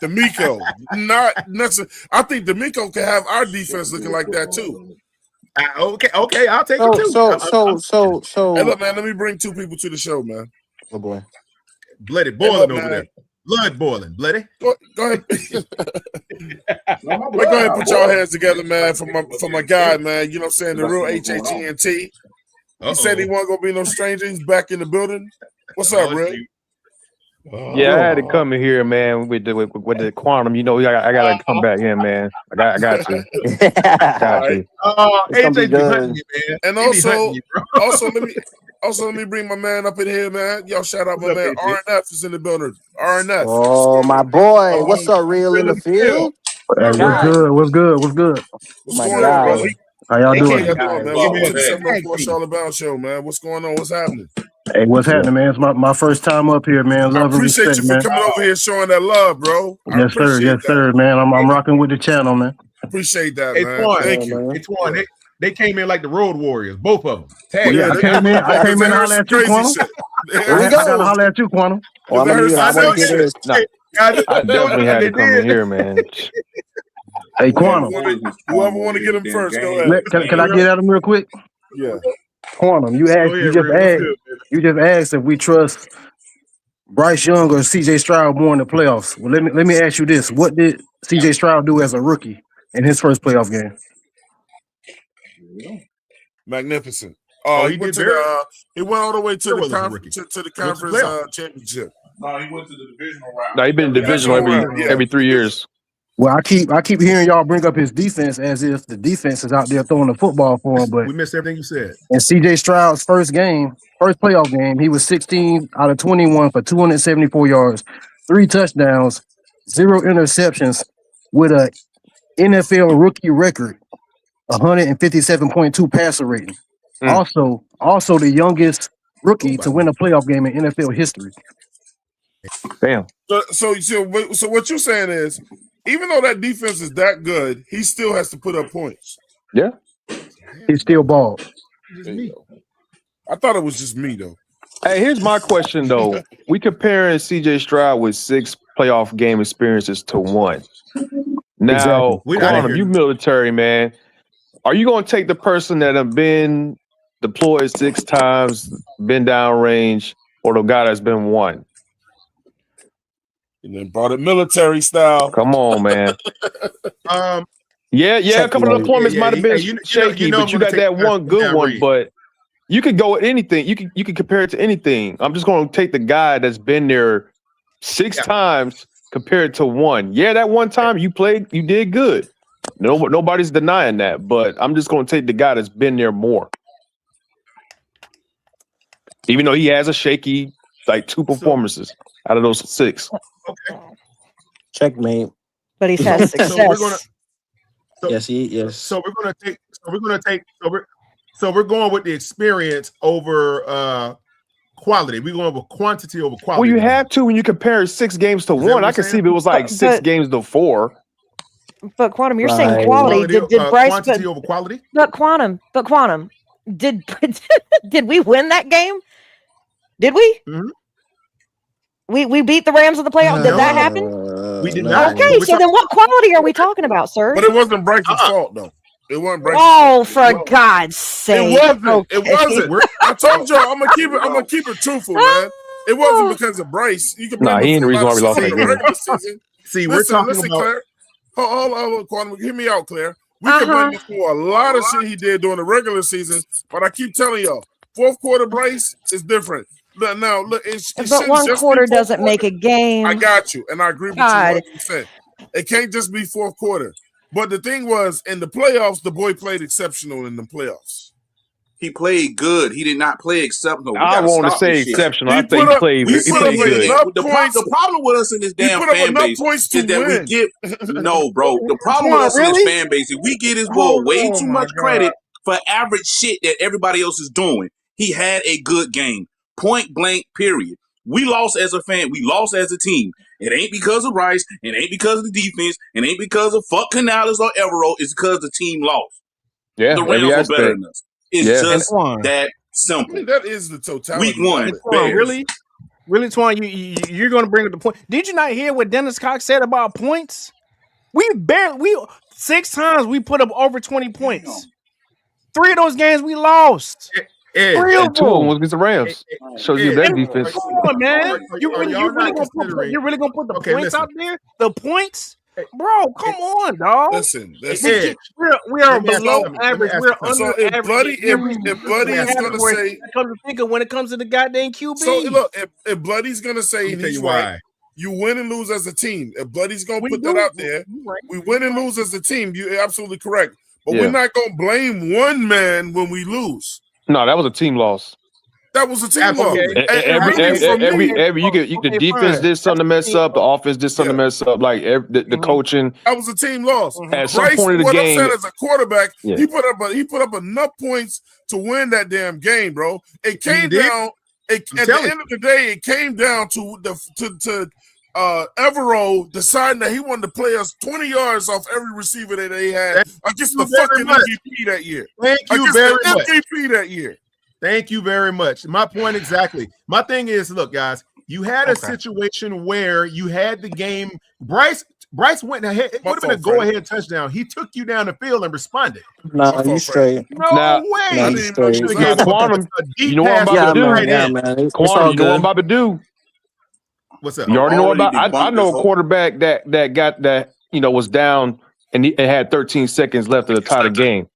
D'Amico. Not necessarily. I think D'Amico can have our defense looking like that too. Okay, I'll take it too. So. Hey, look, man, let me bring two people to the show, man. Oh boy, bloody boiling over there. Blood boiling, bloody. Go ahead. Go ahead and put y'all hands together, man, for my guy, man. You know what I'm saying? The real HHENT. He said he wasn't gonna be no stranger. He's back in the building. What's up, Rick? Yeah, I had to come in here, man, with the Quantum. You know, I gotta come back in, man. I got you. Got you. AJ be hunting you, man. And let me bring my man up in here, man. Y'all shout out my man. RNF is in the building. RNF. Oh, my boy. What's up, real in the field? Hey, what's good? What's going on, brother? How y'all doing? Man? Welcome to the 704 Charlotte Bound Show, man. What's going on? What's happening? Hey, what's happening, man? It's my first time up here, man. I appreciate you for coming over here showing that love, bro. Yes, sir, man. I'm rocking with the channel, man. Appreciate that, man. Thank you. Hey, Twan, they came in like the Road Warriors, both of them. I came in and holler at you, Quantum. I gotta holler at you, Quantum. Well, I mean, I want to get this. Nah, I definitely had to come in here, man. Hey, Quantum. Whoever want to get him first, go ahead. Can I get at him real quick? Yeah. Quantum, you just asked if we trust Bryce Young or CJ Stroud more in the playoffs. Well, let me ask you this: what did CJ Stroud do as a rookie in his first playoff game? Magnificent. He went did to he went all the way to Very the well as a rookie. to the conference championship. No, he went to the divisional round. No, he's been in divisional every 3 years. Well, I keep hearing y'all bring up his defense as if the defense is out there throwing the football for him, but we missed everything you said. In CJ Stroud's first playoff game, he was 16 out of 21 for 274 yards, 3 touchdowns, 0 interceptions, with a NFL rookie record, 157.2 passer rating. Also the youngest rookie to win a playoff game in NFL history. Damn. So what you're saying is, even though that defense is that good, he still has to put up points. Yeah. He's still bald. I thought it was just me, though. Hey, here's my question, though. We comparing CJ Stroud with 6 playoff game experiences to 1. Now, Quantum, you military, man. Are you going to take the person that have been deployed 6 times, been downrange, or the guy that's been 1? And then brought it military style. Come on, man. Yeah, a couple of deployments might have been shaky, but you got that one good one. But you could go with anything. You can compare it to anything. I'm just going to take the guy that's been there 6 times compared to 1. Yeah, that one time you did good. Nobody's denying that, but I'm just going to take the guy that's been there more. Even though he has a shaky, 2 performances out of those 6. Okay. Checkmate. But he's had success. Yes. So we're going with the experience over quality. We're going with quantity over quality. Well, you have to when you compare 6 games to 1. I can see if it was 6 games to 4. But Quantum, you're saying quality. Did Bryce quantity over quality? But Quantum, did we win that game? Did we? Mm-hmm. We beat the Rams in the playoffs. Did that happen? We did not. Okay, so then what quality are we talking about, sir? But it wasn't Bryce's fault, though. It wasn't Bryce's fault. For God's sake! It wasn't. It wasn't. I told y'all I'm gonna keep it truthful, man. It wasn't because of Bryce. You can blame he ain't the reason why we lost that game. See, we're talking about. Claire. Hold on, Quantum. Hear me out, Claire. We can blame him for a lot of shit he did during the regular season, but I keep telling y'all, fourth quarter Bryce is different. Now, look, but one quarter doesn't make a game. I got you, and I agree with you 100%. It can't just be fourth quarter. But the thing was, in the playoffs, the boy played exceptional in the playoffs. He played good. He did not play exceptional. I want to say exceptional. I think he played good. The problem with us in this damn fan base is that we give no, bro. The problem with us in this fan base is we give this boy way too much credit for average shit that everybody else is doing. He had a good game. Point blank, period. We lost as a fan. We lost as a team. It ain't because of Bryce. It ain't because of the defense. It ain't because of fuck Canales or Evero. It's because the team lost. Yeah, the Rams were better than us. It's just that simple. I mean, that is the totality. Week 1. Really, Twan, you're going to bring up the point. Did you not hear what Dennis Cox said about points? We 6 times we put up over 20 points. 3 of those games we lost. 3 of them was against the Rams. Shows you that defense. Come on, man. You really gonna put the points out there? The points? Bro, come on, dog. Listen. We are below average. We're under average. If Bloody is going to say, come to think of when it comes to the goddamn QB. So look, if Bloody's going to say he's right, you win and lose as a team. If Bloody's going to put that out there, we win and lose as a team. You're absolutely correct. But we're not going to blame one man when we lose. No, that was a team loss. That was a team loss. The defense did something to mess up. The offense did something to mess up. Like the coaching. That was a team loss. At some point of the game, I'm saying as a quarterback, he put up enough points to win that damn game, bro. It came down. At the end of the day, it came down to Evero deciding that he wanted to play us 20 yards off every receiver that they had against the fucking MVP that year. Thank you very much. MVP that year. Thank you very much. My point exactly. My thing is, look, guys, you had a situation where you had the game. Bryce went ahead. It would have been a go-ahead touchdown. He took you down the field and responded. Nah, you straight. No way. Nah, you straight. Now, Quantum, you know what I'm about to do? Man. It's Quantum, all you know what I'm good. about to do? What's up? You already know about. I debunked know this a whole- quarterback that got that was down and he had 13 seconds left to tie the game,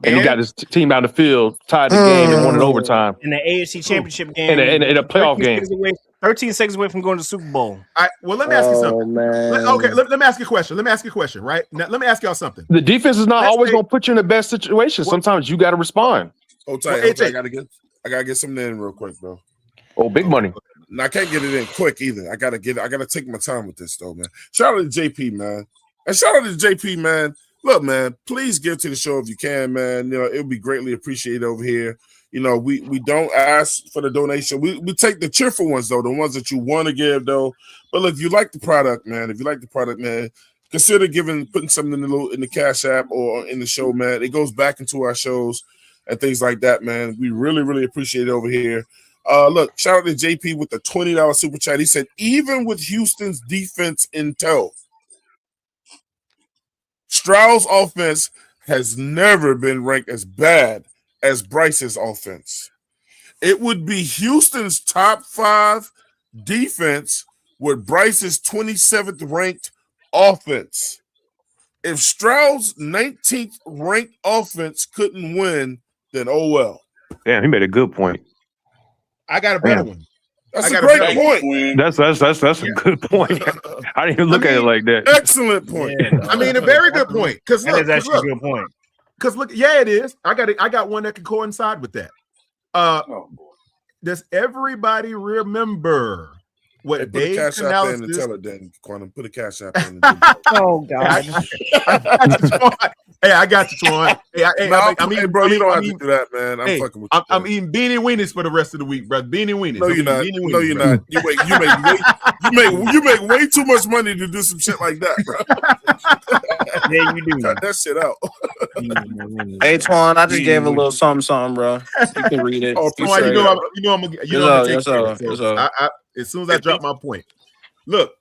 and he got his team out of the field, tied the game, and won in overtime in the AFC Championship game, in a playoff 13 game. seconds away, 13 seconds away from going to the Super Bowl. Well, let me ask you something. Man. Let me ask you a question. Right now, let me ask y'all something. The defense is not always going to put you in the best situation. Sometimes you got to respond. Hold tight. I gotta get something in real quick, bro. Oh, big money. And I can't get it in quick either. I gotta take my time with this though, man. Shout out to JP, man. And shout out to JP, man. Look, man, please give to the show if you can, man. It would be greatly appreciated over here. We don't ask for the donation. We take the cheerful ones though, the ones that you want to give though. But look, if you like the product, man, consider putting something in the Cash App or in the show, man. It goes back into our shows and things like that, man. We really, really appreciate it over here. Look, shout out to JP with the $20 super chat. He said, even with Houston's defense in tow, Stroud's offense has never been ranked as bad as Bryce's offense. It would be Houston's top 5 defense with Bryce's 27th ranked offense. If Stroud's 19th ranked offense couldn't win, then oh well. Damn, he made a good point. I got a better one. That's a great point. That's a good point. I didn't even look at it like that. Excellent point. Yeah, I mean, a very good point. Because that is actually a good point. Because look, yeah, it is. I got one that can coincide with that. Does everybody remember what Dave Canales did? Tell it then, Quantum. Put a Cash App in. Oh God. Hey, I got you, Twan. Hey, bro, you don't have to do that, man. I'm fucking with you. I'm eating beanie weenies for the rest of the week, bro. Beanie weenies. No, you're not. No, you're not. You make way too much money to do some shit like that, bro. Yeah, you do. Cut that shit out. Hey, Twan, I just gave a little something, bro. You can read it. Oh, Twan, you know I'm gonna take it. As soon as I drop my point. Look,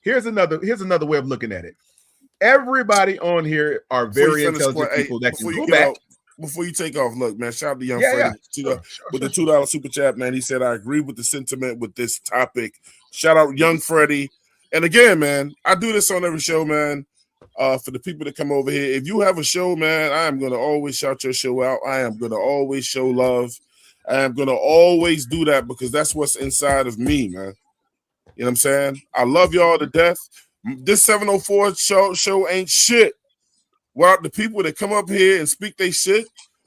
here's another way of looking at it. Everybody on here are very intelligent people that can go back. Before you take off, look, man, shout out to Young Freddie with the $2 super chat, man. He said, I agree with the sentiment with this topic. Shout out Young Freddie. And again, man, I do this on every show, man. For the people that come over here, if you have a show, man, I am going to always shout your show out. I am going to always show love. I am going to always do that because that's what's inside of me, man. You know what I'm saying? I love y'all to death. This 704 show ain't shit without the people that come up here and speak their shit,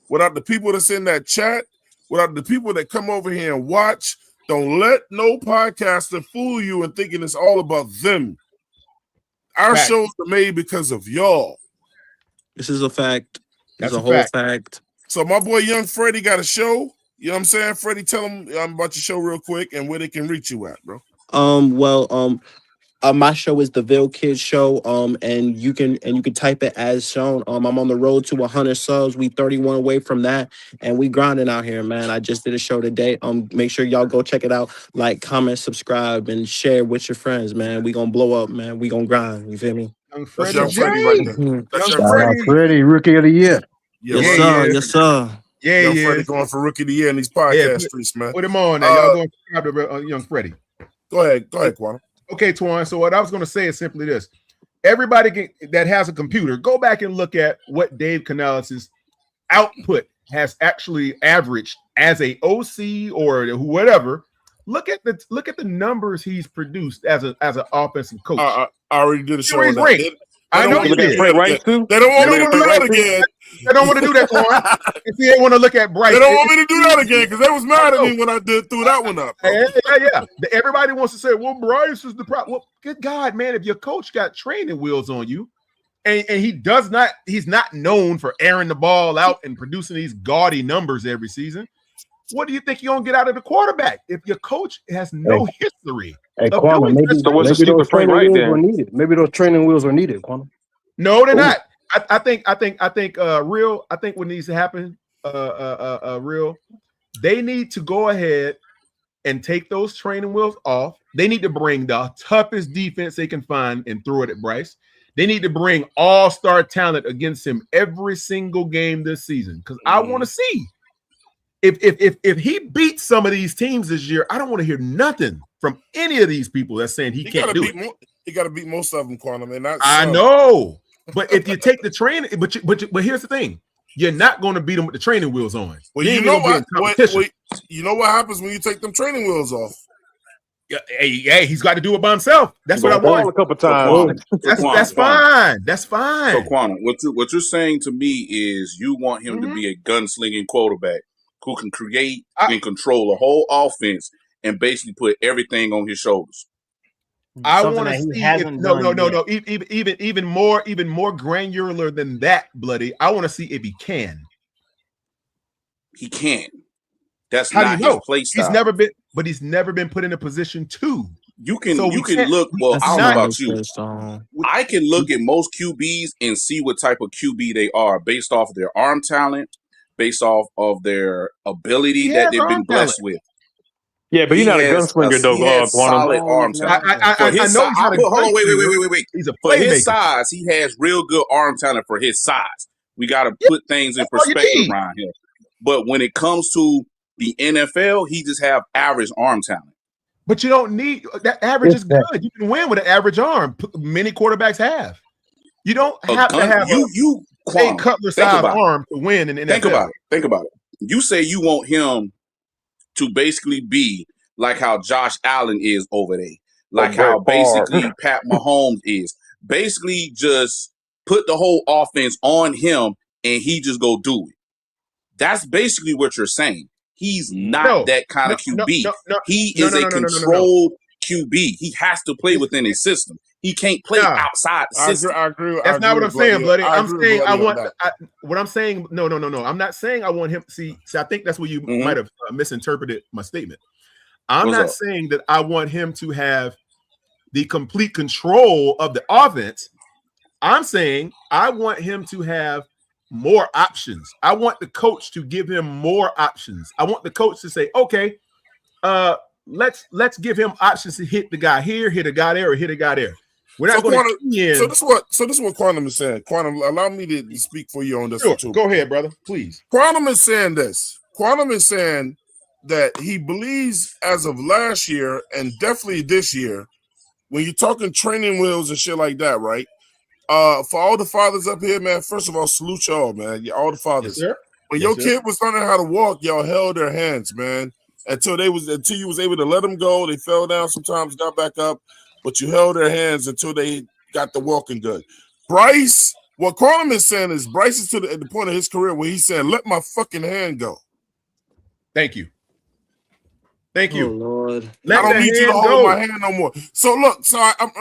without the people that's in that chat, without the people that come over here and watch. Don't let no podcaster fool you in thinking it's all about them. Our shows are made because of y'all. This is a fact. That's a whole fact. So my boy Young Freddie got a show. You know what I'm saying? Freddie, tell them about your show real quick and where they can reach you at, bro. My show is the Ville Kids Show. And you can type it as shown. I'm on the road to 100 subs. We 31 away from that, and we grinding out here, man. I just did a show today. Make sure y'all go check it out. Like, comment, subscribe, and share with your friends, man. We gonna blow up, man. We gonna grind. You feel me? That's Young Freddie right there. That's Young Freddie, Rookie of the Year. Yes, sir. Yeah, Young Freddie going for Rookie of the Year in these podcast streets, man. Put him on now. Y'all going to subscribe to Young Freddie. Go ahead, Quan. Okay, Twan. So what I was going to say is simply this. Everybody that has a computer, go back and look at what Dave Canales' output has actually averaged as a OC or whatever. Look at the numbers he's produced as an offensive coach. I already did a show on that. I know you did. Right too. They don't want me to do that again. They don't want to do that, Twan. If they want to look at Bryce, they don't want me to do that again because they was mad at me when I threw that one up. Yeah. Everybody wants to say, "Well, Bryce is the problem." Well, good God, man! If your coach got training wheels on you, and he's not known for airing the ball out and producing these gaudy numbers every season. What do you think you're gonna get out of the quarterback if your coach has no history? Hey, Quantum, maybe those training wheels were needed. Maybe those training wheels are needed, Quantum. No, they're not. I think what needs to happen real. They need to go ahead and take those training wheels off. They need to bring the toughest defense they can find and throw it at Bryce. They need to bring all-star talent against him every single game this season. Because I want to see if he beats some of these teams this year. I don't want to hear nothing from any of these people that's saying he can't do it. He got to beat most of them, Quantum, and that's I know. But if you take the training, but here's the thing: you're not going to beat them with the training wheels on. Well, you know what? You know what happens when you take them training wheels off? Yeah, hey, he's got to do it by himself. That's what I want. A couple times. That's fine. That's fine. So, Quantum, what you're saying to me is you want him to be a gunslinging quarterback who can create and control a whole offense and basically put everything on his shoulders. I want to see even more granular than that, Bloody. I want to see if he can. He can. That's How not do you know? his play style. He's never been put in a position to. You can look. Well, I don't know about you. I can look at most QBs and see what type of QB they are based off of their arm talent, based off of their ability that they've been blessed with. Yeah, but he's not a gunslinger though. He has solid arm talent. I know. Hold on, wait. He's a for playmaker. His size, he has real good arm talent for his size. We got to put things in perspective around here. But when it comes to the NFL, he just have average arm talent. But you don't need that. Average is good. You can win with an average arm. Many quarterbacks have. You don't have to have a Cutler size arm to win in the NFL. Think about it. You say you want him to basically be like how Josh Allen is over there, like how basically Pat Mahomes is. Basically, just put the whole offense on him and he just go do it. That's basically what you're saying. He's not that kind of QB. He is a controlled QB. He has to play within a system. He can't play outside the system. I agree. That's not what I'm saying, buddy. I'm saying what I'm saying. No. I'm not saying I want him. See, I think that's where you might have misinterpreted my statement. I'm not saying that I want him to have the complete control of the offense. I'm saying I want him to have more options. I want the coach to give him more options. I want the coach to say, okay, let's give him options to hit the guy here, hit a guy there, or hit a guy there. We're not going to. So this is what Quantum is saying. Quantum, allow me to speak for you on this one too. Go ahead, brother, please. Quantum is saying this. Quantum is saying that he believes as of last year and definitely this year, when you're talking training wheels and shit like that, right? For all the fathers up here, man, first of all, salute y'all, man. All the fathers. Yes, when your kid was learning how to walk, y'all held their hands, man. Until you was able to let them go. They fell down sometimes, got back up, but you held their hands until they got the walking good. Bryce, what Quantum is saying is Bryce is at the point of his career where he's saying, let my fucking hand go. Thank you. Thank you. Oh, Lord. I don't need you to hold my hand no more. So look,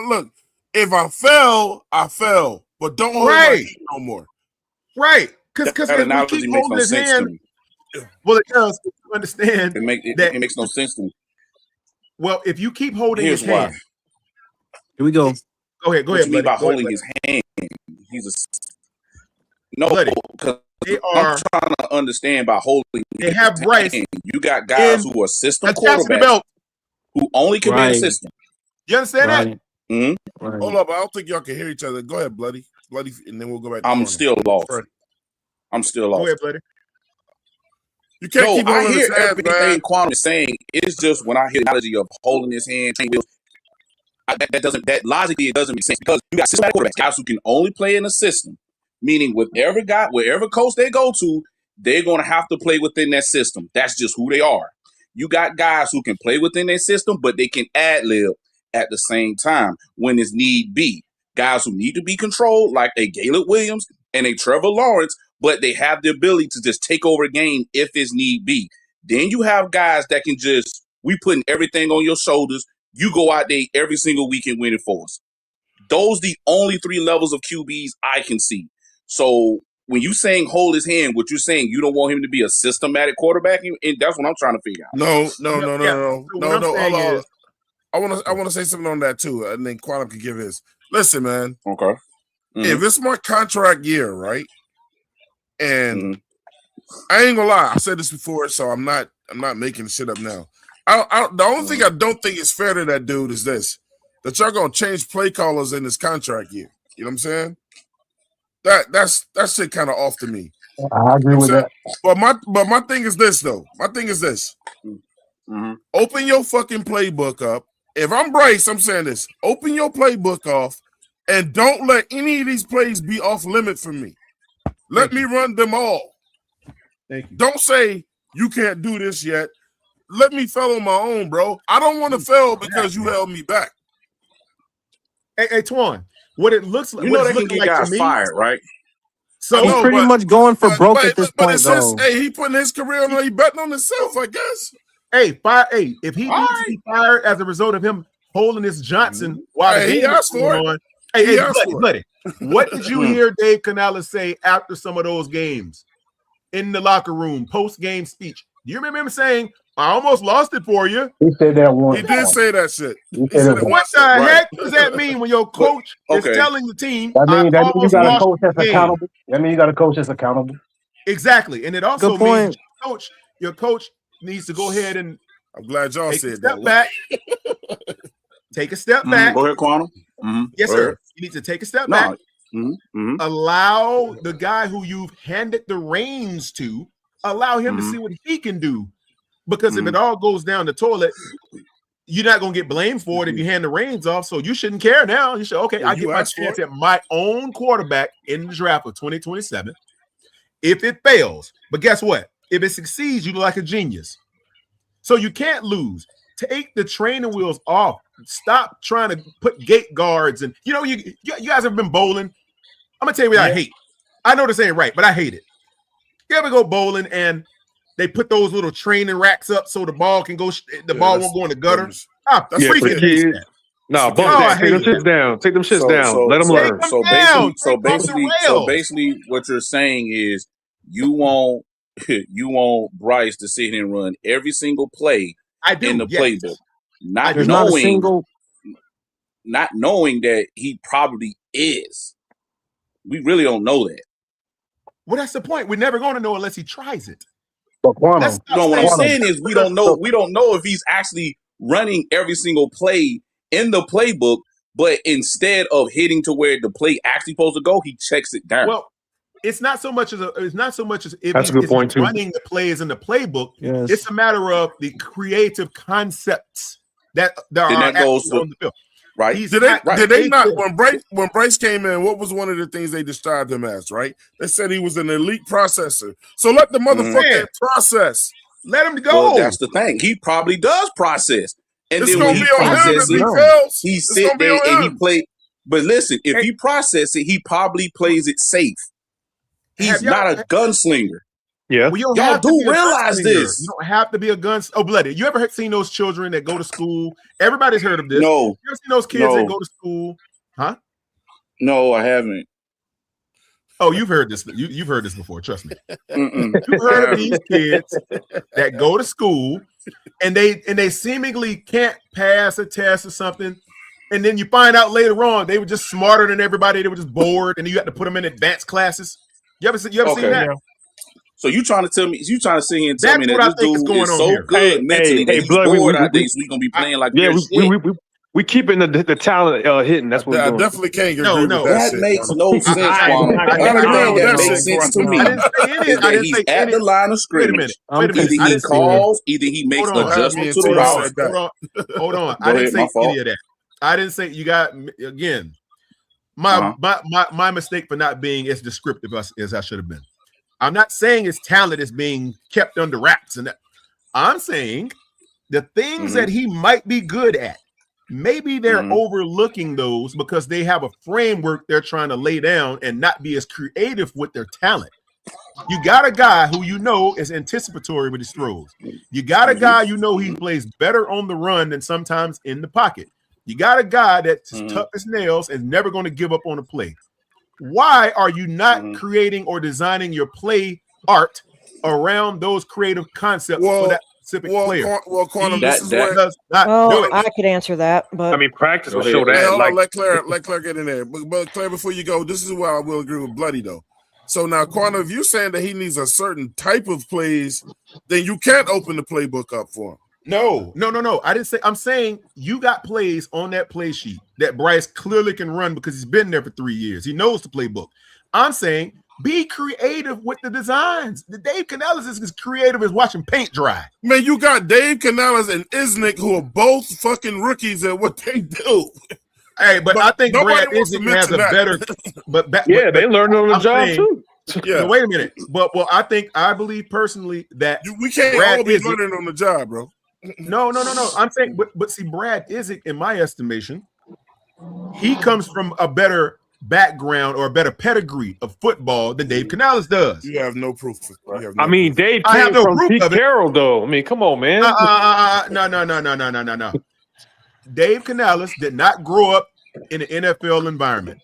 look. If I fell, I fell, but don't hold my hand no more. Right, because if we keep holding his hand, well, it does. You understand it makes no sense to me. Well, if you keep holding his hand, here we go. Go ahead. What you mean by holding his hand? Because I'm trying to understand by holding. They have Bryce. You got guys who are system quarterbacks who only can be in the system. You understand that? Mm-hmm. Right. Hold up, I don't think y'all can hear each other. Go ahead, Bloody, and then we'll go back. I'm still lost. Go ahead, Bloody. You can't keep holding his hand, everything Quantum is saying. It's just when I hear the analogy of holding his hand, that logically it doesn't make sense because you got systematic quarterbacks, guys who can only play in a system. Meaning, with every guy, wherever coach they go to, they're going to have to play within that system. That's just who they are. You got guys who can play within their system, but they can ad-lib at the same time when it's need be. Guys who need to be controlled, like a Caleb Williams and a Trevor Lawrence, but they have the ability to just take over a game if it's need be. Then you have guys that can just, we putting everything on your shoulders. You go out there every single week and win it for us. Those the only three levels of QBs I can see. So when you saying hold his hand, what you're saying, you don't want him to be a systematic quarterback, and that's what I'm trying to figure out. No. I want to say something on that too, and then Quantum can give his. Listen, man. Okay. If it's my contract year, right, and I ain't gonna lie. I said this before, so I'm not making shit up now. The only thing I don't think is fair to that dude is this: that y'all gonna change play callers in this contract year. You know what I'm saying? That shit kind of off to me. I agree with that. But my thing is this though. My thing is this. Open your fucking playbook up. If I'm Bryce, I'm saying this. Open your playbook off and don't let any of these plays be off limit for me. Let me run them all. Thank you. Don't say you can't do this yet. Let me fail on my own, bro. I don't want to fail because you held me back. Hey, Twan, what it looks like, you know they can get guys fired, right? So he's pretty much going for broke at this point, though. Hey, he putting his career on. He betting on himself, I guess. Hey, if he needs to be fired as a result of him holding this Johnson while he asked for it. On, hey, buddy, what did you hear Dave Canales say after some of those games in the locker room, post-game speech? Do you remember him saying, I almost lost it for you? He said that once. He did say that shit. What the heck does that mean when your coach is telling the team? That means you got a coach that's accountable. That means you got a coach that's accountable. Exactly, and it also means your coach needs to go ahead and. I'm glad y'all said that. Back. Take a step back. Go ahead, Quantum. Yes, sir. You need to take a step back. Allow the guy who you've handed the reins to, allow him to see what he can do. Because if it all goes down the toilet, you're not going to get blamed for it if you hand the reins off. So you shouldn't care now. You should, I get my chance at my own quarterback in the draft of 2027. If it fails, but guess what? If it succeeds, you look like a genius. So you can't lose. Take the training wheels off. Stop trying to put gate guards. And, you guys have been bowling. I'm going to tell you what I hate. I know this ain't right, but I hate it. You ever go bowling and they put those little training racks up so the ball can go, ball won't go in the gutter? Take them shits down. Take them shits down. Let them learn. So basically, what you're saying is you want Bryce to sit here and run every single play in the playbook, not knowing that he probably is. We really don't know that. Well, that's the point. We're never going to know unless he tries it. What I'm saying is we don't know. We don't know if he's actually running every single play in the playbook, but instead of hitting to where the play actually supposed to go, he checks it down. Well, it's not so much as if that's a good point too. Running the plays in the playbook. Yes. It's a matter of the creative concepts that goes on the field. Right? Did they not when Bryce came in? What was one of the things they described him as? Right? They said he was an elite processor. So let the motherfucker process. Let him go. Well, that's the thing. He probably does process, and it's then when he processes, he sit there and he play. But listen, if he processes it, he probably plays it safe. He's not a gunslinger. Yeah, well, y'all do realize this. You don't have to be a gun. Oh, bloody! You ever seen those children that go to school? Everybody's heard of this. No. You ever seen those kids that go to school? Huh? No, I haven't. Oh, you've heard this. You've heard this before. Trust me. You've heard of these kids that go to school and they seemingly can't pass a test or something, and then you find out later on they were just smarter than everybody. They were just bored, and you had to put them in advanced classes. You ever seen that? So you trying to tell me? You trying to sit here and tell me that this dude is so here. good mentally that he's bored out there, so we gonna be playing like we keeping the talent hitting. That's what I definitely can't agree with that makes no sense. That makes sense to me. He's at the line of scrimmage. Either he calls, either he makes adjustments to the route. Hold on. I didn't say any of that. I didn't say you got again. My mistake for not being as descriptive as I should have been. I'm not saying his talent is being kept under wraps, and that I'm saying the things that he might be good at, maybe they're overlooking those because they have a framework they're trying to lay down and not be as creative with their talent. You got a guy who you know is anticipatory with his throws. You got a guy you know he plays better on the run than sometimes in the pocket. You got a guy that's tough as nails and never going to give up on a play. Why are you not creating or designing your play art around those creative concepts for that specific player? Quantum, I could answer that, but I mean, practice will show that. Let Claire get in there. But Claire, before you go, this is where I will agree with Bloody though. So now, Quanah, if you're saying that he needs a certain type of plays, then you can't open the playbook up for him. No. I didn't say. I'm saying you got plays on that play sheet that Bryce clearly can run because he's been there for 3 years. He knows the playbook. I'm saying be creative with the designs. The Dave Canales is as creative as watching paint dry. Man, you got Dave Canales and Isnick who are both fucking rookies at what they do. Hey, but I think Brad Isnick has a better. They learned on the job too. Yeah. Wait a minute. But I believe personally that we can't all be learning on the job, bro. No. I'm saying, but see, Brad Isnick, in my estimation, he comes from a better background or a better pedigree of football than Dave Canales does. You have no proof. Dave came from Pete Carroll, though. I mean, come on, man. No. Dave Canales did not grow up in an NFL environment.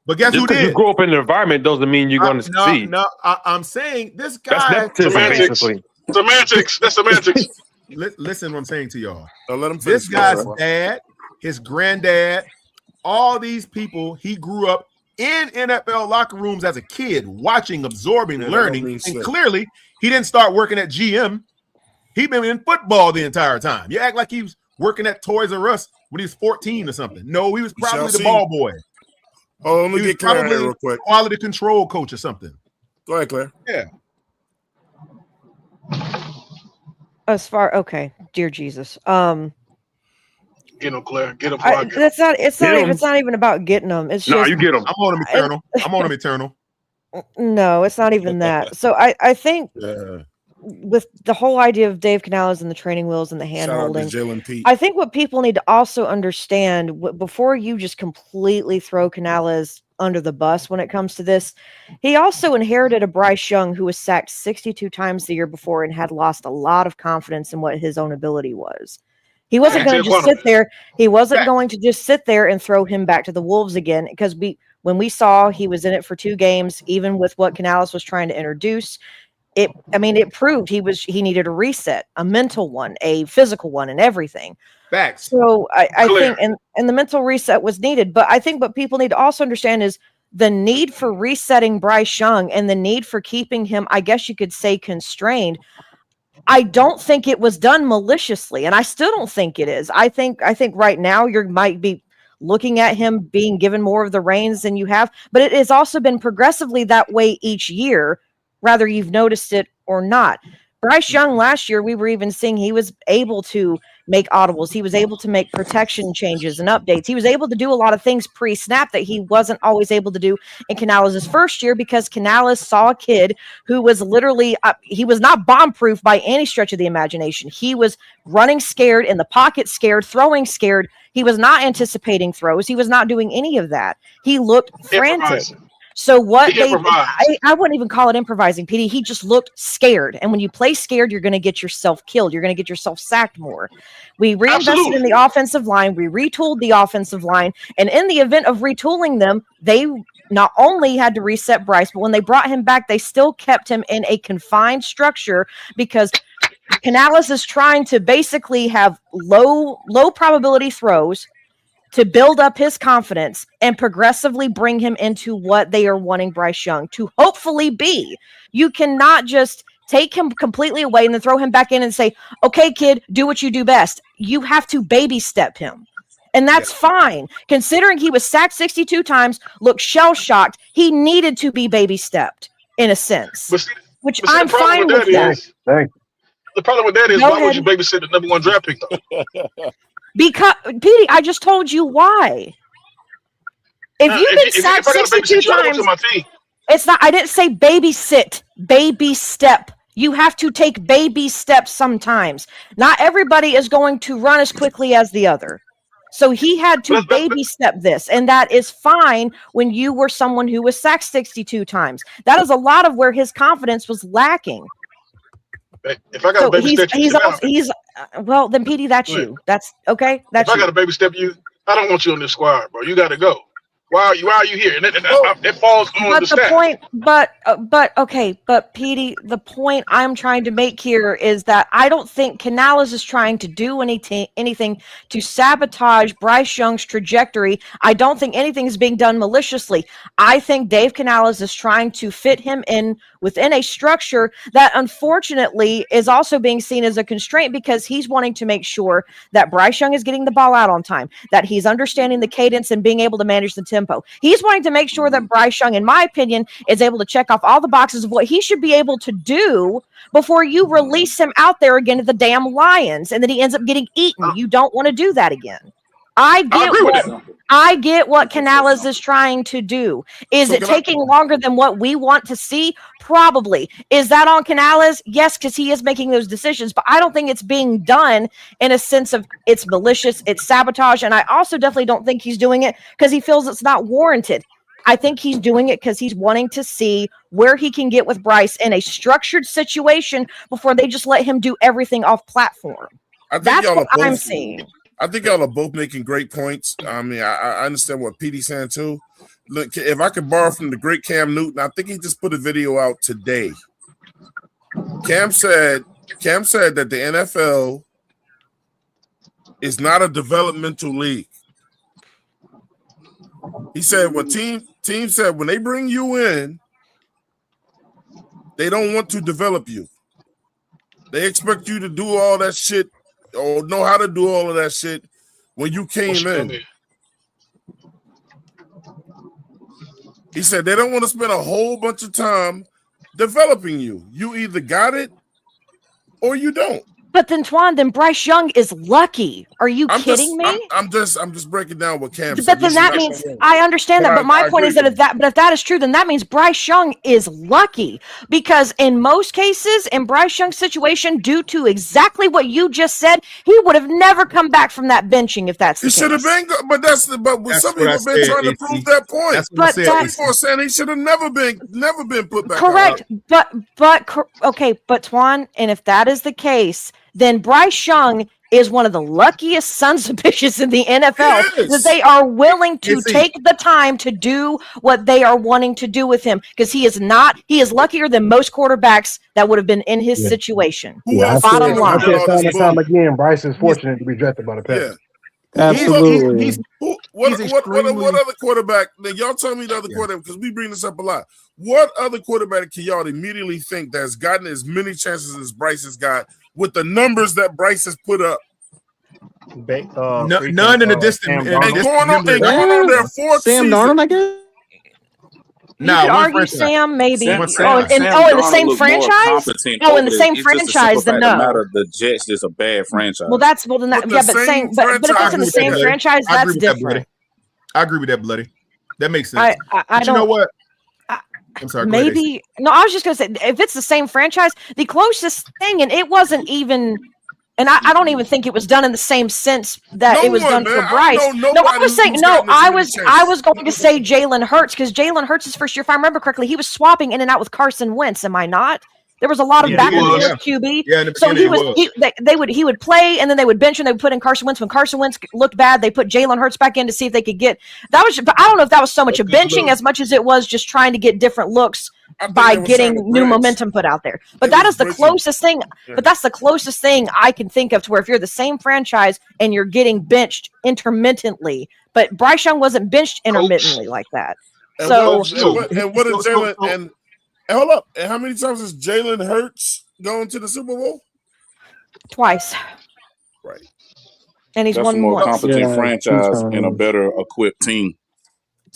But guess who did? You grow up in an environment doesn't mean you're going to succeed. I'm saying this guy. That's nepotism, Semantics. That's semantics. Listen, what I'm saying to y'all. Let him this guy's dad, his granddad, all these people, he grew up in NFL locker rooms as a kid, watching, absorbing, learning. And clearly, he didn't start working at GM. He'd been in football the entire time. You act like he was working at Toys R Us when he was 14 or something. No, he was probably the ball boy. Oh, let me get Claire here real quick. Quality control coach or something. Go ahead, Claire. Yeah. Okay, dear Jesus. Get him, Claire. Get him. It's not even about getting them. It's just you get them. I'm on him eternal. I'm on him eternal. No, it's not even that. So I think with the whole idea of Dave Canales and the training wheels and the hand holding, I think what people need to also understand before you just completely throw Canales under the bus when it comes to this, he also inherited a Bryce Young who was sacked 62 times the year before and had lost a lot of confidence in what his own ability was. He wasn't going to just sit there. He wasn't going to just sit there and throw him back to the Wolves again, because when we saw he was in it for 2 games, even with what Canales was trying to introduce, it proved he needed a reset, a mental one, a physical one, and everything. Facts. So I think and the mental reset was needed. But I think what people need to also understand is the need for resetting Bryce Young and the need for keeping him, I guess you could say, constrained. I don't think it was done maliciously, and I still don't think it is. I think right now you might be looking at him being given more of the reins than you have, but it has also been progressively that way each year, whether you've noticed it or not. Bryce Young last year, we were even seeing he was able to make audibles. He was able to make protection changes and updates. He was able to do a lot of things pre-snap that he wasn't always able to do in Canales' first year, because Canales saw a kid who was literally, he was not bomb-proof by any stretch of the imagination. He was running scared, in the pocket scared, throwing scared. He was not anticipating throws. He was not doing any of that. He looked frantic. So what I wouldn't even call it improvising, PD. He just looked scared. And when you play scared, you're going to get yourself killed. You're going to get yourself sacked more. We reinvested in the offensive line. We retooled the offensive line. And in the event of retooling them, they not only had to reset Bryce, but when they brought him back, they still kept him in a confined structure, because Canales is trying to basically have low probability throws to build up his confidence and progressively bring him into what they are wanting Bryce Young to hopefully be. You cannot just take him completely away and then throw him back in and say, okay, kid, do what you do best. You have to baby step him. And that's fine. Considering he was sacked 62 times, looked shell-shocked, he needed to be baby stepped in a sense, which I'm fine with that. The problem with that is, why would you babysit the #1 draft pick, though? Because, Petey, I just told you why. If you've been sacked 62 times, it's not, I didn't say babysit, baby step. You have to take baby steps sometimes. Not everybody is going to run as quickly as the other. So he had to baby step this, and that is fine when you were someone who was sacked 62 times. That is a lot of where his confidence was lacking. If I got a baby step, well, then PD, that's you. That's okay. That's if I got a baby step you, I don't want you on this squad, bro. You got to go. Why are you here? And it falls on But the the staff. point, but Petey, the point I'm trying to make here is that I don't think Canales is trying to do anything to sabotage Bryce Young's trajectory. I don't think anything is being done maliciously. I think Dave Canales is trying to fit him in within a structure that unfortunately is also being seen as a constraint because he's wanting to make sure that Bryce Young is getting the ball out on time, that he's understanding the cadence and being able to manage the tempo. He's wanting to make sure that Bryce Young, in my opinion, is able to check off all the boxes of what he should be able to do before you release him out there again to the damn Lions and then he ends up getting eaten. You don't want to do that again. I get what Canales is trying to do. Is it taking longer than what we want to see? Probably. Is that on Canales? Yes, because he is making those decisions, but I don't think it's being done in a sense of it's malicious, it's sabotage, and I also definitely don't think he's doing it because he feels it's not warranted. I think he's doing it because he's wanting to see where he can get with Bryce in a structured situation before they just let him do everything off platform. That's what I'm seeing. I think y'all are both making great points. I mean, I understand what Petey's saying too. Look, if I could borrow from the great Cam Newton, I think he just put a video out today. Cam said that the NFL is not a developmental league. He said what team said when they bring you in, they don't want to develop you. They expect you to do all that shit or know how to do all of that shit when you came in. He said they don't want to spend a whole bunch of time developing you. You either got it or you don't. But then Bryce Young is lucky. Are you kidding me? I'm just breaking down what Cam said. But then that means I understand that. But my point is that if that is true, then that means Bryce Young is lucky because in most cases, in Bryce Young's situation, due to exactly what you just said, he would have never come back from that benching if that's the case. He should have been, but some people have been trying to prove that point. That's what people are saying he should have never been put back. Correct, but okay, but Twan, and if that is the case, then Bryce Young is one of the luckiest sons of bitches in the NFL that they are willing to take the time to do what they are wanting to do with him because he is luckier than most quarterbacks that would have been in his situation. Bottom line. Time again, Bryce is fortunate to be drafted by the Packers. Absolutely. What other quarterback? Y'all tell me the other quarterback because we bring this up a lot. What other quarterback can y'all immediately think that's gotten as many chances as Bryce has got with the numbers that Bryce has put up? None in the distant. Going on there for Sam Darnold, I guess. You could argue Sam maybe. In the same franchise. In the same franchise. Then no. The Jets is a bad franchise. But if it's in the same franchise, that's different. I agree with that, Bloody. That makes sense. I don't. You know what? I'm sorry. Maybe no. I was just gonna say if it's the same franchise, the closest thing, and it wasn't even. And I don't even think it was done in the same sense that it was done for Bryce. I was saying I was going to say Jalen Hurts because Jalen Hurts' first year, if I remember correctly, he was swapping in and out with Carson Wentz. Am I not? There was a lot of back and forth QB. So he would play and then they would bench and they would put in Carson Wentz. When Carson Wentz looked bad, they put Jalen Hurts back in to see if they could get that was. But I don't know if that was so much of benching as much as it was just trying to get different looks by getting new momentum put out there. But that is the closest thing. But that's the closest thing I can think of to where if you're the same franchise and you're getting benched intermittently, but Bryce Young wasn't benched intermittently like that. And what is Jalen and hold up? And how many times has Jalen Hurts gone to the Super Bowl? Twice. Right. And he's won more competent franchise and a better equipped team.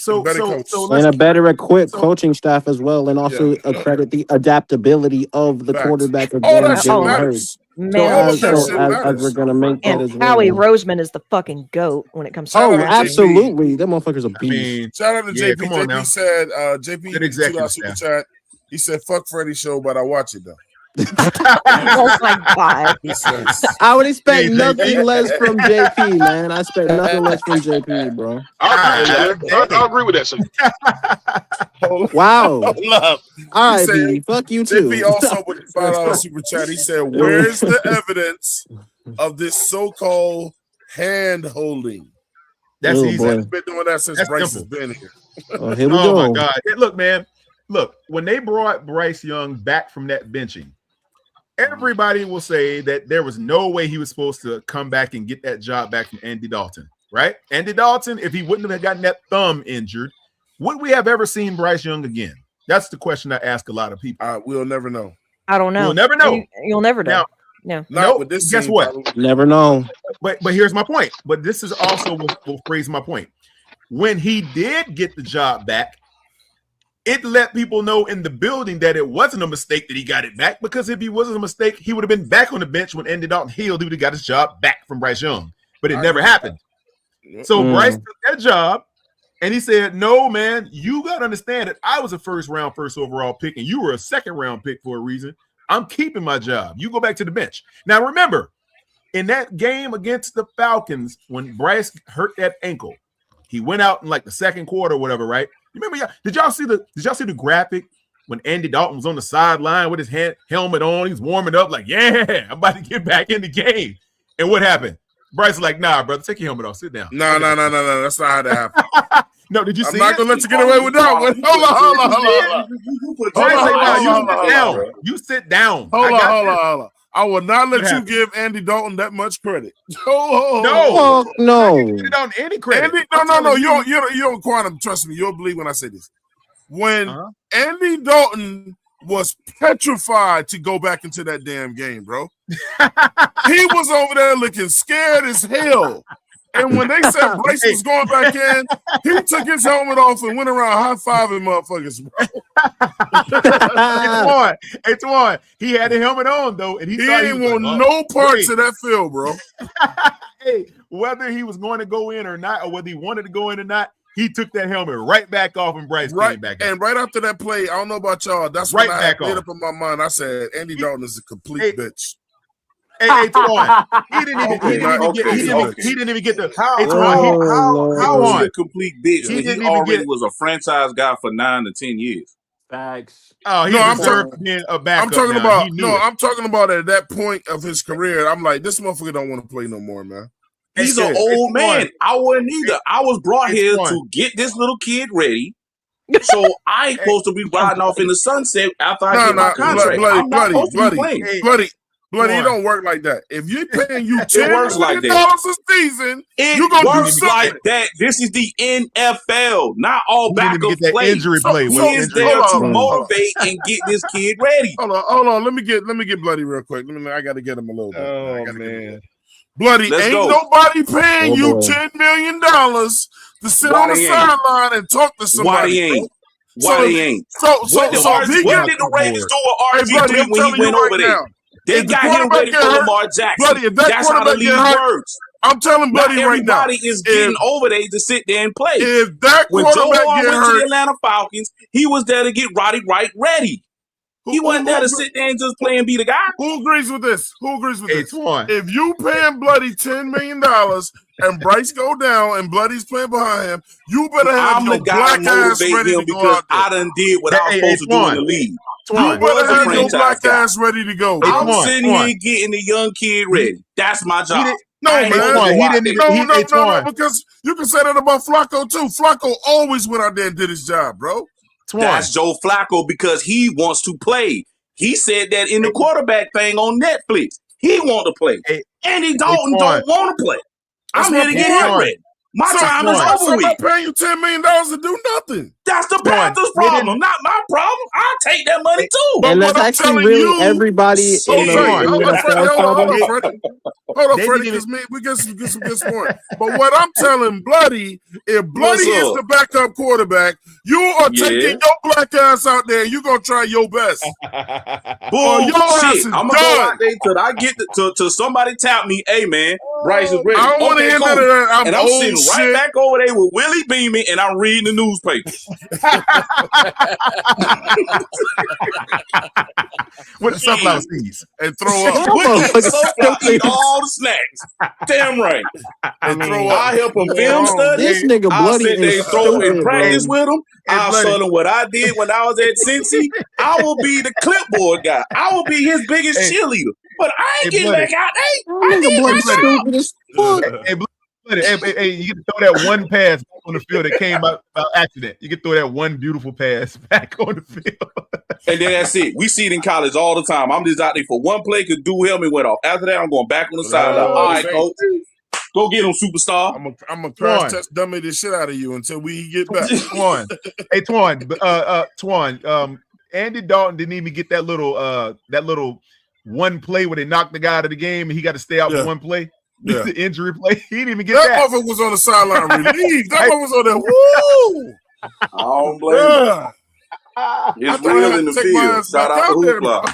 And a better equipped coaching staff as well, and also accredit the adaptability of the quarterback again, Jalen Hurts. As we're gonna make that as well. Howie Roseman is the fucking GOAT when it comes to absolutely. That motherfucker's a beast. Shout out to JP. JP said JP super chat. He said, "Fuck Freddie show, but I watch it though." Oh my god! I would expect nothing less from JP, man. I expect nothing less from JP, bro. I agree with that. So. Wow. All right, B. Fuck you too. JP also with $5 super chat. He said, "Where's the evidence of this so-called hand holding?" That's easy. He's been doing that since That's Bryce simple. has been here. Oh, here we go. My God. Hey, look, man. Look, when they brought Bryce Young back from that benching, everybody will say that there was no way he was supposed to come back and get that job back from Andy Dalton, right? Andy Dalton, if he wouldn't have gotten that thumb injured, would we have ever seen Bryce Young again? That's the question I ask a lot of people. We'll never know. I don't know. We'll never know. You'll never know. Now, Not with this guess team, what? probably. Never know. But here's my point. But this is also what will phrase my point. When he did get the job back, it let people know in the building that it wasn't a mistake that he got it back, because if he wasn't a mistake, he would have been back on the bench when Andy Dalton healed. He would have got his job back from Bryce Young, but it never happened. So Bryce took that job, and he said, "No, man, you got to understand that I was a first overall pick, and you were a second round pick for a reason. I'm keeping my job. You go back to the bench." Now, remember, in that game against the Falcons, when Bryce hurt that ankle, he went out in like the second quarter or whatever, right? You remember? Did y'all see the graphic when Andy Dalton was on the sideline with his helmet on? He's warming up like, "Yeah, I'm about to get back in the game." And what happened? Bryce was like, "Nah, brother, take your helmet off. Sit down." No. That's not how that happened. No, did you see I'm not it? going to let you get away with that one. Hold on. You sit down. Hold on. I will not let you give Andy Dalton that much credit. No. Get on any credit. No. You don't quantum. Trust me. You'll believe when I say this. When Andy Dalton was petrified to go back into that damn game, bro. He was over there looking scared as hell. And when they said Bryce was going back in, he took his helmet off and went around high-fiving motherfuckers, bro. It's one. He had the helmet on, though, and he didn't want no parts of that field, bro. Hey, whether he was going to go in or not, or whether he wanted to go in or not, he took that helmet right back off, and Bryce came back out. And right after that play, I don't know about y'all, that's right when I back made off. up in my mind. I said, Andy Dalton is a complete bitch. Hey, Twan. He didn't even get the. How is he a complete bitch when he already was a franchise guy for 9 to 10 years? Facts. Oh, I'm being a backup. I'm talking about at that point of his career. I'm like, this motherfucker don't want to play no more, man. He's an old man. I wasn't either. I was brought here to get this little kid ready. So I ain't supposed to be riding off in the sunset after I get my contract. Bloody, it don't work like that. If you're paying you $10 million a season, you gonna do something like that. This is the NFL, not all backup play. Injury play. He is there to motivate and get this kid ready. Hold on. Let me get Bloody real quick. I got to get him a little bit. Oh man, Bloody, nobody paying you $10 million to sit on the sideline and talk to somebody. Why they ain't? What did the Ravens do with RG3 when he went over there? They got him ready for Lamar Jackson. Bloody, that's how the league works. I'm telling Bloody right now. Everybody is getting over there to sit there and play. If that when Joe Horn went to the Atlanta Falcons, he was there to get Roddy Wright ready. He wasn't there to sit there and just play and be the guy. Who agrees with this? If you paying Bloody $10 million and Bryce go down and Bloody's playing behind him, you better have your black ass ready to go out there. I done did what I was supposed to do in the league. You better have your black ass ready to go. I'm sitting here getting the young kid ready. That's my job. No, because you can say that about Flacco too. Flacco always went out there and did his job, bro. That's Joe Flacco because he wants to play. He said that in the quarterback thing on Netflix. He want to play. Andy Dalton don't want to play. I'm here to get him ready. My time is over with. I'm paying you $10 million to do nothing. That's the Panthers' problem, not my problem. I'll take that money too. And let's actually really everybody in the Hold on, Freddie, because we get some good sport. But what I'm telling Bloody, if Bloody is the backup quarterback, you are taking your black ass out there. You're going to try your best. Bullshit. I'm going to go out there till I get to somebody tap me, hey, man, Bryce is ready. I don't want to hear none of that. I'm sitting right back over there with Willie Beeman, and I'm reading the newspapers. With the sunflower seeds. And throw up. Eat all the snacks. Damn right. I help him film study. This nigga Bloody sit there and throw and practice with him. I'll show him what I did when I was at Cincy. I will be the clipboard guy. I will be his biggest cheerleader. But I ain't getting back out. I did my job. Hey, you can throw that one pass back on the field that came out by accident. You can throw that one beautiful pass back on the field. And then that's it. We see it in college all the time. I'm just out there for one play because dude helmet went off. After that, I'm going back on the sideline. All right, coach. Go get him, superstar. I'm a crash test dummy the shit out of you until we get back. Twan. Hey, Twan. Andy Dalton didn't even get that little one play where they knocked the guy out of the game and he got to stay out for one play. Yeah. The injury play. He didn't even get that. That motherfucker was on the sideline relieved. That motherfucker was on there. Woo! I don't blame him. It's real in the field. Shout out to Hoopla.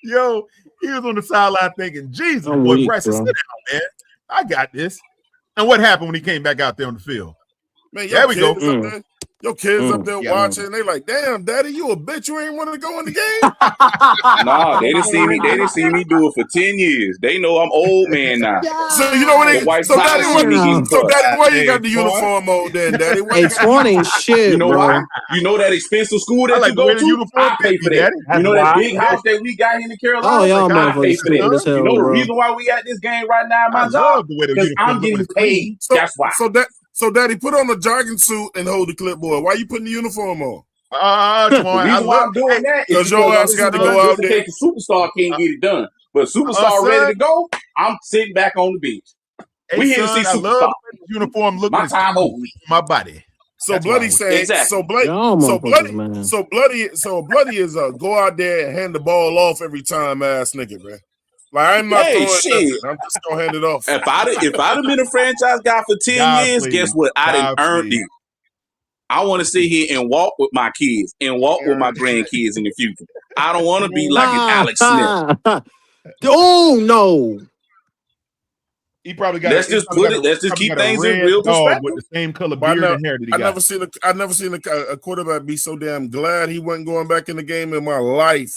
Yo, he was on the sideline thinking, Jesus, boy, Bryce, sit down, man. I got this. And what happened when he came back out there on the field? Man, there we go. Your kids up there watching, and they like, damn, daddy, you a bitch. You ain't want to go in the game? Nah, they didn't see me. They didn't see me do it for 10 years. They know I'm old man now. So you know what they daddy, why you got the uniform on then, daddy? Hey, 20 shit. You know why? You know that expensive school that you go to? I pay for that. You know that big house that we got in the Carolinas? Oh, y'all I pay for that. You know the bro. reason why we at this game right now in my job? Because I'm getting paid. That's why. So, Daddy, put on a jogging suit and hold the clipboard. Why you putting the uniform on? The reason why I'm doing that is because your ass got to go out there. In case the superstar can't get it done. But superstar ready to go, I'm sitting back on the bench. We here to see superstar. Uniform looking my time over. My body. So that's Bloody saying, exactly. so Bloody is go out there and hand the ball off every time, ass nigga, man. Like I'm not throwing nothing. I'm just gonna hand it off. If I'd have been a franchise guy for 10 years, guess what? I didn't earn it. I want to sit here and walk with my kids and walk with my grandkids in the future. I don't want to be like an Alex Smith. Oh no. He probably got. Let's just keep things in real perspective. With the same color beard and hair that he got. I never seen a quarterback be so damn glad he wasn't going back in the game in my life.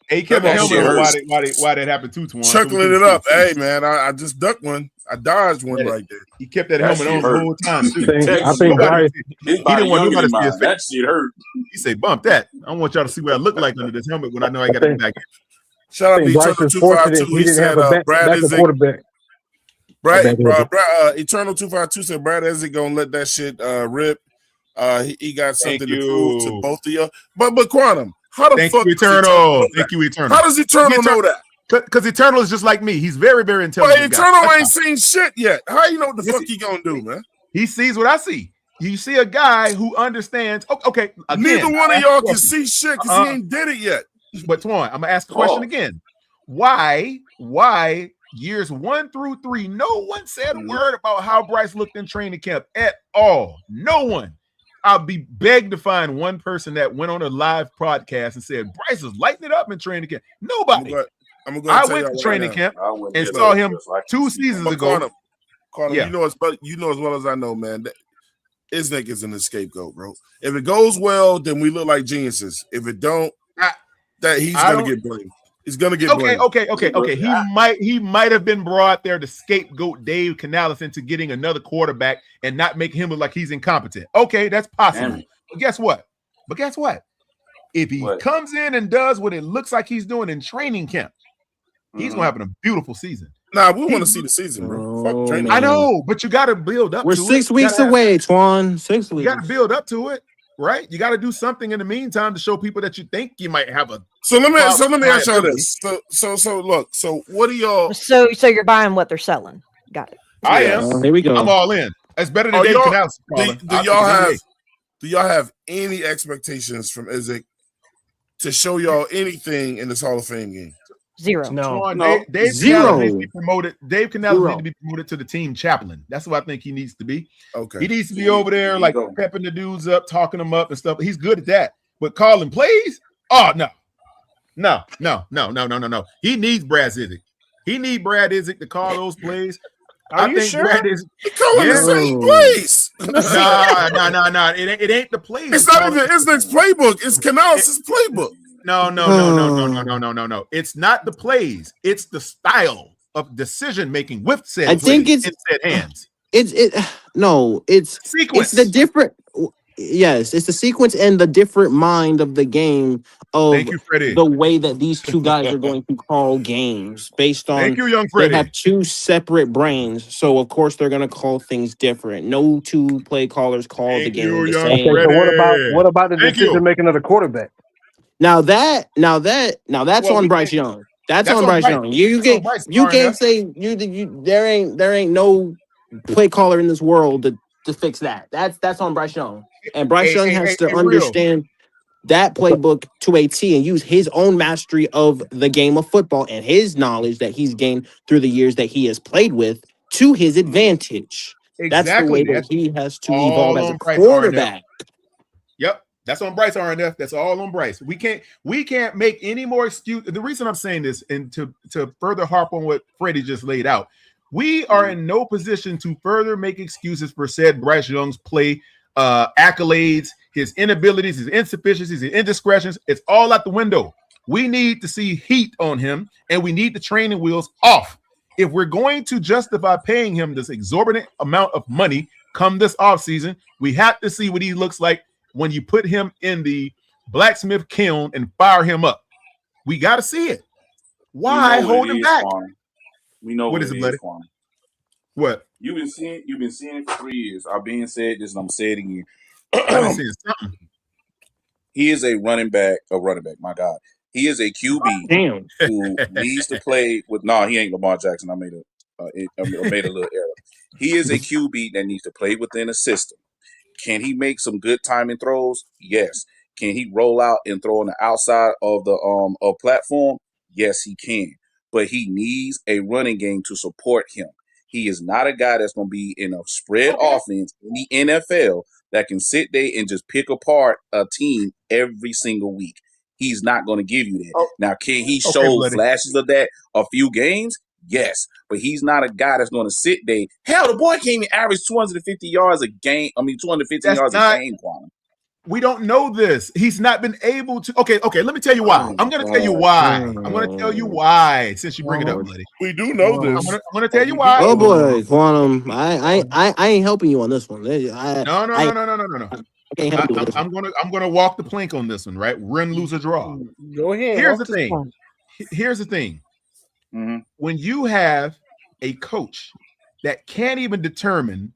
Hey, he kept the helmet why that happened too, Twan. Chuckling it up. Hey, man, I just ducked one. I dodged one right there. He kept that helmet on the whole time. I think Bryce, he didn't want nobody to see his face. That shit hurt. He said, bump that. I don't want y'all to see what I look like under this helmet when I know I got to be back in. Shout out to Eternal 252. He said, Brad is quarterback. Eternal 252 said Brad isn't going to let that shit rip. He got something to prove to both of you. But Quantum, how the fuck Eternal? Thank you, Eternal. How does Eternal know that? Because Eternal is just like me. He's very, very intelligent. But Eternal ain't seen shit yet. How you know what the fuck he gonna do, man? He sees what I see. You see a guy who understands. Okay, again, neither one of y'all can see shit because he ain't did it yet. But Twan, I'm gonna ask the question again. Why years 1 through 3, no one said a word about how Bryce looked in training camp at all? No one. I'll be begged to find one person that went on a live podcast and said Bryce is lighting it up in training camp. Nobody. I went to training camp and saw him 2 seasons ago. Carter, you know as well as I know, man. Isnick is an scapegoat, bro. If it goes well, then we look like geniuses. If it don't, he's gonna get blamed. He's gonna get blamed. Okay. He might have been brought there to scapegoat Dave Canales into getting another quarterback and not make him look like he's incompetent. Okay, that's possible. But guess what? If he comes in and does what it looks like he's doing in training camp, he's gonna have a beautiful season. Nah, we want to see the season, bro. Fuck training. I know, but you got to build up. We're to 6 weeks away, Twan. 6 weeks. You got to build up to it, right? You got to do something in the meantime to show people that you think you might have a. So let me ask y'all this. So look. So what do y'all? So you're buying what they're selling. Got it. I am. Here we go. I'm all in. That's better than Dave Canales. Do y'all have any expectations from Isaac to show y'all anything in this Hall of Fame game? Zero. No. Dave Canales needs to be promoted. Dave Canales needs to be promoted to the team chaplain. That's what I think he needs to be. Okay. He needs to be over there, like pepping the dudes up, talking them up and stuff. He's good at that. But calling plays? Oh, no. He needs Brad Isaac. He needs Brad Isaac to call those plays. Are you sure? He calling the same plays. No. It ain't the plays. It's not even Isnick's playbook. It's Canales' playbook. No. It's not the plays. It's the style of decision making with said. I think it's said hands. It's sequence. It's the different. Yes, it's the sequence and the different mind of the game Thank of you, Freddie. the way that these two guys are going to call games based on Thank you, young they Freddie. have two separate brains. So of course they're going to call things different. No two play callers call the Thank game you, the young same. Okay, so Freddie. what about the Thank you. decision making of the quarterback? Now that's Well, on we Bryce can't. Young. That's That's on on Bryce Bryce. Young. That's on Bryce, You can't RNF. say you there ain't no play caller in this world to fix that. That's on Bryce Young. And Bryce Young has to Real. understand that playbook to a T and use his own mastery of the game of football and his knowledge that he's gained through the years that he has played with to his advantage. That's the way Exactly. that That's he has to evolve all as a on Bryce, RNF. quarterback. Yep. That's on Bryce, RNF. That's all on Bryce. We can't make any more excuse. The reason I'm saying this, and to further harp on what Freddie just laid out, we are in no position to further make excuses for said Bryce Young's play accolades, his inabilities, his insufficiencies, his indiscretions. It's all out the window. We need to see heat on him, and we need the training wheels off. If we're going to justify paying him this exorbitant amount of money come this offseason, we have to see what he looks like when you put him in the blacksmith kiln and fire him up. We got to see it. Why hold him back? We know What what is it it, is, buddy? Kwame. What? You've been seeing it for 3 years. I've been said this and I'm saying it again. I've been saying something. He is a running back, my God. He is a QB who needs to play with. No, he ain't Lamar Jackson. I made a little error. He is a QB that needs to play within a system. Can he make some good timing throws? Yes. Can he roll out and throw on the outside of the platform? Yes, he can. But he needs a running game to support him. He is not a guy that's going to be in a spread offense in the NFL that can sit there and just pick apart a team every single week. He's not going to give you that. Oh, now, can he show buddy. flashes of that a few games? Yes, but he's not a guy that's going to sit there. Hell, the boy can't even average 250 yards a game. 215 yards a game, Kwame. We don't know this. He's not been able to. Okay. Let me tell you why. I'm going to tell you why. I'm going to tell you why. Since you bring it up, buddy. We do know this. I'm going to tell you why. Oh boy, Quantum. I ain't helping you on this one. No. I'm gonna walk the plank on this one, right? Win, lose, or draw. Go ahead. Here's the thing. Mm-hmm. When you have a coach that can't even determine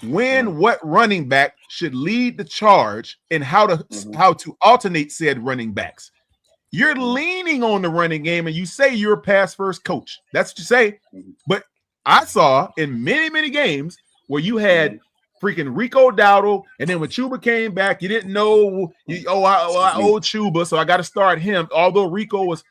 when what running back should lead the charge and how to alternate said running backs, you're leaning on the running game and you say you're a pass first coach. That's what you say. But I saw in many games where you had freaking Rico Dowdle, and then when Chuba came back, you didn't know. I owe Chuba, so I got to start him. Although Rico was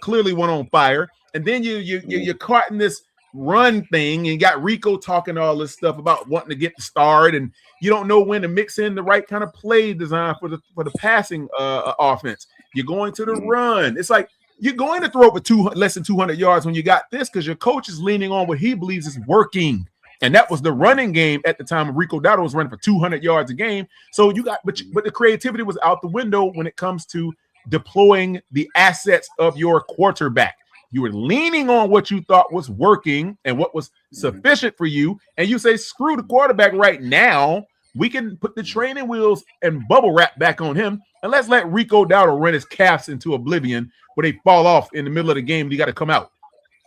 clearly one on fire, and then you're caught in this run thing, and you got Rico talking all this stuff about wanting to get the start, and you don't know when to mix in the right kind of play design for the passing offense. You're going to the run. It's like you're going to throw it for less than 200 yards when you got this because your coach is leaning on what he believes is working. And that was the running game at the time. Rico Dowdle was running for 200 yards a game. So you got, but the creativity was out the window when it comes to deploying the assets of your quarterback. You were leaning on what you thought was working and what was sufficient for you. And you say, screw the quarterback right now. We can put the training wheels and bubble wrap back on him. And let's let Rico Dowdle run his calves into oblivion where they fall off in the middle of the game. And you got to come out.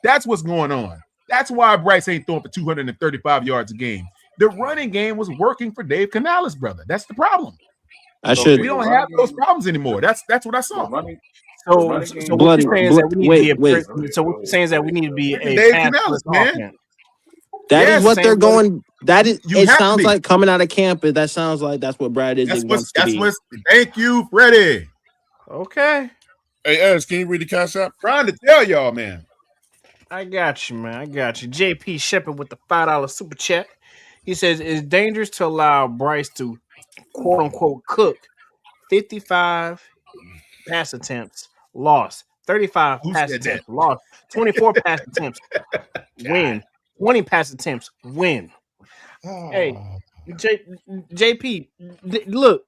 That's what's going on. That's why Bryce ain't throwing for 235 yards a game. The running game was working for Dave Canales, brother. We don't have those problems anymore. That's what I saw. So what you're saying is that we need to be so what you're saying is that we need to be a Dave Canales, man. That is what they're going. That is. It sounds like coming out of camp. That sounds like that's what Brad is. Thank you, Freddie. Okay. Hey, Ernst, can you read the concept? Trying to tell y'all, man. I got you, man. I got you. JP Shepard with the $5 super chat. He says it's dangerous to allow Bryce to quote unquote cook 55 pass attempts, lost. 35 pass attempts, lost. 24 pass attempts, win. 20 pass attempts, win. Hey, JP, look,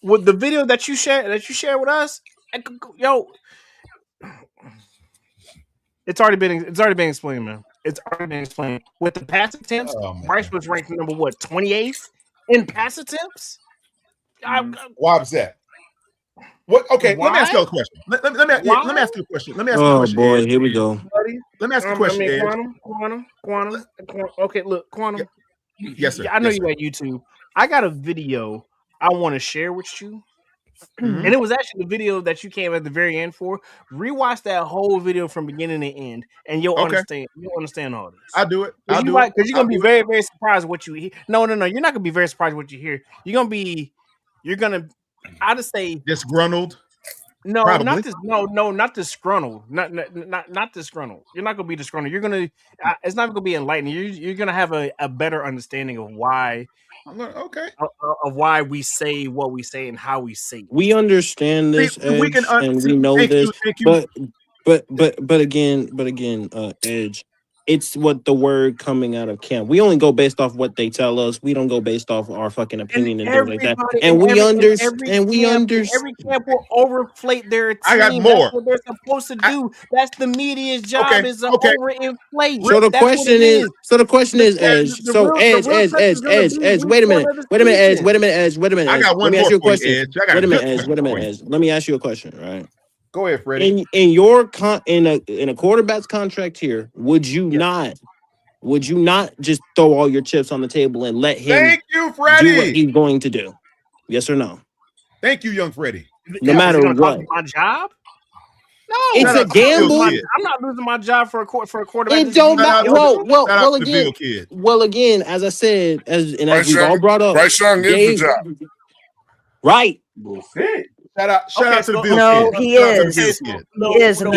with the video that you share with us, it's already been explained, man. It's already been explained. With the pass attempts, Bryce was ranked number 28th in pass attempts. Why was that? What? Okay, Why? let me ask you a question. Let me ask you a question. Let me ask you a Oh question. boy, Ed. here we go. Let me ask you a question. Ed. Quantum. Okay, look, Quantum. Yes, sir. I know Yes, you sir. at YouTube. I got a video I want to share with you. Mhm. And it was actually the video that you came at the very end for. Rewatch that whole video from beginning to end, and you'll understand. You'll understand all this. I'll do it. Because I'll do it. you're gonna be very, very surprised what you hear. No, you're not gonna be very surprised what you hear. You're gonna. I just say disgruntled. No, Probably. not this. No, not disgruntled. Not disgruntled. You're not gonna be disgruntled. You're gonna. It's not gonna be enlightening. You're gonna have a better understanding of why. Okay. Of why we say what we say and how we say it. We understand this, we can Edge, and we know this, thank you. but again, Edge, it's what the word coming out of camp. We only go based off what they tell us. We don't go based off our fucking opinion and things like that. And we understand. Every camp will overinflate their team. I got more. That's what they're supposed to do. That's the media's job is to overinflate. So the question is, Edge. So Edge. Wait a minute, Edge. I got one Let me more ask you a for you, question. Edge. I got Wait a minute, good Edge. Wait a minute, question Edge. Let me ask you a question. Right. Go ahead, Freddie. In your in a quarterback's contract here, would you not just throw all your chips on the table and let him Thank you, Freddie. do what he's going to do? Yes or no? Thank you, young Freddie. No matter what. My job? No, It's a gamble. I'm not losing my job for a quarterback. It don't matter. Well, again, as I said, as we've all brought up, Bryce Young is the job. Right. Shout out to the Bill No, kid. he is. He is, and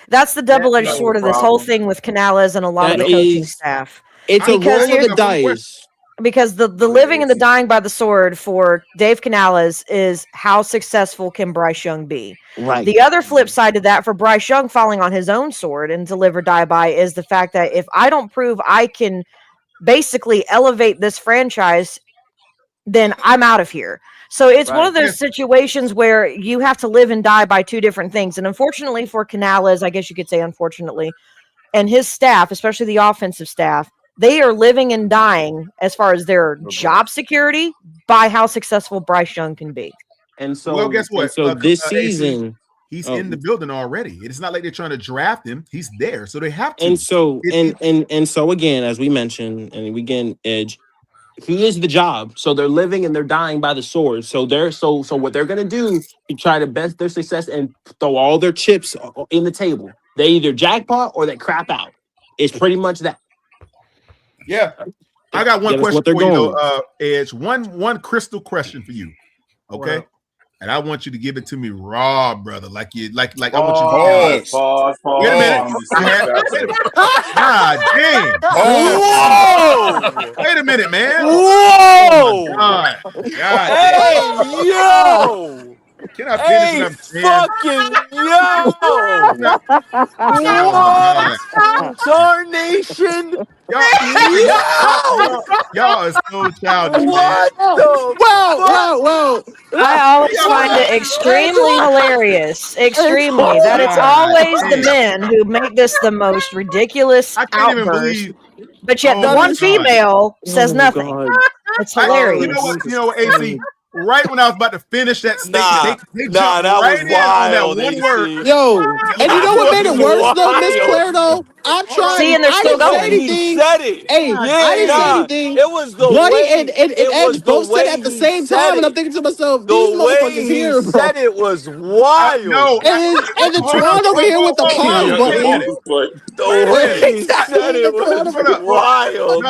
that's the double-edged sword of this whole thing with Canales and a lot of the coaching staff. It's a roll of the dice. Because the living and the dying by the sword for Dave Canales is how successful can Bryce Young be? Right. The other flip side to that for Bryce Young falling on his own sword and to live or die by is the fact that if I don't prove I can basically elevate this franchise, then I'm out of here. So it's one of those situations where you have to live and die by two different things. And unfortunately for Canales, I guess you could say unfortunately, and his staff, especially the offensive staff, they are living and dying as far as their job security by how successful Bryce Young can be. And so, well, guess what? So this season, he's in the building already. It's not like they're trying to draft him. He's there, so they have to. And so, and so again, as we mentioned, and again, Edge, he is the job. So they're living and they're dying by the sword. So so what they're gonna do is try to best their success and throw all their chips in the table. They either jackpot or they crap out. It's pretty much that. Yeah. I got one question for you though, Edge. One crystal question for you. Okay. Well, and I want you to give it to me raw, brother. Like I want you to pause. Wait a minute. God damn. Whoa! Wait a minute, man. Whoa! Oh God. Hey, yo! Can I finish what I'm saying? Fucking yo! What? Darnation! Y'all are so childish. What the? Whoa! I always find it extremely hilarious. Extremely. That it's always the men who make this the most ridiculous outburst. But yet the one female says nothing. It's hilarious. You know what, AC? Right when I was about to finish that statement, they jumped that right was in on wild, that one word. Yo, and you know what made it worse though, Miss Claire? Though I'm trying. See, and they're still going. He said it. Hey, I didn't say anything. It was the Bloody way, and Edge both said at the same time, and I'm thinking to myself, these motherfuckers here, bro. Said it was wild. No, and the Tron over here with the pause button. The way he said it was wild.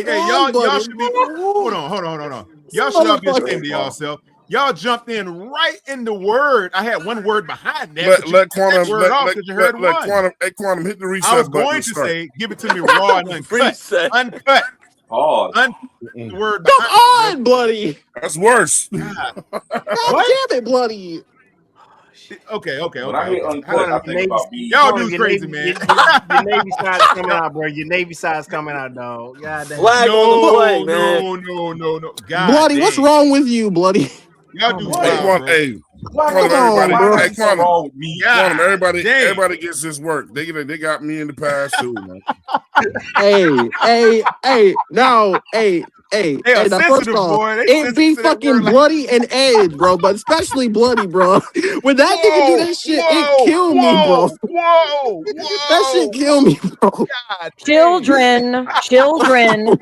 Hey, y'all should be. Hold on. Y'all should all be ashamed of yourself. Y'all jumped in right in the word. I had one word behind that. Let Quantum hit the reset button. I was going to say, give it to me raw and uncut. Uncut. Pause. Word Come on, Bloody. That's worse. God damn it, Bloody. Okay. When I hit uncut, I think about me. Y'all dudes crazy, man. Your Navy side's coming out, bro. Your Navy side's coming out, dog. God damn. Flag on the play, man. No. God Bloody, what's wrong with you, Bloody? Y'all do everybody gets this work. They got me in the past too, man. Hey, Hey, They are now first sensitive, off, boy. They it be sensitive to that fucking word like bloody and edge, bro. But especially bloody, bro. When that nigga do that shit, it kill me, bro. That shit kill me, bro. God Children, children,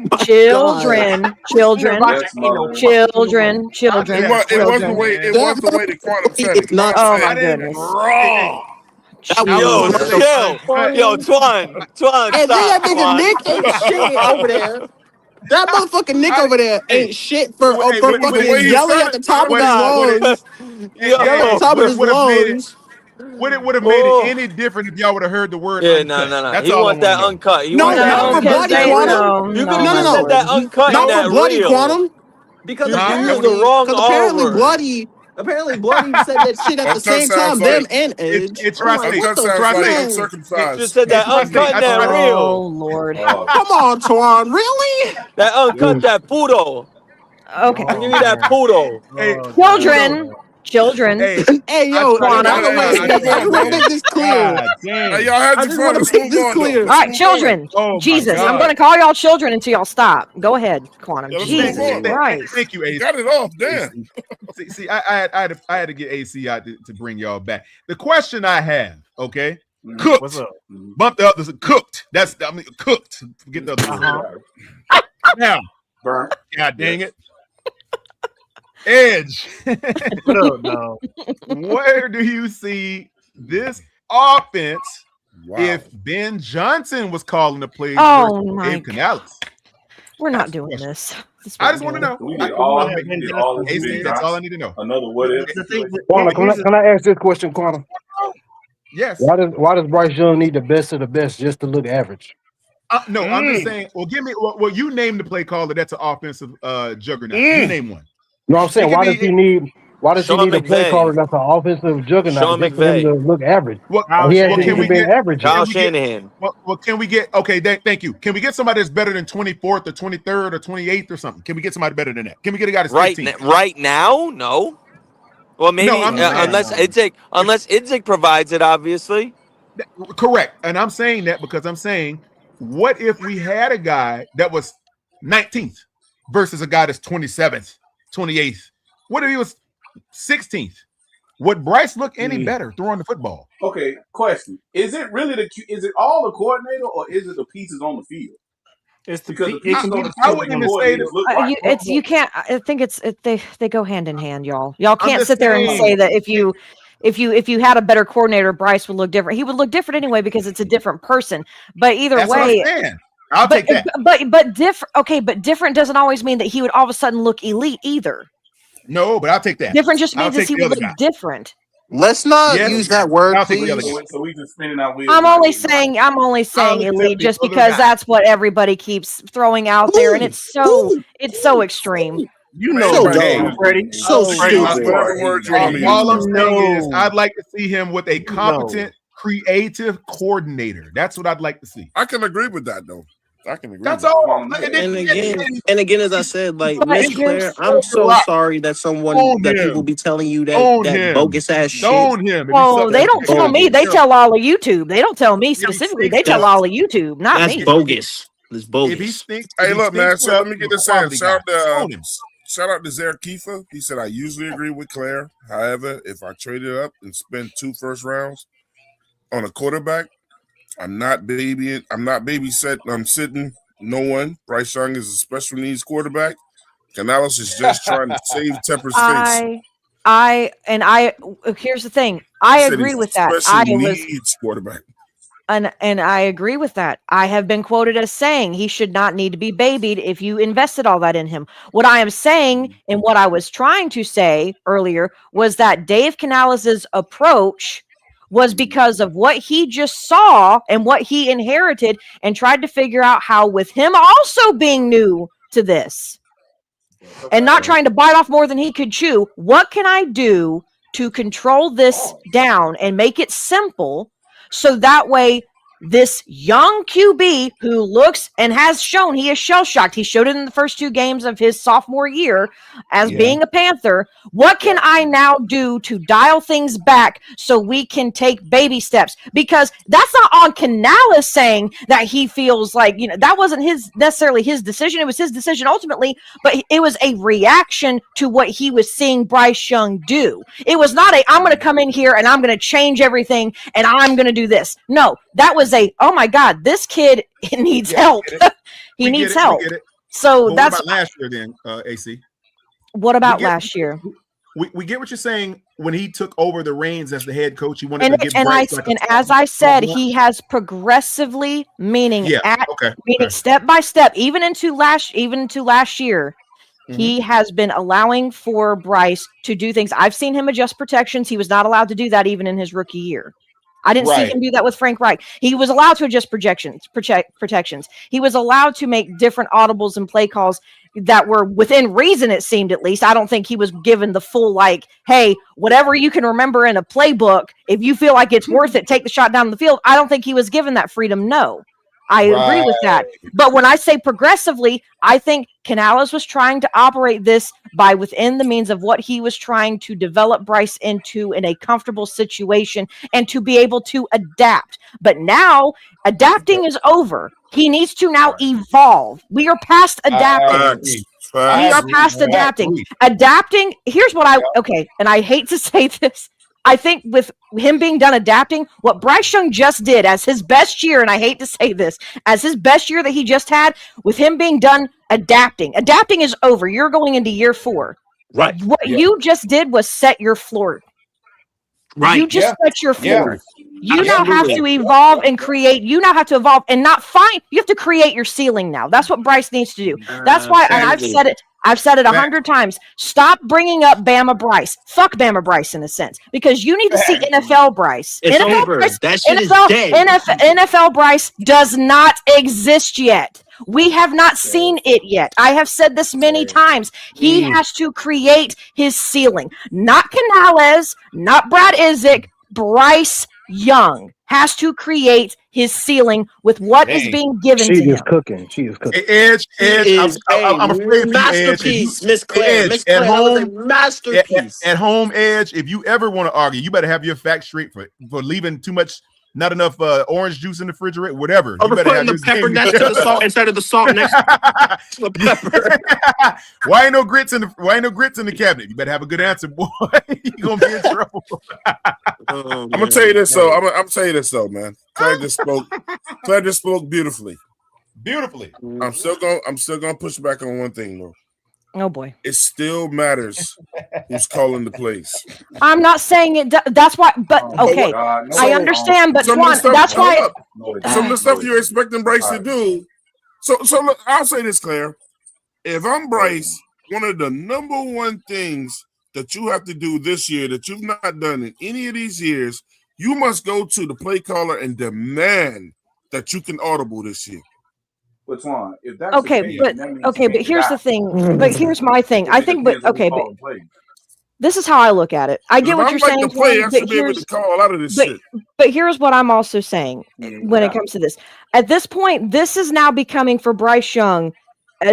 Oh my god. children, children, Yes, mother. children, children, It was the children. way. It was That the way that Quantum said it. is not. Quantum Oh said my I didn't. goodness. raw. That was I was Yo, going what to the. say. chill. Yo, Twan, And then stop, that nigga Twan. Nick ain't shit over there. That motherfucking Nick I, over there hey, ain't shit for hey, for The way fucking he yelling said at it, the top of what his it Twan. what it lungs. Yelling at the hey, top of what his would have made it lungs. would have made it Oh, any different if y'all would have heard the word yeah, no, uncut. no, no. That's He all I want want to that know. uncut. He want No, that not No, for because uncut, bloody that they real. quantum. no, You could no, have No, my no, just said no. that lord. uncut and Not for that bloody real. quantum. Because You Huh? used the wrong R apparently word. bloody said that shit at the Uncut same sounds time. like Them and Edge. It's I'm like, Tri-State. what uncut the sounds like Tri-State. man? You just uncircumcised. said that Tri-State. uncut and that Oh real. lord. Come on, Twan. Really? That uncut, that poodle. Okay. Give Oh me that man. poodle. Hey, Oh Uno. Children, children. Hey, Hey, I yo, tried to I tell. Quantum. just want to Come I on, just want to man. make this clear. God Hey, dang. y'all had I your just fun. want Let's to make move this on, though. clear. All Let's right, move on. children. Oh my Jesus, I'm God. gonna call y'all children until y'all stop. Go ahead, Quantum. Yeah, let's move Jesus on. Christ. Thank you, You AC. got it off. Damn. See, I had to get AC out to bring y'all back. The question I have, okay, What's cooked. up? Bump the others. Cooked. Cooked. Forget the other word. Now, Burnt. God dang Yes. it, Edge. What up, dog? Where do you see this offense Wow. if Ben Johnson was calling the plays Oh versus my Dave Canales? We're not That's the doing question. this. This is I what just we're want to doing. know. We I get just want all to know. we get all this AC, Ben that's all I Johnson. need to know. Another what if The thing, situation. Quantum, here's the can I ask this question, Quantum? Yes. Why does Bryce Young need the best of the best just to look average? No, I'm just saying. Well, give me. Well, you name the play caller. That's an offensive juggernaut. You name one. No, I'm saying It could why does be. he Sean need a play caller McVay. that's an offensive juggernaut Sean just for him to McVay. look average? What? Kyle He What hasn't can we even Shanahan. been get? average yet. Kyle Can we get? Shanahan. Well, can we get? Okay, thank you. Can we get somebody that's better than 24th or 23rd or 28th or something? Can we get somebody better than that? Can we get a guy that's 15th? Right now? No. Well, No, maybe I'm just saying. unless Idzik provides it, obviously. Correct. And I'm saying that because I'm saying, what if we had a guy that was 19th versus a guy that's 27th, 28th? What if he was 16th? Would Bryce look any better throwing the football? Okay, question: is it really is it all the coordinator or is it the pieces on the field? It's the Because the it pieces can on be the the I field pieces make wouldn't the on even the say field. that. coordinators look right. You can't. I think they go hand in hand, y'all. Y'all I'm can't just sit there and saying. say that if you had a better coordinator, Bryce would look different. He would look different anyway because it's a different person. But either That's what I'm way, saying. I'll take that. but different. Okay, but different doesn't always mean that he would all of a sudden look elite either. No, but I'll take that. Different just I'll means that take he the would other look guy. different. Let's not Yes, use that word, I'll take the other please. guy. So we just spinning our wheels. I'm not only getting right. saying I'll accept elite the just other because guy. that's what everybody keeps throwing out there, and Who? it's so extreme. You Man, know So about hey, that, dumb. Freddie. So Freddie, use stupid. whatever word you want to All use. I'm saying is no, I'd like to see him with a no. competent, creative coordinator. That's what I'd like to see. I can agree with that, though. I can agree That's with that. all. And again, as I said, like But Miss Claire, I'm so sorry that Own people him. be telling you Own that him. bogus ass shit. Own him. If oh, they That's don't tell me. They bogus. tell all of YouTube. They don't tell me If he specifically. stinks They tell it up, all of YouTube, not That's me. bogus. It's if he bogus. stinks, Hey, look, man. So let me he's get a this in. quality guy. Own him. Shout out to Zare Kiefer. He said, I usually agree with Claire. However, if I traded up and spend 2 first rounds on a quarterback, I'm not babysitting. I'm sitting no one. Bryce Young is a special needs quarterback. Canales is just trying to save Tepper's face. Here's the thing. I He said agree he's with a that. special needs quarterback. And I agree with that. I have been quoted as saying he should not need to be babied if you invested all that in him. What I am saying and what I was trying to say earlier was that Dave Canales' approach was because of what he just saw and what he inherited and tried to figure out how, with him also being new to this and not trying to bite off more than he could chew, what can I do to control this down and make it simple so that way this young QB who looks and has shown he is shell-shocked. He showed it in the first 2 games of his sophomore year as being a Panther. What can I now do to dial things back so we can take baby steps? Because that's not on Canales saying that he feels like, that wasn't necessarily his decision. It was his decision ultimately, but it was a reaction to what he was seeing Bryce Young do. It was not I'm going to come in here and I'm going to change everything and I'm going to do this. No, that was oh my God, this kid needs help. He needs help. So but that's what about last year then, AC. What about last year? We get what you're saying. When he took over the reins as the head coach, he wanted to give Bryce as I said, he has progressively, meaning step by step, even into last year. He has been allowing for Bryce to do things. I've seen him adjust protections. He was not allowed to do that even in his rookie year. I didn't see him do that with Frank Reich. He was allowed to adjust protections. He was allowed to make different audibles and play calls that were within reason, it seemed, at least. I don't think he was given the full, hey, whatever you can remember in a playbook, if you feel like it's worth it, take the shot down the field. I don't think he was given that freedom, no. I agree with that. But when I say progressively, I think Canales was trying to operate this by within the means of what he was trying to develop Bryce into in a comfortable situation and to be able to adapt. But now adapting is over. He needs to now evolve. We are past adapting. We are past adapting. Adapting, here's what and I hate to say this. I think with him being done adapting, what Bryce Young just did as his best year, and I hate to say this, as his best year that he just had, with him being done adapting is over. You're going into year 4. Right. What you just did was set your floor. Right. You just set your floor. You now have to evolve and create. You now have to evolve and not find. You have to create your ceiling now. That's what Bryce needs to do. That's why, and I've said it 100 times. Stop bringing up Bama Bryce. Fuck Bama Bryce in a sense, because you need to see NFL Bryce. It's NFL over. Bryce, That shit is dead. NFL Bryce does not exist yet. We have not seen it yet. I have said this many times. He has to create his ceiling. Not Canales, not Brad Isaac, Bryce Young has to create his ceiling with what is being given to him. She is cooking. Edge. I'm afraid masterpiece, Miss Claire. Miss Claire, that was a masterpiece. At home, Edge. If you ever want to argue, you better have your facts straight for leaving not enough orange juice in the refrigerator, whatever. You better have the pepper next to the salt instead of the salt next to the pepper. Why ain't no grits in the cabinet? You better have a good answer, boy. You're gonna be in trouble. I'm gonna tell you this though. I'm gonna tell you this though, man. Claire just spoke beautifully. I'm still gonna push back on one thing though. Oh boy. It still matters who's calling the plays. I'm not saying it. That's why. But okay, I understand. But Twan, that's why. Some of the stuff you're expecting Bryce to do. So look, I'll say this, Claire. If I'm Bryce, one of the number one things that you have to do this year that you've not done in any of these years, you must go to the play caller and demand that you can audible this year. But Twan, if that's the case, but here's the thing. But here's my thing. I think, but this is how I look at it. I get what you're saying. But here's what I'm also saying when it comes to this. At this point, this is now becoming for Bryce Young.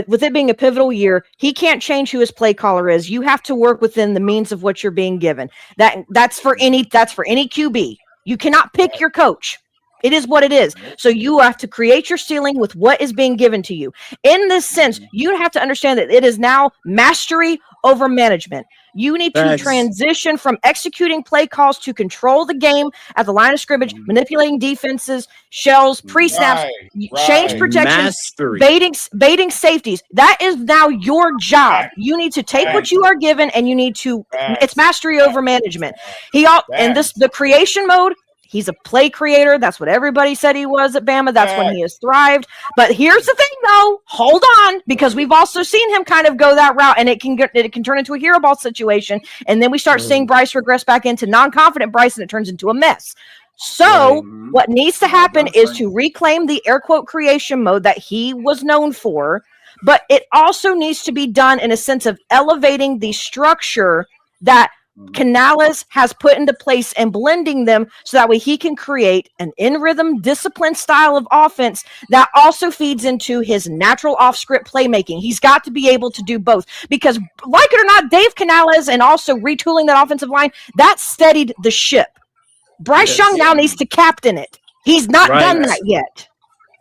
With it being a pivotal year, he can't change who his play caller is. You have to work within the means of what you're being given. That's for any QB. You cannot pick your coach. It is what it is. So you have to create your ceiling with what is being given to you. In this sense, you have to understand that it is now mastery over management. You need to transition from executing play calls to control the game at the line of scrimmage, manipulating defenses, shells, pre-snaps, change protections, baiting safeties. That is now your job. You need to take what you are given and you need to, it's mastery over management. The creation mode, he's a play creator. That's what everybody said he was at Bama. That's when he has thrived. But here's the thing, though. Hold on, because we've also seen him kind of go that route, and it can turn into a hero ball situation. And then we start seeing Bryce regress back into non-confident Bryce, and it turns into a mess. So what needs to happen is to reclaim the air quote creation mode that he was known for, but it also needs to be done in a sense of elevating the structure that Canales has put into place and blending them so that way he can create an in-rhythm, disciplined style of offense that also feeds into his natural off-script playmaking. He's got to be able to do both because, like it or not, Dave Canales and also retooling that offensive line, that steadied the ship. Bryce Young now needs to captain it. He's not done that yet.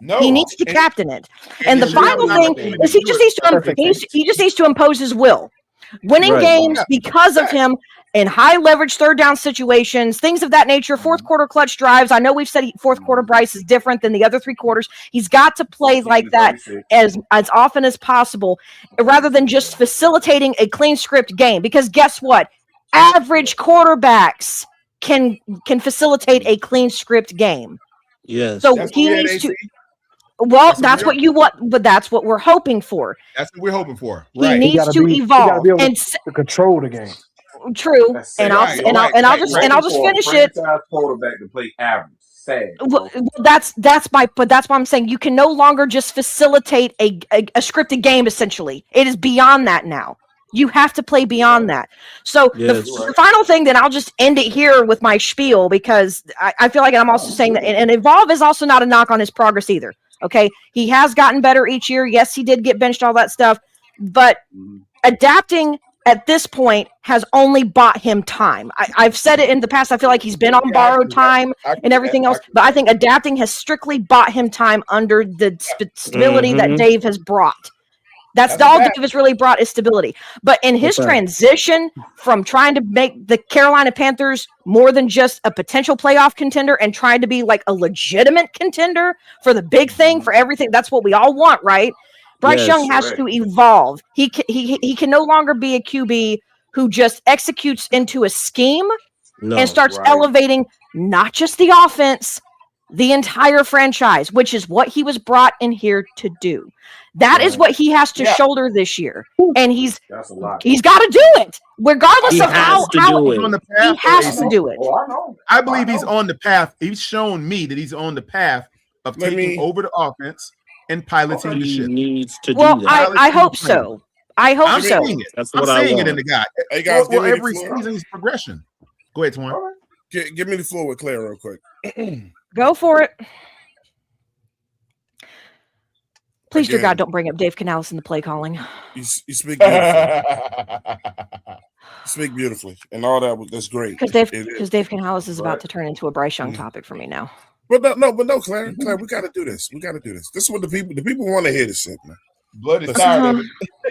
No, he needs to captain it. And the final thing is he just needs to impose his will. Winning games because of him in high leverage third down situations, things of that nature, fourth quarter clutch drives. I know we've said fourth quarter Bryce is different than the other 3 quarters. He's got to play like that as often as possible rather than just facilitating a clean script game. Because guess what? Average quarterbacks can facilitate a clean script game. Yes. So he needs to. Well, that's what you want, but that's what we're hoping for. That's what we're hoping for. He needs to evolve and to control the game. True, and I'll just finish it. Quarterback to play average. Sad. Well, that's why I'm saying you can no longer just facilitate a scripted game. Essentially, it is beyond that now. You have to play beyond that. So the final thing, then I'll just end it here with my spiel because I feel like I'm also saying that, and evolve is also not a knock on his progress either. Okay, he has gotten better each year. Yes, he did get benched, all that stuff, but adapting at this point has only bought him time. I've said it in the past. I feel like he's been on borrowed time and everything else, but I think adapting has strictly bought him time under the stability that Dave has brought. That's all Dave has really brought is stability. But in his transition from trying to make the Carolina Panthers more than just a potential playoff contender and trying to be like a legitimate contender for the big thing, for everything, that's what we all want, right? Bryce Young has to evolve. He can no longer be a QB who just executes into a scheme and starts elevating not just the offense, the entire franchise, which is what he was brought in here to do. That is what he has to shoulder this year, and he's got to do it, regardless of how he has to do it. I believe he's on the path. He's shown me that he's on the path of taking over the offense and piloting the ship. Needs to do that. I hope so. I hope so. I'm seeing it in the guy. Hey guys, give me every season's progression. Go ahead, Twan. Give me the floor with Claire real quick. Go for it. Please, dear God, don't bring up Dave Canales in the play calling. You speak beautifully. Speak beautifully, and all that. That's great. Because Dave Canales is about to turn into a Bryce Young topic for me now. But no, Claire, we got to do this. We got to do this. This is what the people want to hear. This shit, man. Blood is tired of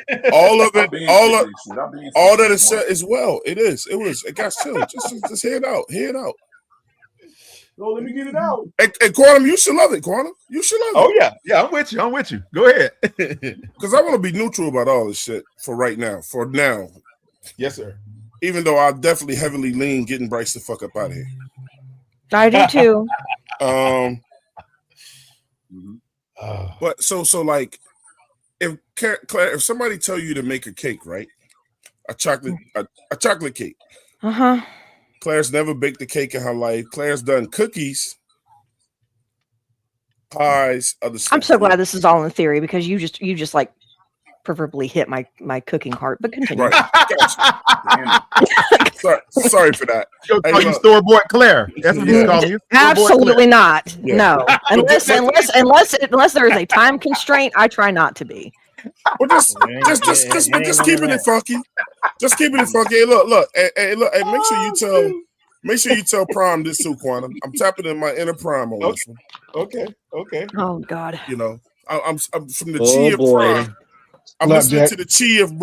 it. All of it, all that is said is well. It is. It got chill. Just hear it out. Hear it out. No, let me get it out. And Quantum, you should love it, Quantum. You should love it. Oh, yeah. I'm with you. Go ahead. Because I want to be neutral about all this shit for right now. For now. Yes, sir. Even though I definitely heavily lean getting Bryce the fuck up out of here. I do too. But so like, if Claire, if somebody tell you to make a cake, right? A chocolate cake. Claire's never baked a cake in her life. Claire's done cookies, pies, other stuff. I'm so glad this is all in theory because you just like preferably hit my cooking heart. But continue. Right. Sorry for that. You store bought Claire. That's what he's calling you. Absolutely not. Yeah. No. Unless there is a time constraint, I try not to be. Well, just keeping it funky. Just keeping it funky. Hey, look. Hey, make sure you tell Prime this too, Quantum. I'm tapping in my inner Prime on this one. Okay. Oh God. You know, I'm from the chi of Prime. I'm listening to the chi of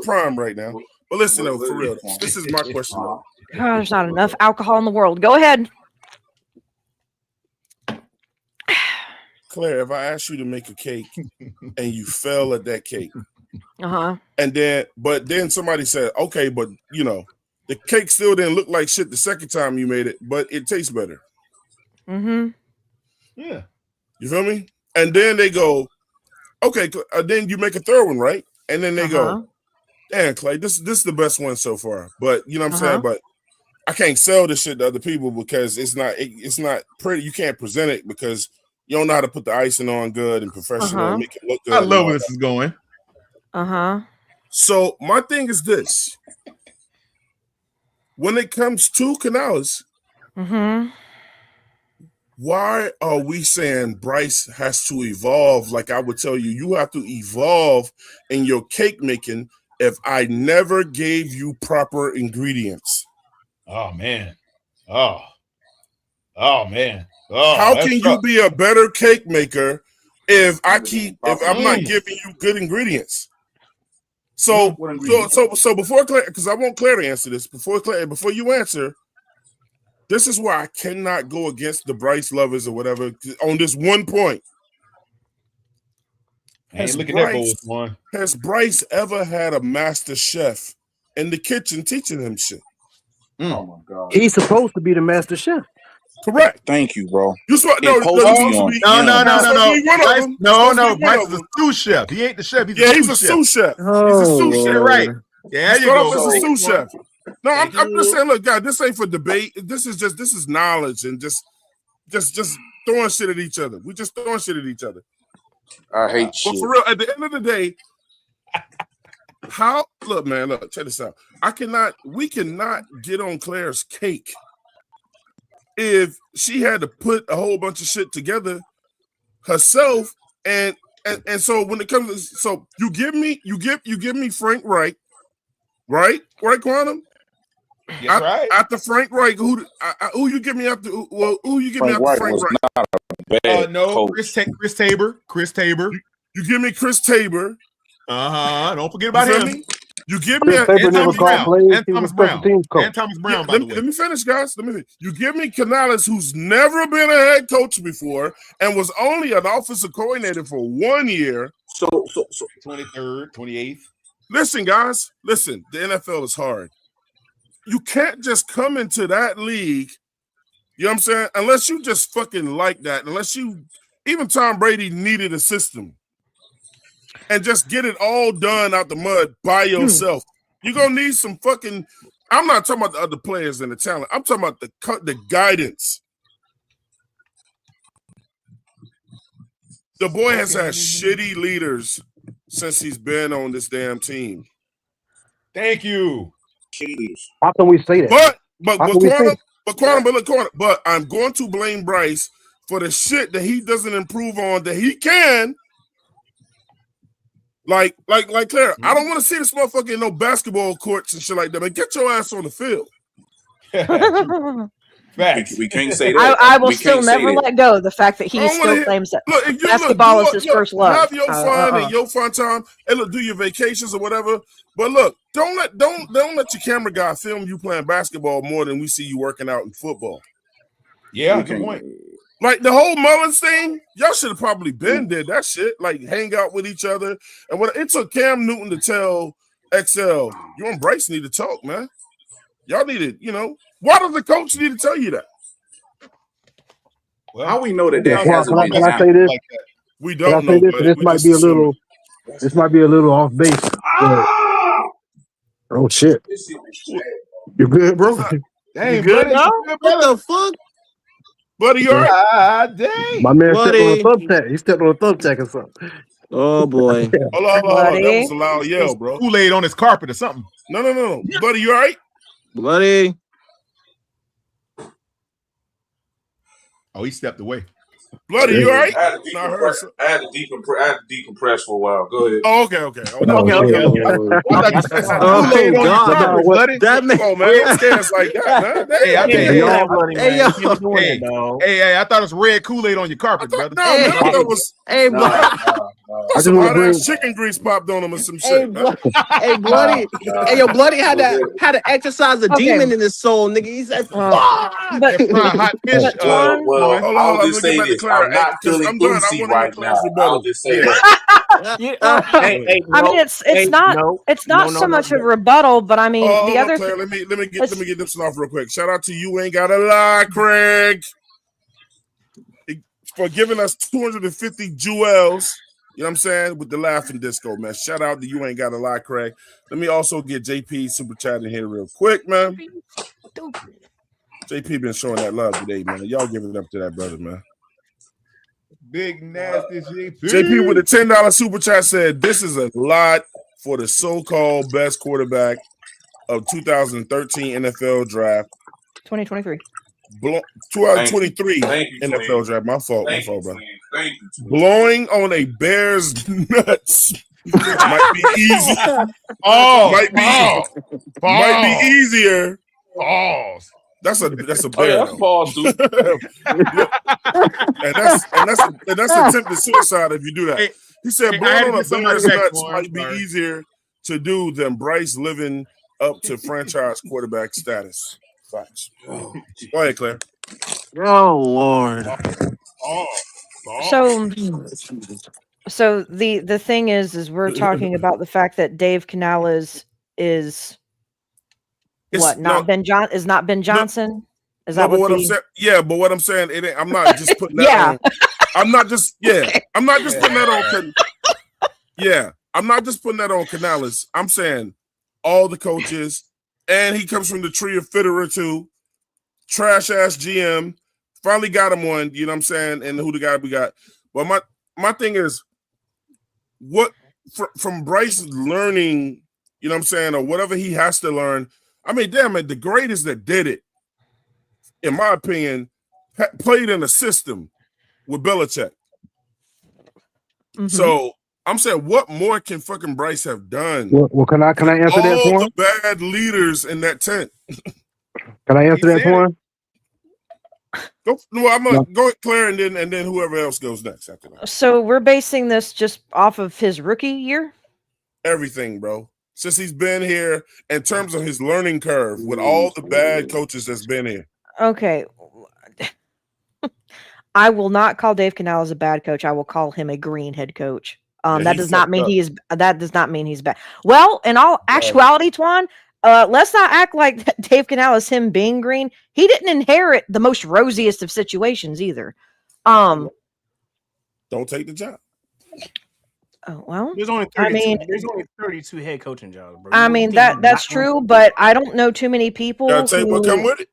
Prime right now. But listen, though, for real, this is my question. God, there's not enough alcohol in the world. Go ahead. Claire, if I asked you to make a cake and you fell at that cake, and then somebody said, okay, but you know, the cake still didn't look like shit the second time you made it, but it tastes better. Yeah. You feel me? And then they go, okay, then you make a third one, right? And then they go, damn, Clay, this is the best one so far. But you know what I'm saying? But I can't sell this shit to other people because it's not pretty. You can't present it because you don't know how to put the icing on good and professional and make it look good. I love where this is going. So my thing is this. when it comes to Canales, why are we saying Bryce has to evolve? Like I would tell you, you have to evolve in your cake making if I never gave you proper ingredients. Oh man. Oh man. Oh, how can you be a better cake maker if I'm not giving you good ingredients? So before Claire, because I want Claire to answer this, before you answer, this is why I cannot go against the Bryce lovers or whatever on this one point. Has Bryce ever had a master chef in the kitchen teaching him shit? Oh my God. He's supposed to be the master chef. Correct. Thank you, bro. No. Bryce is a sous chef. He ain't the chef. He's a sous chef. He's a sous chef, right? Yeah, you go. He's a sous chef. No, I'm just saying, look, guys, this ain't for debate. This is knowledge and just throwing shit at each other. We just throwing shit at each other. I hate shit. But for real, at the end of the day, check this out. We cannot get on Claire's cake if she had to put a whole bunch of shit together herself, and so when it comes to, so you give me Frank Reich, right, Quantum? Yes, right. After Frank Reich, who you give me after? Well, who you give me after Frank Reich? No, Chris Tabor. You give me Chris Tabor. Don't forget about him. You give me Thomas Brown. Let me finish, guys. You give me Canales, who's never been a head coach before and was only an offensive coordinator for 1 year. So 23rd, 28th. Listen, guys. Listen, the NFL is hard. You can't just come into that league, you know what I'm saying? Unless you just fucking like that. Even Tom Brady needed a system. And just get it all done out the mud by yourself. You're going to need some fucking... I'm not talking about the other players and the talent. I'm talking about the guidance. The boy has had shitty leaders since he's been on this damn team. Thank you. How can we say that? But I'm going to blame Bryce for the shit that he doesn't improve on that he can. Like Claire, I don't want to see this motherfucker in no basketball courts and shit like that. But get your ass on the field. Facts. We can't say that. I will still never let go of the fact that he still claims that basketball is his first love. Have your fun and your fun time, and do your vacations or whatever. But look, don't let your camera guy film you playing basketball more than we see you working out in football. Yeah, good point. Like the whole Mullins thing, y'all should have probably been did that shit. Like hang out with each other. And what it took Cam Newton to tell XL, you and Bryce need to talk, man. Y'all need to, why does the coach need to tell you that? Well, how we know that hasn't been can I say this? Like that? We don't know. This might be a little off base. Oh shit! You good, bro? Dang, you good, buddy? What the fuck? Buddy, you all right? Dang. My man stepped on a thumbtack. He stepped on a thumbtack or something. Oh boy. Hold on. That was a loud yell, bro. Kool-Aid on his carpet or something. No. Buddy, you all right? Buddy. Oh, he stepped away. Bloody, you all right? I had to decompress for a while. Go ahead. Oh, okay. Oh, God. That man. Come on, man. Don't stare us like that, man. Hey, I thought it was red Kool-Aid on your carpet, brother. No, man, I thought it was... Some hot-ass chicken grease popped on him or some shit. Hey, Bloody. Hey, yo, Bloody had to exercise a demon in his soul, nigga. He said, hot fish. I'll just say this. I'm not feeling Uzi right now. I'll just say it's not so much a rebuttal, but I mean the other. Claire, let me get this off real quick. Shout out to You Ain't Gotta Lie, Craig, for giving us 250 jewels. You know what I'm saying? With the laughing disco, man. Shout out to You Ain't Gotta Lie, Craig. Let me also get JP super chat in here real quick, man. JP been showing that love today, man. Y'all give it up to that brother, man. Big nasty JP. JP with a $10 super chat said, "This is a lot for the so-called best quarterback of 2013 NFL draft. 2023. 2023 Thank you, NFL Twin. draft. My fault, Thank you, bro. Twin. Thank you, Twin. Blowing on a Bear's nuts might be easy. Might be easier. Pause. That's a bear. That's a pause too. and that's attempted suicide if you do that. He said blowing on a Bear's nuts might be easier to do than Bryce living up to franchise quarterback status. Facts. Go ahead, Claire. Oh Lord. So the thing is we're talking about the fact that Dave Canales is not Ben Johnson? Is that what I'm saying? Yeah, but what I'm saying, I'm not just putting that on. I'm not just I'm not just putting that on. I'm not just putting that on Canales. I'm saying all the coaches, and he comes from the tree of Fitterer too. Trash ass GM. Finally got him one, you know what I'm saying? And who the guy we got. But my thing is, what from Bryce learning, you know what I'm saying, or whatever he has to learn. I mean, damn it, the greatest that did it, in my opinion, played in a system with Belichick. Mm-hmm. So I'm saying, what more can fucking Bryce have done? Well, can I answer that all point? The bad leaders in that tent. Can I answer that point? I'm gonna go Claire, and then whoever else goes next after that. So we're basing this just off of his rookie year? Everything, bro. Since he's been here, in terms of his learning curve, with all the bad coaches that's been here. Okay. I will not call Dave Canales a bad coach. I will call him a green head coach. That does not mean he's bad. Well, in all actuality, Twan, let's not act like that Dave Canales, him being green, he didn't inherit the most rosiest of situations either. Don't take the job. Oh, well, there's only 32 head coaching jobs, bro. I mean, that's true, but I don't know too many people who come with it.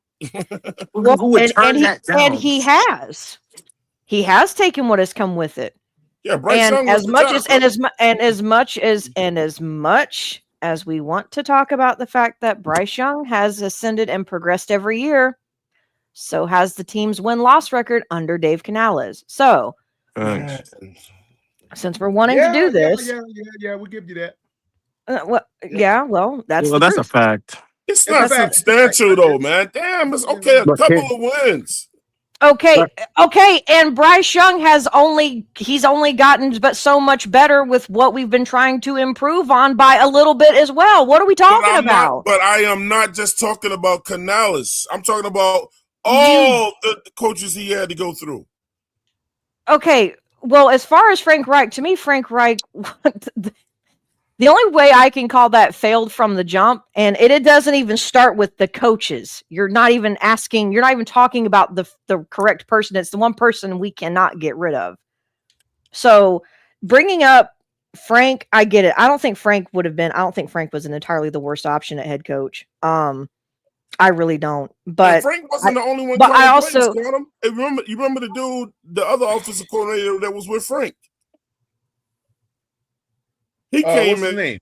And he has taken what has come with it. Yeah, Bryce Young as much as we want to talk about the fact that Bryce Young has ascended and progressed every year, so has the team's win-loss record under Dave Canales. So, since we're wanting to do this, we'll give you that. That's that's a fact. It's not substantial though, man. Damn, it's okay. A couple of wins. Okay, and Bryce Young he's only gotten but so much better with what we've been trying to improve on by a little bit as well. What are we talking about? But I am not just talking about Canales. I'm talking about all the coaches he had to go through. Okay, well, as far as Frank Reich, to me, Frank Reich, the only way I can call that failed from the jump, and it doesn't even start with the coaches. You're not even talking about the correct person. It's the one person we cannot get rid of. So bringing up Frank, I get it. I don't think Frank was entirely the worst option at head coach. I really don't. But Frank wasn't the only one. But I also remember the dude, the other offensive coordinator that was with Frank. He came what's his in. Name?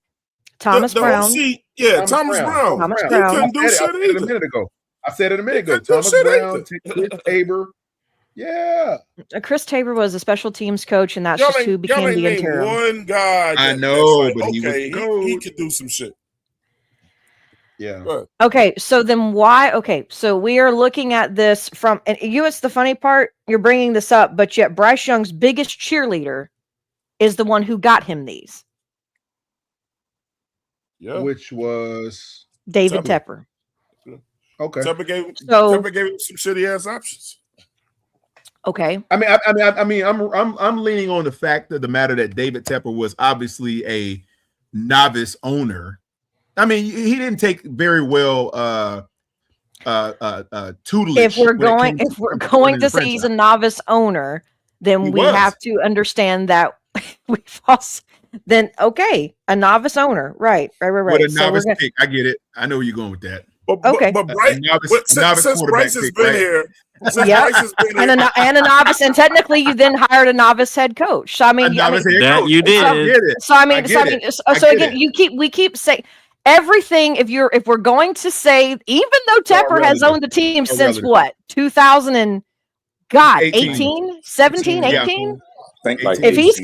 Thomas Brown. Thomas Brown. Thomas Brown. He couldn't do shit either. I said it a minute ago. Thomas Brown, Chris Tabor. Yeah. Chris Tabor was a special teams coach, and that's just who became the interim. One guy. I know, but he could do some shit. Yeah. Okay, so then why? Okay, so we are looking at this from, and it's the funny part, you're bringing this up, but yet Bryce Young's biggest cheerleader is the one who got him these. Yeah. Which was David Tepper. Okay. Tepper gave him some shitty ass options. Okay. I'm leaning on the fact of the matter that David Tepper was obviously a novice owner. I mean, he didn't take very well tutelage. If we're going to say he's a novice owner, then we have to understand that we've also then a novice owner, right. With a novice pick, I get it. I know where you're going with that. But Bryce, since Bryce has been here, and a novice, and technically you then hired a novice head coach. So I mean, you did. So again, we keep saying, everything. If we're going to say, even though Tepper has owned the team since what 2000 and 18, 17, 18. If he's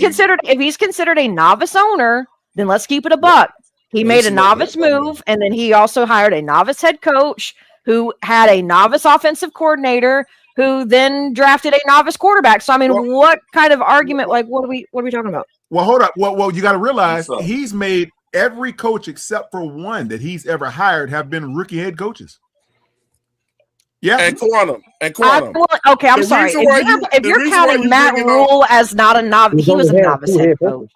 considered a novice owner, then let's keep it a buck. He made a novice move, and then he also hired a novice head coach who had a novice offensive coordinator who then drafted a novice quarterback. So I mean, what kind of argument? Like, what are we talking about? Well, hold up. Well, you got to realize he's made every coach except for one that he's ever hired have been rookie head coaches. Yeah, and Quantum. Okay, I'm sorry. If you're counting Matt Rule as not a novice, he was a novice head coach.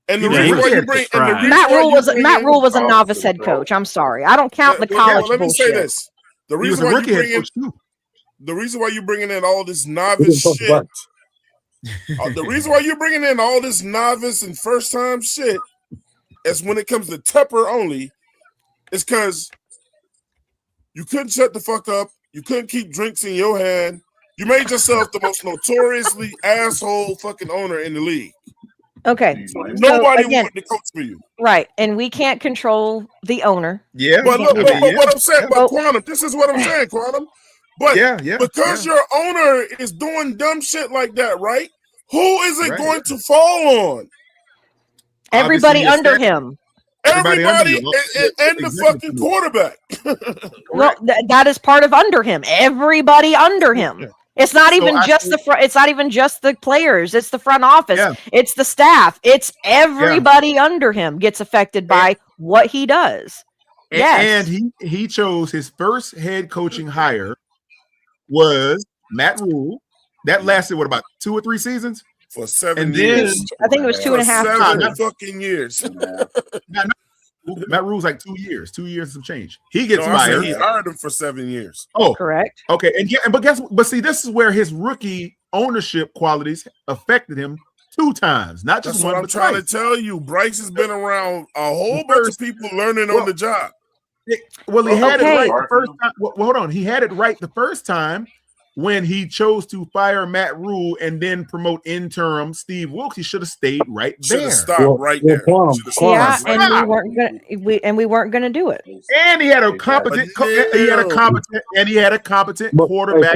And the reason why you bring Matt Rule was a novice head coach. I'm sorry, I don't count the college. Let me say this: the reason why you're bringing in all this novice shit, the reason why you're bringing in all this novice and first time shit, is when it comes to Tepper only, is because you couldn't shut the fuck up. You couldn't keep drinks in your hand. You made yourself the most notoriously asshole fucking owner in the league. Okay. Nobody wanted to coach for you. Right. And we can't control the owner. Yeah. But look, what I'm saying, Quantum, this is what I'm saying, Quantum. But because your owner is doing dumb shit like that, right? Who is it going to fall on? Everybody under him. Everybody and the fucking quarterback. Well, that is part of under him. Everybody under him. It's not even just the front. It's not even just the players. It's the front office. Yeah. It's the staff. It's everybody under him gets affected by what he does. Yes. And he chose his first head coaching hire was Matt Rule. That lasted about 2 or 3 seasons for 7 years. I think it was 2.5. 7 fucking years. Matt Rule's like 2 years, 2 years some change. He gets fired. He hired him for 7 years. Oh, correct. Okay, but see, this is where his rookie ownership qualities affected him 2 times, not just That's one. What I'm trying to tell you, Bryce has been around a whole bunch of people learning on the job. He had it right the first time. Well, hold on, he had it right the first time when he chose to fire Matt Rule and then promote interim Steve Wilkes. He should have stayed right there. Should have stopped right there. And we weren't gonna do it. And he had a competent. He had a competent quarterback.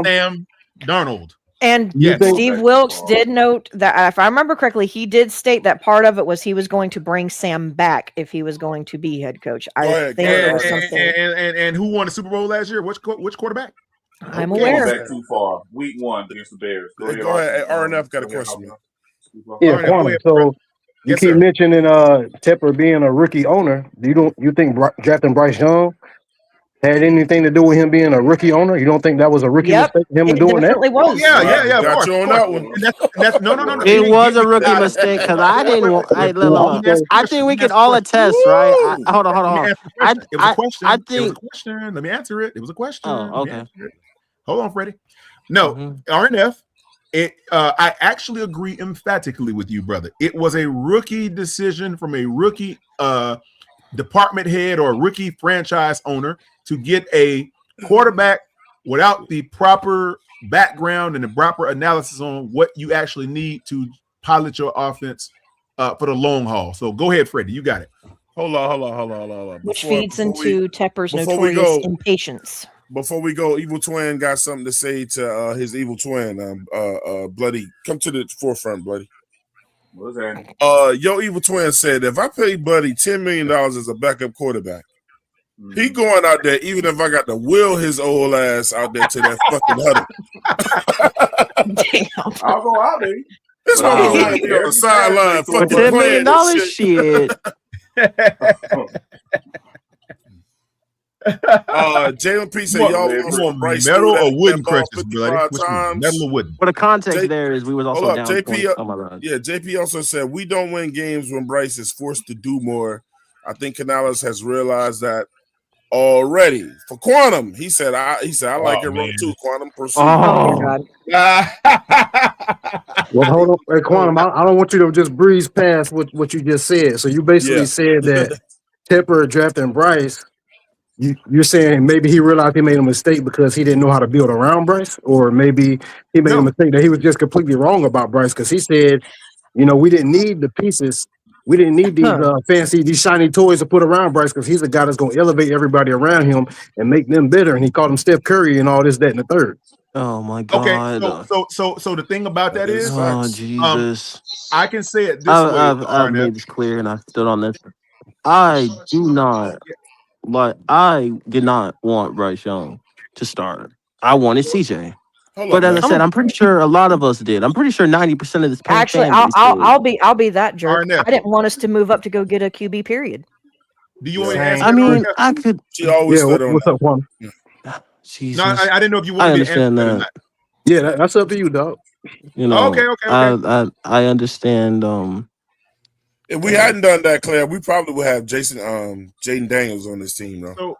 Sam Darnold. And Steve Wilkes did note that, if I remember correctly, he did state that part of it was he was going to bring Sam back if he was going to be head coach. I think it was something. And who won the Super Bowl last year? Which quarterback? I'm aware. Back too far. Week 1 against the Bears. Go ahead. RNF got a question. Yeah, Quantum. So you keep mentioning Tepper being a rookie owner. You think drafting Bryce Young had anything to do with him being a rookie owner? You don't think that was a rookie mistake? Him doing that? Was. Yeah. Got you on that one. That's no. It was a rookie mistake because I didn't want. I think we can all attest, right? Hold on. It was a question. It was a question. Let me answer it. It was a question. Oh, okay. Hold on, Freddie. No, RNF. I actually agree emphatically with you, brother. It was a rookie decision from a rookie department head or rookie franchise owner to get a quarterback without the proper background and the proper analysis on what you actually need to pilot your offense for the long haul. So go ahead, Freddie. You got it. Hold on. Which feeds into Tepper's notorious impatience. Before we go, Evil Twin got something to say to his evil twin. Bloody, come to the forefront, Bloody. What's that? Yo, Evil Twin said, if I pay Buddy $10 million as a backup quarterback, he going out there, even if I got to wheel his old ass out there to that fucking huddle. Damn. I'll go out there. This one was going to be on the sideline fucking $10 million shit. Jalen P said, y'all want Bryce metal or wooden crutches, bloody? Metal or wooden? But the context there is we was also down. JP also said, we don't win games when Bryce is forced to do more. I think Canales has realized that already. For Quantum, he said, I like it wrong too. Quantum, proceed. Oh my God. Well, hold on, hey, Quantum. I don't want you to just breeze past what you just said. So you basically said that Tepper drafting Bryce. You're saying maybe he realized he made a mistake because he didn't know how to build around Bryce, or maybe he made a mistake that he was just completely wrong about Bryce because he said, we didn't need the pieces We didn't need these shiny toys to put around Bryce because he's the guy that's going to elevate everybody around him and make them better. And he called him Steph Curry and all this, that, and the third. Oh my God. Okay, so the thing about that is, Jesus. I can say it this way. I've made this clear, and I stood on this. I did not want Bryce Young to start. I wanted CJ. But as I said, I'm pretty sure a lot of us did. I'm pretty sure 90% of this. Actually, I'll be that jerk. I didn't want us to move up to go get a QB. Period. Do you want me to answer? I mean, I could. She always stood on. What's up, Juan? Jesus. No, I didn't know if you wanted me to answer that or not. Yeah, that's up to you, dog. You know. Okay. I understand. If we hadn't done that, Claire, we probably would have Jaden Daniels on this team, though.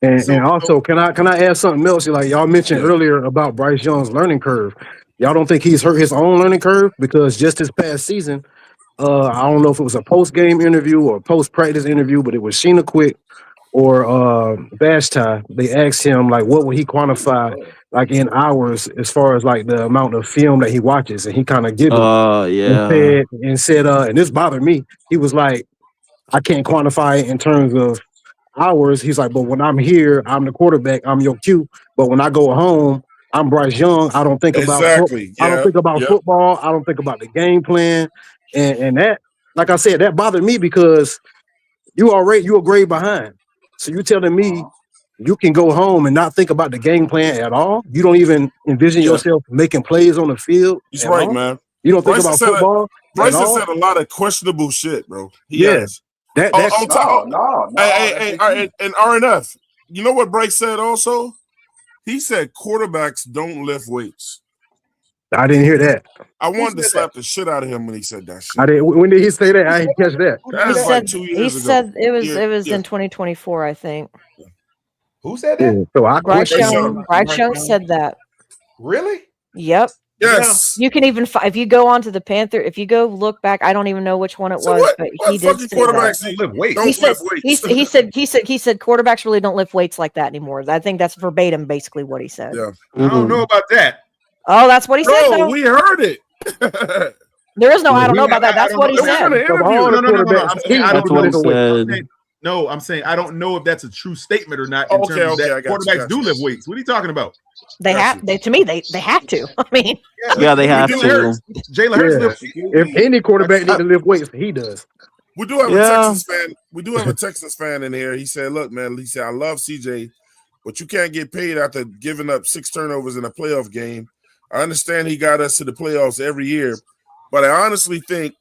And also, can I add something else? Like y'all mentioned earlier about Bryce Young's learning curve. Y'all don't think he's hurt his own learning curve? Because just this past season, I don't know if it was a post-game interview or a post-practice interview, but it was Sheena Quick or Vashti. They asked him, like, what would he quantify, like, in hours as far as, like, the amount of film that he watches? And he kind of giggled and said, and this bothered me. He was like, I can't quantify it in terms of hours. He's like, but when I'm here, I'm the quarterback, I'm your Q. But when I go home, I'm Bryce Young. I don't think about I don't think about football. I don't think about the game plan. And that, like I said, that bothered me because you're a grade behind. So you telling me you can go home and not think about the game plan at all? You don't even envision yourself making plays on the field? He's right, man. You don't think about football? Bryce has said a lot of questionable shit, bro. He has. And RNF, you know what Bryce said also? He said quarterbacks don't lift weights. I didn't hear that. I wanted to slap the shit out of him when he said that shit. I didn't. When did he say that? I didn't catch that. He said it was in 2024, I think. Who said that? So Bryce Young said that. Really? Yep. Yes. You can even if you go onto the Panther, if you go look back, I don't even know which one it was, but he did say quarterbacks that. lift weights. He said quarterbacks really don't lift weights like that anymore. I think that's verbatim, basically what he said. Yeah. I don't know about that. Oh, that's what he said. No, we heard it. There is no, I don't know about that. That's what he said. No, I'm saying I don't know if that's a true statement or not. In terms of that quarterbacks do lift weights. What are you talking about? They have. To me, they have to. I mean, they have to. Jalen Hurts. If any quarterback need to lift weights, he does. We do have a Texas fan. We do have a Texas fan in here. He said, "Look, man. He said I love CJ, but you can't get paid after giving up 6 turnovers in a playoff game. I understand he got us to the playoffs every year, but I honestly think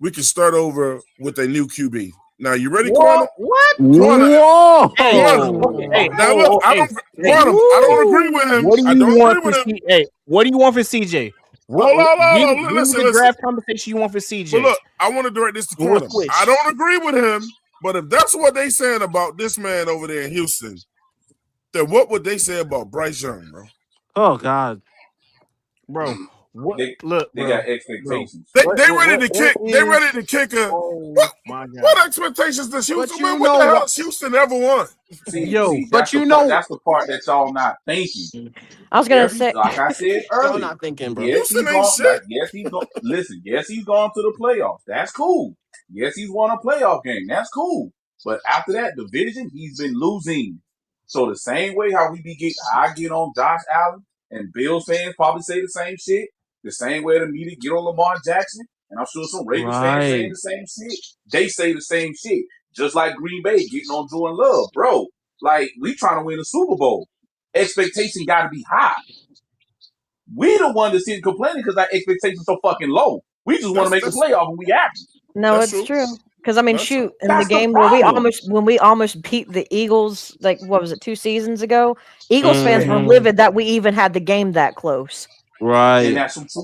we can start over with a new QB. Now, you ready, Quantum? What? Whoa! Hey, now look, I don't agree with him. What do you want for CJ? Hey, what do you want for CJ? Listen, the draft conversation you want for CJ. But look, I want to direct this to Quantum. I don't agree with him, but if that's what they saying about this man over there in Houston, then what would they say about Bryce Young, bro? Oh God, bro. What? They got expectations. They ready to kick. They ready to kick a. What expectations does Houston? Man, what the hell has Houston ever won? But you know that's the part that y'all not thinking. I was gonna say, like I said earlier, y'all not thinking, bro. Yes, he's gone. Yes, he's gone. Listen, yes, he's gone to the playoffs. That's cool. Yes, he's won a playoff game. That's cool. But after that division, he's been losing. So the same way how I get on Josh Allen, and Bills fans probably say the same shit. The same way the media get on Lamar Jackson, and I'm sure some Ravens fans saying the same shit. They say the same shit, just like Green Bay getting on Jordan Love, bro. Like, we trying to win a Super Bowl. Expectation got to be high. We the one that's sitting complaining because our expectations so fucking low. We just want to make the playoff and we happy. No, it's true. Because I mean, shoot, in the game where we almost beat the Eagles, like what was it, 2 seasons ago? Eagles fans were livid that we even had the game that close. Right.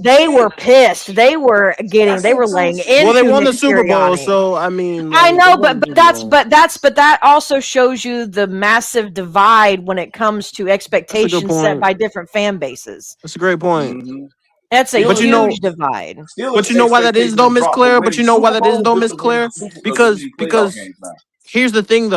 They were pissed. They were laying into. Well, they won the Super Bowl, so I mean. I know, but that also shows you the massive divide when it comes to expectations set by different fan bases. That's a great point. Mm-hmm. That's a huge divide. But you know why that is though, Miss Claire? Because here's the thing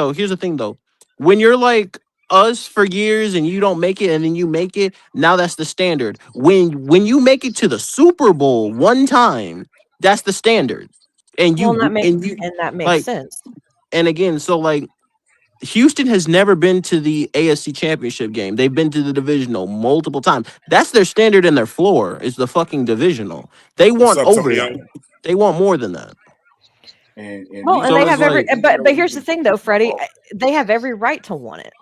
though. When you're like us for years and you don't make it and then you make it, now that's the standard. When you make it to the Super Bowl one time, that's the standard. and you that makes like, sense. and again, so like Houston has never been to the AFC Championship game. They've been to the divisional multiple times. That's their standard and their floor is the fucking divisional. They want over that. They want more than that. And they have but here's the thing though, Freddie, they have every right to want it.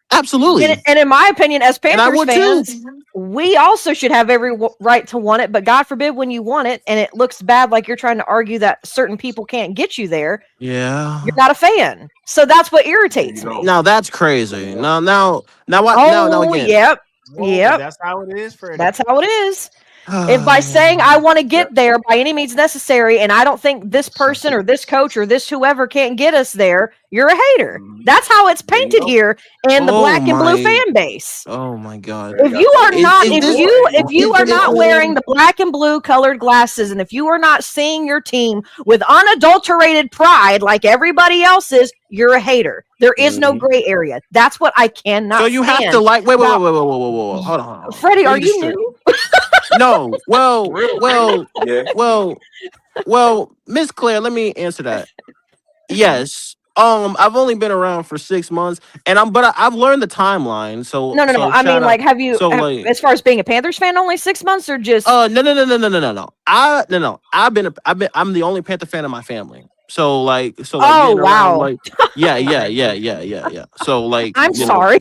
Absolutely. And in my opinion, as Panthers fans, we also should have every right to want it. But God forbid when you want it and it looks bad, like you're trying to argue that certain people can't get you there. Yeah, you're not a fan. So that's what irritates me. Now that's crazy. Now again. Yep. Whoa, yep. That's how it is, Freddie. That's how it is. If by saying I want to get there by any means necessary, and I don't think this person or this coach or this whoever can't get us there, you're a hater. That's how it's painted here in the black and blue fan base. Oh my God! If you are not, if you are not wearing the black and blue colored glasses, and if you are not seeing your team with unadulterated pride like everybody else is, you're a hater. There is no gray area. That's what I cannot. So you have to like. Wait. Hold on. Freddie, are you new? No. Well, Miss Claire, let me answer that. Yes. I've only been around for 6 months, and I've learned the timeline. So no. I mean, like, have you? As far as being a Panthers fan, only 6 months, or just? No. I'm the only Panther fan in my family. So oh wow. Like, yeah. So like, I'm sorry.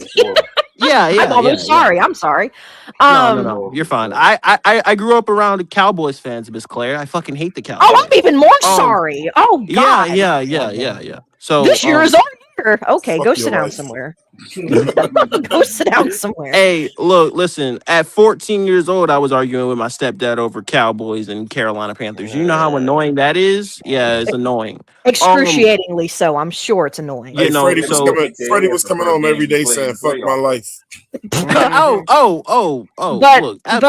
I'm sorry. I'm sorry. No. You're fine. I grew up around Cowboys fans, Miss Claire. I fucking hate the Cowboys. Oh, I'm even more sorry. Oh God. Yeah. So this year is our year. Okay, go sit down somewhere. Go sit down somewhere. Hey, listen. At 14 years old, I was arguing with my stepdad over Cowboys and Carolina Panthers. You know how annoying that is? Yeah, it's annoying. Excruciatingly so. I'm sure it's annoying. Hey, Freddie was coming home every day saying, "Fuck my life." But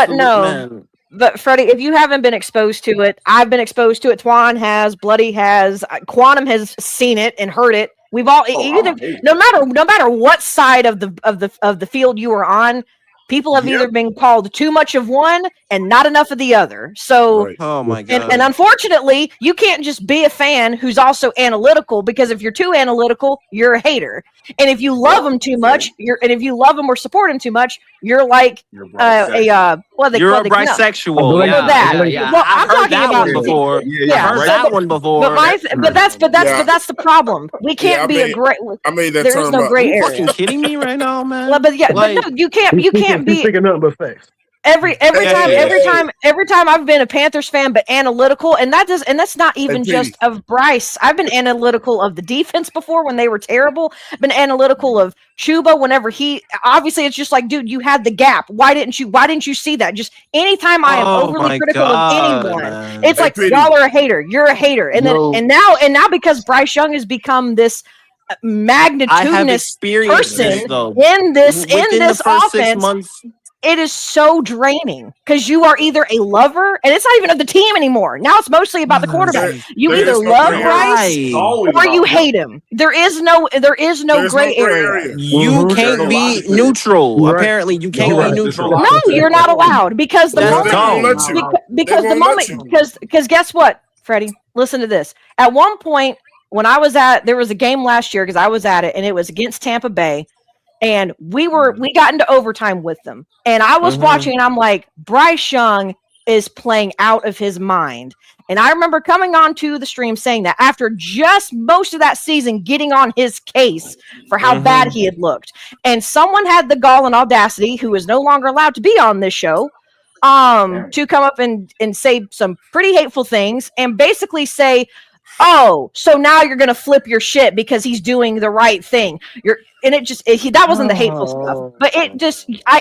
no. Man. But Freddie, if you haven't been exposed to it, I've been exposed to it. Twan has, Bloody has, Quantum has seen it and heard it. We've all no matter what side of the field you are on, people have either been called too much of one and not enough of the other. So, oh my God. And unfortunately, you can't just be a fan who's also analytical, because if you're too analytical, you're a hater. And if you love them too much, if you love them or support them too much, you're like you're a bisexual. Yeah. Well, I'm talking about before. I've heard that one before. But that's the problem. We can't be a great. I made that there term is no up. gray area. Are you fucking kidding me right now, man? Well, but no, you can't be thinking nothing but facts. Every time I've been a Panthers fan, but analytical, and that's not even just of BRYCE. I've been analytical of the defense before when they were terrible. I've been analytical of Chuba whenever obviously it's just like, dude, you had the gap. Why didn't you see that? Just anytime I am overly critical of anyone, it's like y'all are a hater. You're a hater, and then now because Bryce Young has become this magnitudinous person in this offense. It is so draining because you are either a lover, and it's not even of the team anymore. Now it's mostly about the quarterback. You either love Bryce or you hate him. There is no gray area. You can't be neutral. Right. Apparently, you can't be neutral. No, you're not allowed because the moment because guess what, Freddie? Listen to this. At one point, when there was a game last year, because I was at it, and it was against Tampa Bay. And we got into overtime with them. And I was watching, and I'm like, Bryce Young is playing out of his mind. And I remember coming onto the stream saying that after just most of that season getting on his case for how bad he had looked. And someone had the gall and audacity, who is no longer allowed to be on this show, to come up and say some pretty hateful things and basically say, oh, so now you're going to flip your shit because he's doing the right thing. That wasn't the hateful stuff, but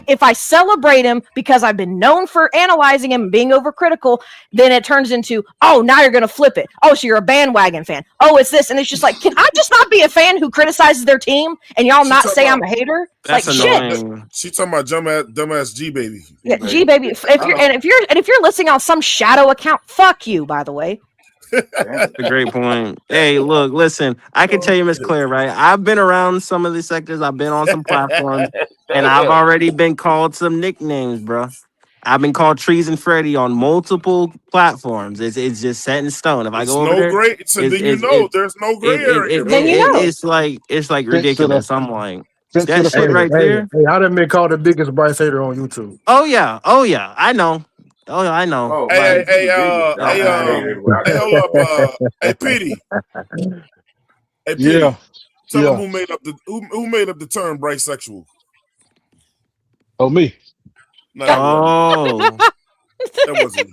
if I celebrate him because I've been known for analyzing him and being overcritical, then it turns into, oh, now you're going to flip it. Oh, so you're a bandwagon fan. Oh, it's this. And it's just like, can I just not be a fan who criticizes their team and y'all not say I'm a hater? That's like annoying. Shit. She talking about dumbass G baby. Yeah, G baby. If you're listening on some shadow account, fuck you, by the way. That's a great point. Hey, look, listen, I can tell you, Miss Claire, right? I've been around some of these sectors. I've been on some platforms, and I've already been called some nicknames, bro. I've been called Treason Freddy on multiple platforms. It's just set in stone. If I go over no there, gray. So then you know there's no gray area, bro. Then you know. it's like ridiculous. I'm like that shit Hey, right there. I done been called the biggest Bryce hater on YouTube. Oh yeah, I know. Oh yeah, I know. Oh man, hey, hold up, hey, Petey. Hey, Petey. Yeah. Tell him who made up the term bisexual. Oh, me. No, that wasn't.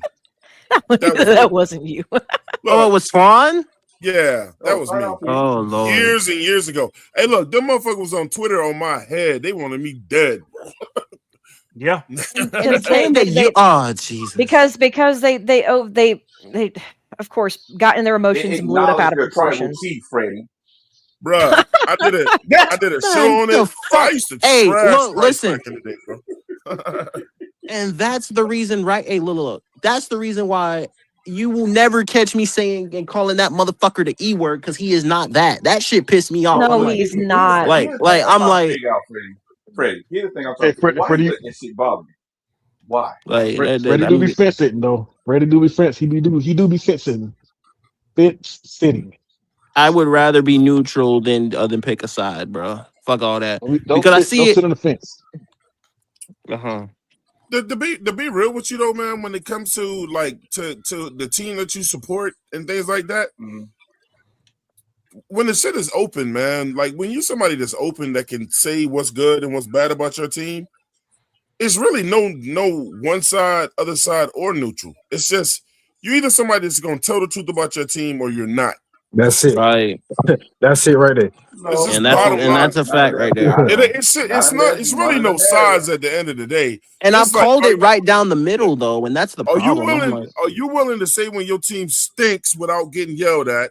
That wasn't you. Oh, it was Swan? Yeah, that was me. Oh Lord. Years and years ago. Hey, look, them motherfuckers was on Twitter on my head. They wanted me dead, bro. Yeah. Oh Jesus. Because they of course got in their emotions and blew it up out of proportion. Freddie. Bruh, I did a show on it. I used to trash listen. back in the day, bro. And that's the reason, right? Hey, look. That's the reason why you will never catch me saying and calling that motherfucker the E word, because he is not that. That shit pissed me off. No, he's not. Like I'm like Freddie. Here's the thing I'm talking about. Why you let that shit bother me? Why? Like Freddie do be fence sitting though. Freddie do be fence. He do be fence sitting. Fence sitting. I would rather be neutral than pick a side, bro. Fuck all that. Because I see it. Sit on the fence. To be real with you though, man, when it comes to like to the team that you support and things like that, when the shit is open, man, like when you're somebody that's open that can say what's good and what's bad about your team, it's really no one side, other side, or neutral. It's just you're either somebody that's gonna tell the truth about your team or you're not. That's it. Right. That's it right there. And that's a fact right there. It's really no sides at the end of the day. And I've called it right down the middle though, and that's the problem. Are you willing to say when your team stinks without getting yelled at?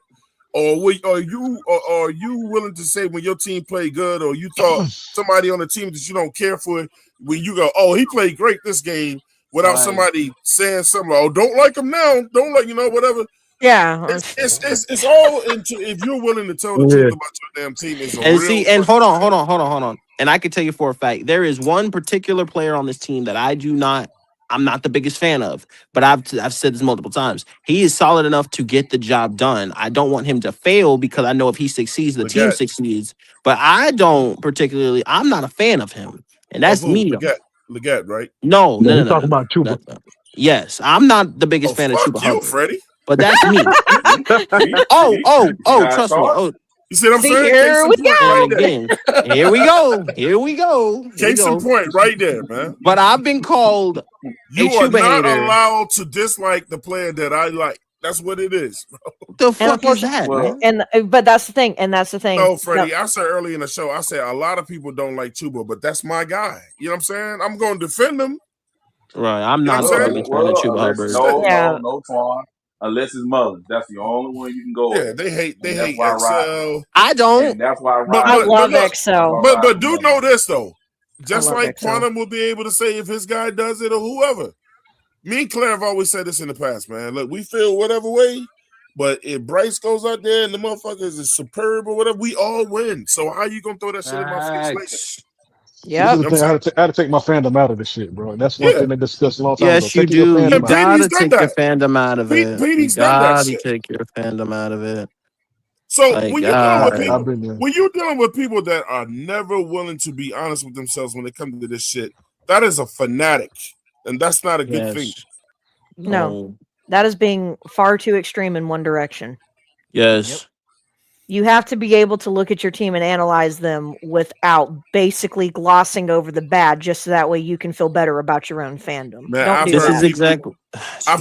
Or are you willing to say when your team played good, or you thought somebody on the team that you don't care for, when you go, oh, he played great this game, without somebody saying something like, oh, don't like him now, don't like, whatever. Yeah, it's all into if you're willing to tell the truth about your damn team. And hold on. And I can tell you for a fact, there is one particular player on this team that I'm not the biggest fan of, but I've said this multiple times. He is solid enough to get the job done. I don't want him to fail because I know if he succeeds, the team succeeds. But I'm not a fan of him, and that's me. Leggett, right? No. We're talking about Chuba. Yes, I'm not the biggest fan of Chuba Hubbard. Freddie. But that's me. Trust me. Oh, you see what I'm saying? Here we go. Case in point, right there, man. But I've been called. You are not allowed to dislike the player that I like. That's what it is, bro. What the fuck is that, man? But that's the thing. No, Freddie, I said early in the show, I said a lot of people don't like Chuba, but that's my guy. You know what I'm saying? I'm going to defend him. Right. I'm not a big fan of Chuba Hubbard. No, Twan. Unless it's Mullins, that's the only one you can go. Yeah, they hate Excel. I don't. And that's why I love Excel. But do know this though, just like Quantum will be able to say if his guy does it or whoever. Me and Claire have always said this in the past, man. Look, we feel whatever way, but if Bryce goes out there and the motherfuckers is superb or whatever, we all win. So how you gonna throw that shit in my face later? Yeah, I had to take my fandom out of this shit, bro. That's one thing they discussed a long time ago. Yes, you do. You gotta take your fandom out of it. You gotta take your fandom out of it. So when you're dealing with people that are never willing to be honest with themselves when it comes to this shit, that is a fanatic, and that's not a good thing. No, that is being far too extreme in one direction. Yes. Yep. You have to be able to look at your team and analyze them without basically glossing over the bad, just so that way you can feel better about your own fandom. Man, I've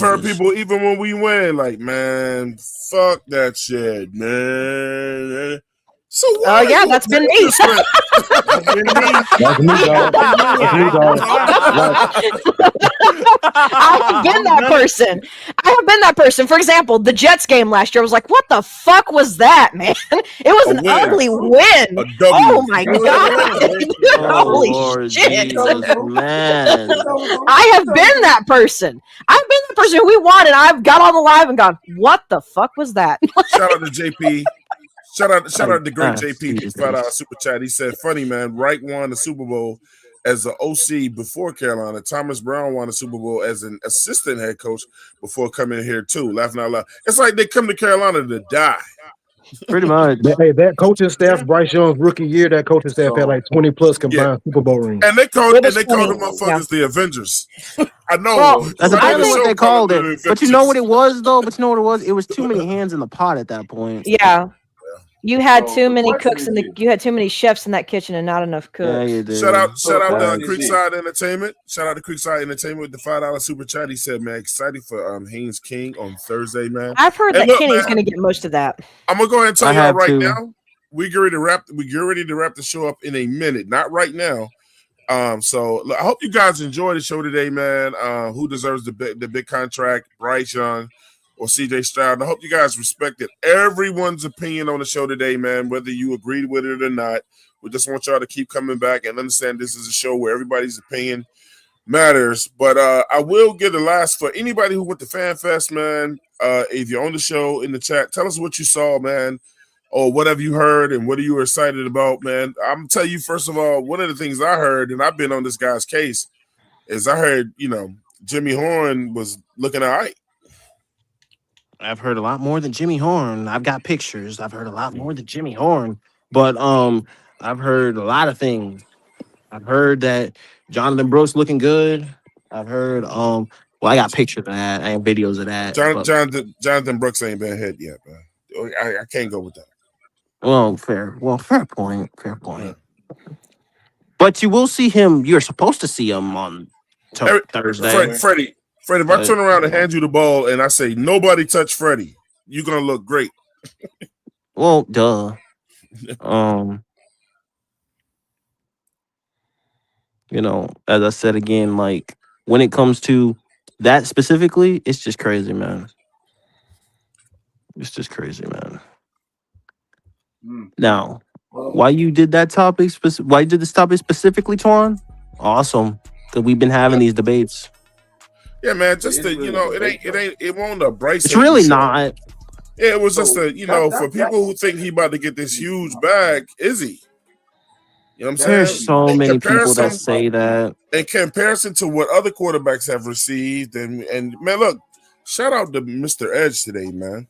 heard people, even when we win, like, man, fuck that shit, man. So that's been me. That's me, dog. I have been that person. For example, the Jets game last year, I was like, what the fuck was that, man? It was an ugly win. Oh my God. Holy shit. Jesus, man. I have been that person. I've been the person who won, and I've got on the live and gone, what the fuck was that? Shout out to JP. Shout out to great JP. $5 super chat. He said, funny, man. Reich won the Super Bowl as an OC before Carolina. Thomas Brown won a Super Bowl as an assistant head coach before coming here too. Laughing out loud. It's like they come to Carolina to die. Pretty much. Hey, that coaching staff, Bryce Young's rookie year, that coaching staff had like 20 plus combined Super Bowl rings. And they called the motherfuckers the Avengers. I know. Well, that's exactly what they called it. But you know what it was, though? But you know what it was? It was too many hands in the pot at that point. Yeah. You had too many cooks you had too many chefs in that kitchen and not enough cooks. Yeah, you did. Shout out to Creekside Entertainment. Shout out to Creekside Entertainment with the $5 super chat. He said, man, excited for Haynes King on Thursday, man. I've heard that Kenny's going to get most of that. I'm gonna go ahead and tell y'all right now. We get ready to wrap the show up in a minute. Not right now. So I hope you guys enjoy the show today, man. Who deserves the big contract? Bryce Young or CJ Stroud. And I hope you guys respected everyone's opinion on the show today, man, whether you agreed with it or not. We just want y'all to keep coming back and understand this is a show where everybody's opinion matters. But I will give the last for anybody who went to Fan Fest, man. If you're on the show in the chat, tell us what you saw, man, or what have you heard and what are you excited about, man. I'm going to tell you, first of all, one of the things I heard, and I've been on this guy's case, is I heard, Jimmy Horn was looking all right. I've heard a lot more than Jimmy Horn. I've got pictures. I've heard a lot more than Jimmy Horn. But I've heard a lot of things. I've heard that Jonathan Brooks looking good. I've heard well, I got pictures of that. I have videos of that. Jonathan Brooks ain't been hit yet, man. I can't go with that. Well, fair point. Fair point. But you will see him. You're supposed to see him on Thursday. Freddie, if I turn around and hand you the ball and I say nobody touch Freddie, you're gonna look great. Well, duh. As I said again, like when it comes to that specifically, it's just crazy, man. It's just crazy, man. Now, why you did that topic? Why you did this topic specifically, Twan? Awesome, because we've been having these debates. Yeah, man. Just it won't a Bryce. It's really not. Yeah, it was just for people who think he about to get this huge bag. Is he? You know what I'm saying? There's so many people that say that. In comparison to what other quarterbacks have received, and man, look, shout out to Mr. Edge today, man,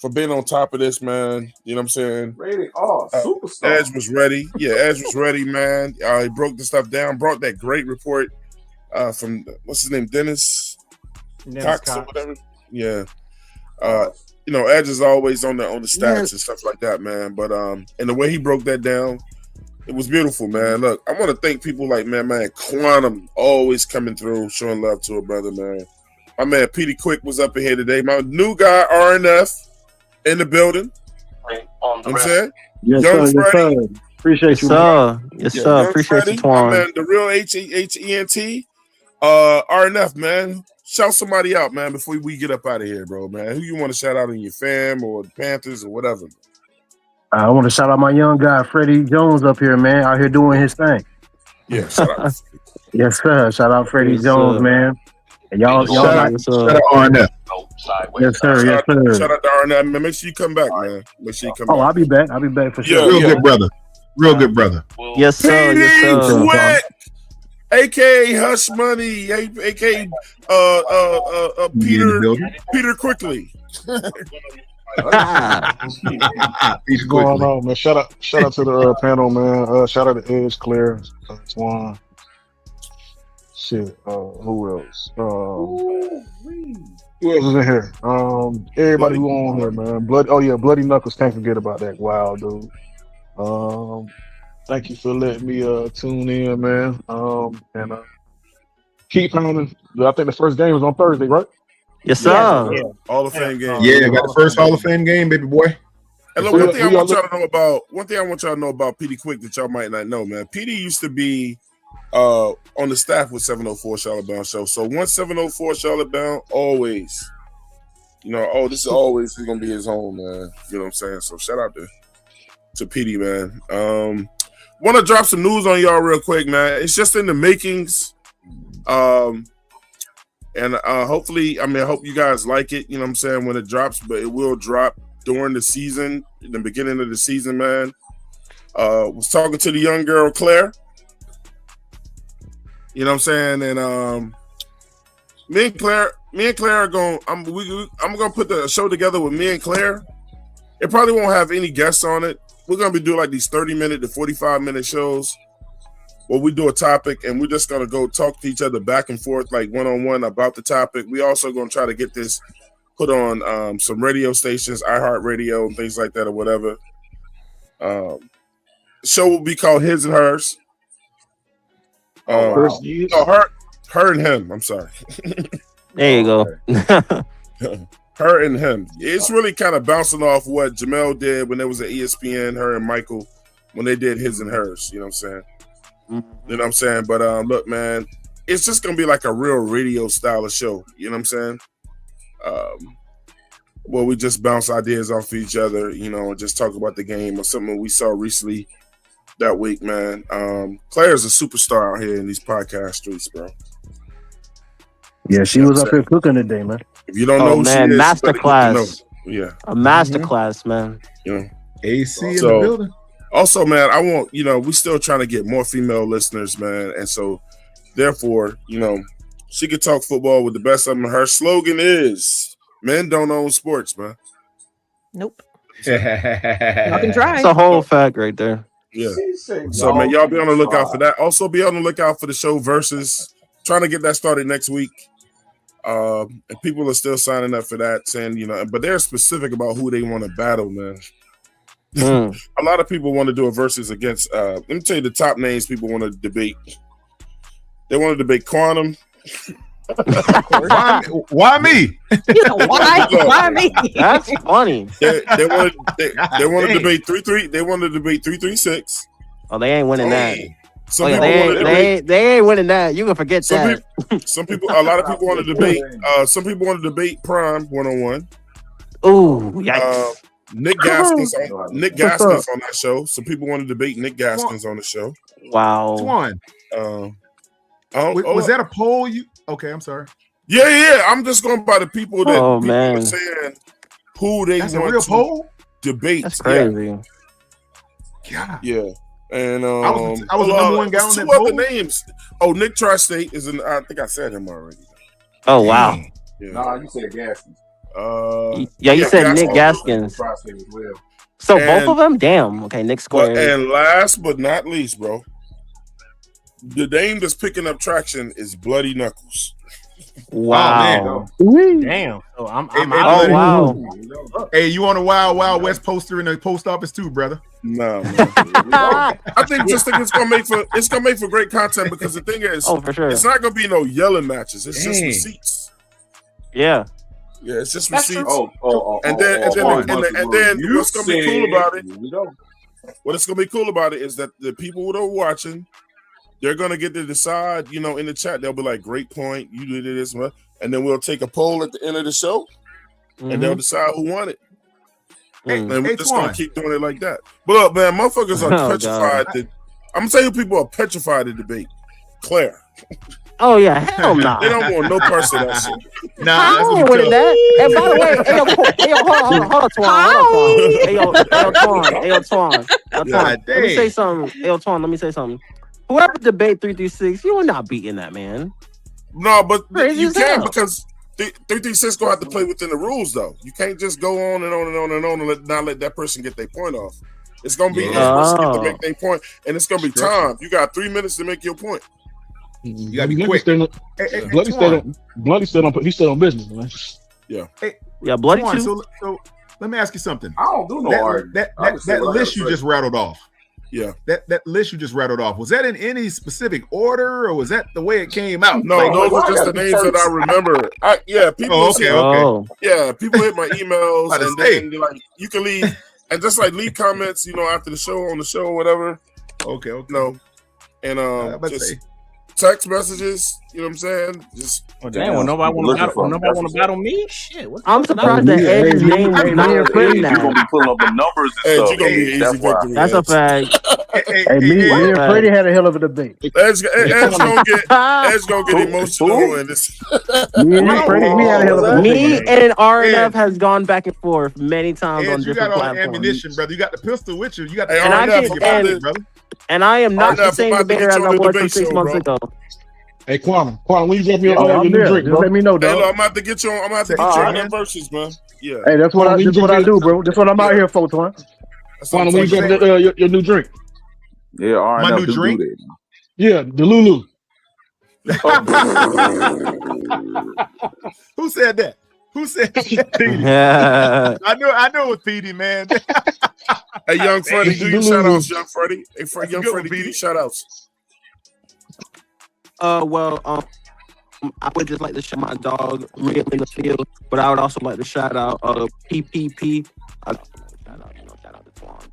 for being on top of this, man. You know what I'm saying? Rated superstar. Edge was ready. Yeah, Edge was ready, man. He broke the stuff down, brought that great report from what's his name, Dennis Cox or whatever. Yeah. Edge is always on the stats and stuff like that, man. But and the way he broke that down, it was beautiful, man. Look, I want to thank people like man, Quantum always coming through, showing love to a brother, man. My man Petey Quick was up in here today. My new guy RNF in the building. You know what I'm saying? Yes, Young sir, Freddie. yes, sir. Appreciate you, Yes, sir. Appreciate Freddie, you, Twan. man, the real HENT. RNF, man. Shout somebody out, man, before we get up out of here, bro, man. Who you want to shout out in your fam or the Panthers or whatever? I want to shout out my young guy, Freddie Jones, up here, man, out here doing his thing. Yeah, shout out. Yes, sir. Shout out Freddie Jones, man. And y'all shout out RNF. Yes, sir. Yes, sir. Shout out to RNF, man. Make sure you come back, man. Make sure you come back. I'll be back. I'll be back for sure. Real good brother. Real good brother. Yes, sir. Yes, sir. Quick, aka Hush Money, aka Peter Quickly. What's going on, man? Shout out to the panel, man. Shout out to Edge, Claire, Twan. Shit. Who else? Who else is in here? Everybody who on here, man. Bloody Knuckles. Can't forget about that. Wow, dude. Thank you for letting me tune in, man. And keep pounding. I think the first game was on Thursday, right? Yes, sir. Yeah. Hall of Fame game. Yeah, got the first Hall of Fame game, baby boy. And look, one thing I want y'all to know about Petey Quick that y'all might not know, man. Petey used to be on the staff with 704 Charlotte Bound Show. So once 704 Charlotte Bound, always, this is always gonna be his home, man. You know what I'm saying? So shout out to Petey, man. Want to drop some news on y'all real quick, man. It's just in the makings. And hopefully, I hope you guys like it, you know what I'm saying, when it drops, but it will drop during the season, in the beginning of the season, man. Was talking to the young girl, Claire. You know what I'm saying? And me and Claire are going. I'm gonna put the show together with me and Claire. It probably won't have any guests on it. We're gonna be doing like these 30-minute to 45-minute shows where we do a topic and we're just gonna go talk to each other back and forth, like one-on-one about the topic. We also gonna try to get this put on some radio stations, iHeartRadio and things like that or whatever. The show will be called His and Hers. Wow. No, her and him. I'm sorry. There you go. Her and him. It's really kind of bouncing off what Jamel did when there was at ESPN, her and Michael, when they did His and Hers. You know what I'm saying? You know what I'm saying? But look, man, it's just gonna be like a real radio style of show. You know what I'm saying? Where we just bounce ideas off each other, you know, and just talk about the game or something we saw recently that week, man. Claire's a superstar out here in these podcast streets, bro. Yeah, she was up here cooking today, man. If you don't know who man, she is, masterclass. Yeah. A masterclass, man. You know, AC in the building. Also, man, I want, you know, we still trying to get more female listeners, man. And so, therefore, you know, she could talk football with the best of them. Her slogan is, men don't own sports, man. Nope. I can try. It's a whole fact right there. Yeah. So, man, y'all be on the lookout for that. Also, be on the lookout for the show Versus. Trying to get that started next week. And people are still signing up for that, saying, you know, but they're specific about who they want to battle, man. A lot of people want to do a versus against, let me tell you the top names people want to debate. They want to debate Quantum. Why me? Why me? That's funny. They want to debate 3-3. They want to debate 3-3-6. Oh, they ain't winning that. Some people they ain't winning that. You can forget that. Some people, a lot of people want to debate. Some people want to debate Prime 1-on-1. Ooh, yikes! Nick Gaskins on that show. Some people want to debate Nick Gaskins on the show. Wow. Twan. Was that a poll? Okay, I'm sorry. Yeah. I'm just going by the people that people are saying who they want a real to poll? Debate. That's crazy. Yeah. And I was the number one guy on that poll. Two other poll? names. Oh, Nick Tri-State is in. I think I said him already. Oh wow. Yeah. Nah, you said Gaskins. You said Nick Gaskins. So both of them? Damn. Okay, Nick squared. And last but not least, bro, the name that's picking up traction is Bloody Knuckles. Wow. Damn. So I'm out. Wow. Hey, you on a Wild Wild West poster in the post office too, brother? No, man. I think it's gonna make for great content because the thing is, for sure, it's not gonna be no yelling matches. It's just receipts. Yeah. Yeah, it's just receipts. And then what's gonna be cool about it? What's gonna be cool about it is that the people that are watching, they're gonna get to decide. You know, in the chat, they'll be like, "Great point, you did this," and then we'll take a poll at the end of the show, and they'll decide who won it. And we're just gonna keep doing it like that. But look, man, motherfuckers are petrified. I'm gonna tell you, people are petrified to debate Claire. Oh yeah, hell no. Nah. They don't want no part of that shit. Nah, I don't want that. And by the way, hold on, Twan. Let me say something. Twan, let me say something. Whoever debate 336, you are not beating that man. No, but you can because 336 gonna have to play within the rules, though. You can't just go on and on and on and on and not let that person get their point off. It's gonna be each person get to make their point, and it's gonna be time. You got 3 minutes to make your point. You gotta be quick. Bloody still on business, man. Yeah, Bloody too. So let me ask you something. I don't do no argument. That list you just rattled off. Yeah. That list you just rattled off, was that in any specific order or was that the way it came out? No, those are just the names that I remember. People people hit my emails and then like you can leave and just like leave comments, you know, after the show on the show or whatever. Okay. No. And just text messages, you know what I'm saying? Just damn, nobody want to battle me? Shit. I'm surprised that Ed's name is not putting that. You're gonna be pulling up the numbers and stuff. Gonna be an easy victory. That's a fact. Me and Freddie had a hell of a debate. Ed's gonna get emotional and this. Me and Freddie, we had a hell of a debate. Me and RNF has gone back and forth many times on different platforms. You got all the ammunition, brother. You got the pistol with you. You got and I am not the same debater as I was 6 months ago. Hey, Quantum, when you drop I'm your new there. drink, Just bro? let me know, Hey, dog. look, I'm about to get you on. I'm about to get you on that versus, man. Yeah. Hey, that's what I do, bro. That's what I'm out here for, Twan. Quantum, when you drop your new drink. Yeah, My RNF new do drink? that. Yeah, the Lulu. Who said that? Who said that? Yeah. I know it was Petey, man. Hey, young Freddie, do your shout outs, young Freddie. Hey, young Freddie, do your shout outs. Well, I would just like to shout my dog real in the field, but I would also like to shout out PPP. Shout out to Twan.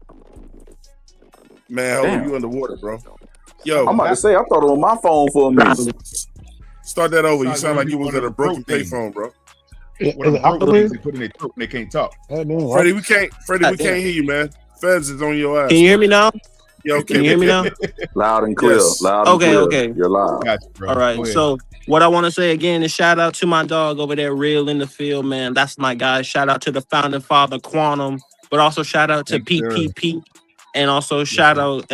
Man, hold on, you underwater, bro. Yo, I'm about to say, I thought it was my phone for a minute. Start that over. You sound like you was at a broken payphone, bro. What a broke things they put in their throat and they can't talk. Freddie, we can't hear you, man. Feds is on your ass. Can you hear me now? Yeah, okay. Can you hear me now? Loud and clear. Yes. Loud and clear. Okay. You're loud. Gotcha, bro. All right. So what I want to say again is shout out to my dog over there, real in the field, man. That's my guy. Shout out to the founding father, Quantum, but also shout out to PPP. And also shout out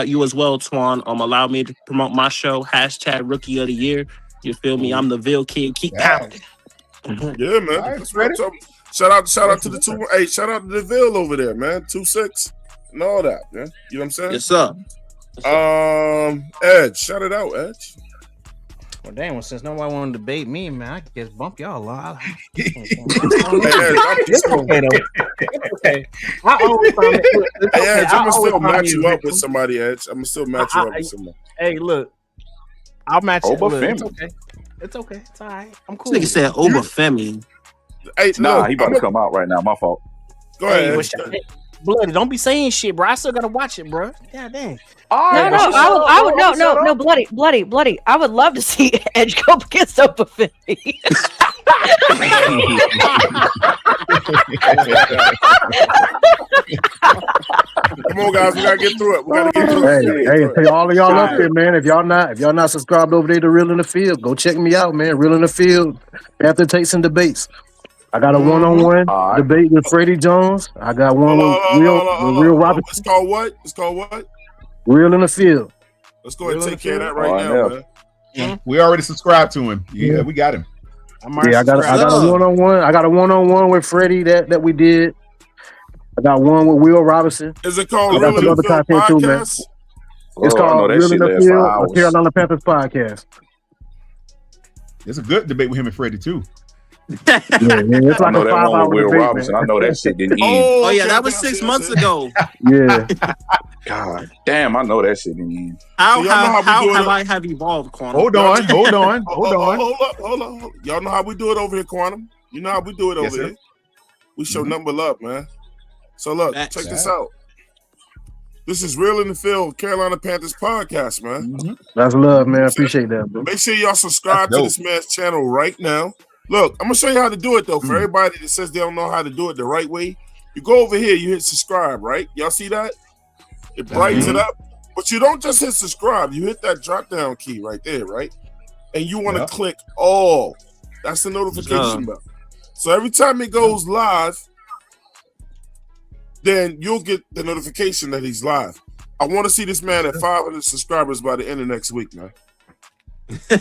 you as well, Twan. Allow me to promote my show, #Rookie of the Year. You feel me? I'm the Ville kid. Keep pounding. Yeah, man. That's what I'm talking. Shout out to the 2. Hey, shout out to the Ville over there, man. 2-6 and all that, man. You know what I'm saying? Yes, sir. Edge, shout it out, Edge. Well, damn. Well, since nobody want to debate me, man, I guess bump y'all a lot. It's okay, though. Okay. I always find it. Edge, I'm gonna still match you up with somebody, Edge. I'm gonna still match you up with somebody. Hey, look. I'll match you. Look, it's Obafemi. okay. It's okay. It's all right. I'm cool. This nigga said Obafemi. Hey, Nah, he about to come out right now. My fault. Go ahead. Hey, Bloody, don't be saying shit, bro. I still gotta watch it, bro. God dang. No, bloody. I would love to see Edge go up against Obafemi. Come on, guys, we gotta get through it. We gotta get through it. Hey, all of y'all up there, man. If y'all not subscribed over there to Real in the Field, go check me out, man. Real in the Field. After takes and debates. I got a one-on-one debate with Freddie Jones. I got one with Real Robinson. It's called what? Real in the Field. Let's go ahead and take care of that right now, man. We already subscribed to him. Yeah, we got him. I got a one-on-one. I got a one-on-one with Freddie that we did. I got one with Will Robinson. Is it called Real in the Field podcast? It's called Real in the Field, a Carolina Panthers podcast. It's a good debate with him and Freddie too. It's like a 5-hour Will debate, Robinson. man. I know that shit didn't end. Oh yeah, that was 6 months ago. Yeah. God damn, I know that shit didn't end. How have I evolved, Quantum? Hold on. Hold up. Y'all know how we do it over here, Quantum. You know how we do it over here. We show nothing but love, man. So look, check this out. This is Real in the Field, Carolina Panthers podcast, man. That's love, man. I appreciate that, bro. Make sure y'all subscribe to this man's channel right now. Look, I'm gonna show you how to do it though. For everybody that says they don't know how to do it the right way, you go over here, you hit subscribe, right? Y'all see that? It brightens it up. But you don't just hit subscribe, you hit that drop down key right there, right? And you want to click all. That's the notification bell. So every time it goes live, then you'll get the notification that he's live. I want to see this man at 500 subscribers by the end of next week, man. Hey,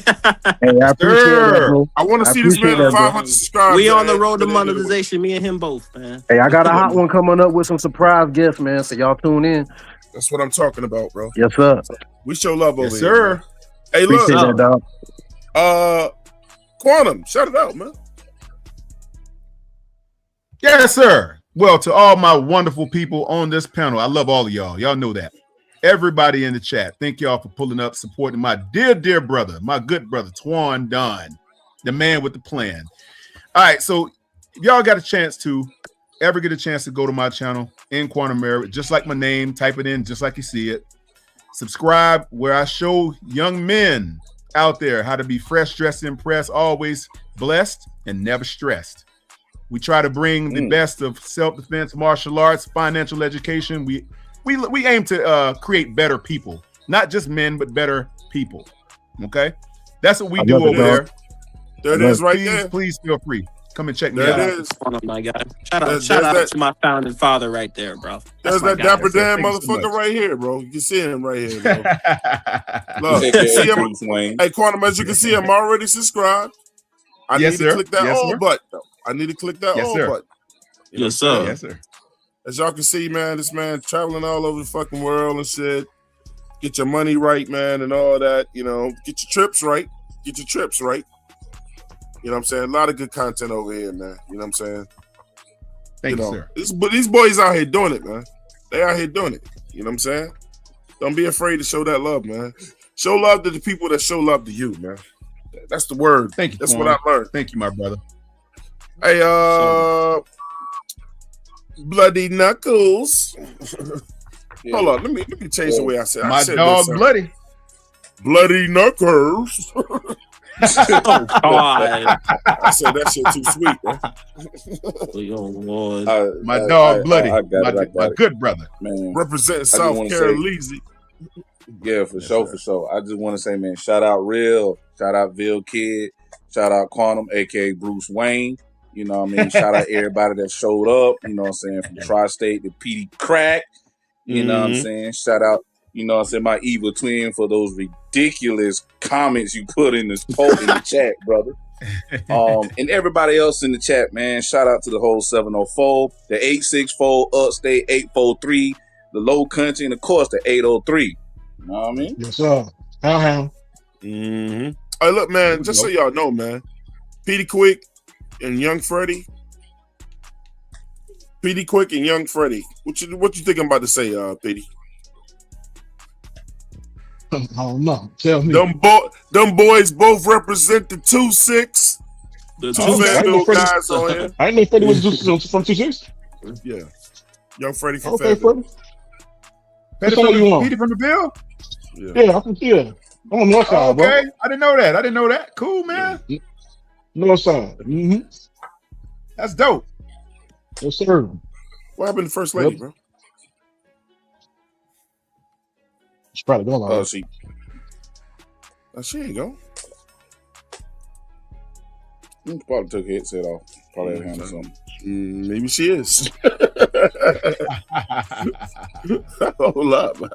I appreciate that, bro. I want to see this man at 500 subscribers. We on the road to monetization, me and him both, man. Hey, I got a hot one coming up with some surprise guests, man. So y'all tune in. That's what I'm talking about, bro. Yes, sir. We show love over here. Sir. Hey, look. Appreciate that, dog. Quantum, shout it out, man. Yes, sir. Well, to all my wonderful people on this panel, I love all of y'all. Y'all know that. Everybody in the chat, thank y'all for pulling up, supporting my dear brother, my good brother, Twan Don, the man with the plan. All right, so if y'all got a chance to ever get a chance to go to my channel in Quantum Merit, just like my name, type it in just like you see it. Subscribe where I show young men out there how to be fresh, dressed, impressed, always blessed, and never stressed. We try to bring the best of self-defense, martial arts, financial education. We aim to create better people, not just men, but better people. Okay, that's what we do over there. There it is, right there. Please feel free. Come and check me There out. it is. Oh my God! Shout out to my founding father right there, bro. There's that Dapper Dan motherfucker right here, bro. You can see him right here, bro. Look, you can see him. Hey, Quantum, as you can see, I'm already subscribed. I need to click that all button, though. I need to click that all button. You know yes, sir. Yes, sir. As y'all can see, man, this man traveling all over the fucking world and shit. Get your money right, man, and all that. You know, get your trips right. Get your trips right. You know what I'm saying? A lot of good content over here, man. You know what I'm saying? Thank you, sir. But these boys out here doing it, man. They out here doing it. You know what I'm saying? Don't be afraid to show that love, man. Show love to the people that show love to you, man. That's the word. Thank you. That's what I learned. Thank you, my brother. Hey, Bloody Knuckles. Hold on, let me change the way I said. My dog, Bloody. Bloody Knuckles. Oh God! I said that shit too sweet, Lord. My dog, Bloody. My good brother, man. Representing South Carolina. Yeah, for sure. I just want to say, man, shout out Real, shout out Ville Kid, shout out Quantum, aka Bruce Wayne. You know what I mean? Shout out everybody that showed up, you know what I'm saying, from Tri-State to PD Crack. You know what I'm saying? Shout out, you know what I'm saying, my evil twin for those ridiculous comments you put in the post in the chat, brother. And everybody else in the chat, man. Shout out to the whole 704, the 864, Upstate 843, the Low Country, and of course the 803. You know what I mean? Yes, sir. Hey, look, man, just so y'all know, man, Petey Quick and Young Freddie. Petey Quick and Young Freddie. What you think I'm about to say, Petey? I don't know. Tell me. Them boys both represent the 2-6. The two FanDuel guys on here. I didn't know Freddie was from 2-6. Yeah. Young Freddie from FanDuel. Freddie. Petey from the Bill? Yeah, I'm from here. I'm on North Side, bro. Okay, I didn't know that. Cool, man. North Side. That's dope. Yes, sir. What happened to First Lady, bro? She's probably going on. She ain't go. Probably took a headset off. Probably had him or something. Maybe she is. Hold up, man.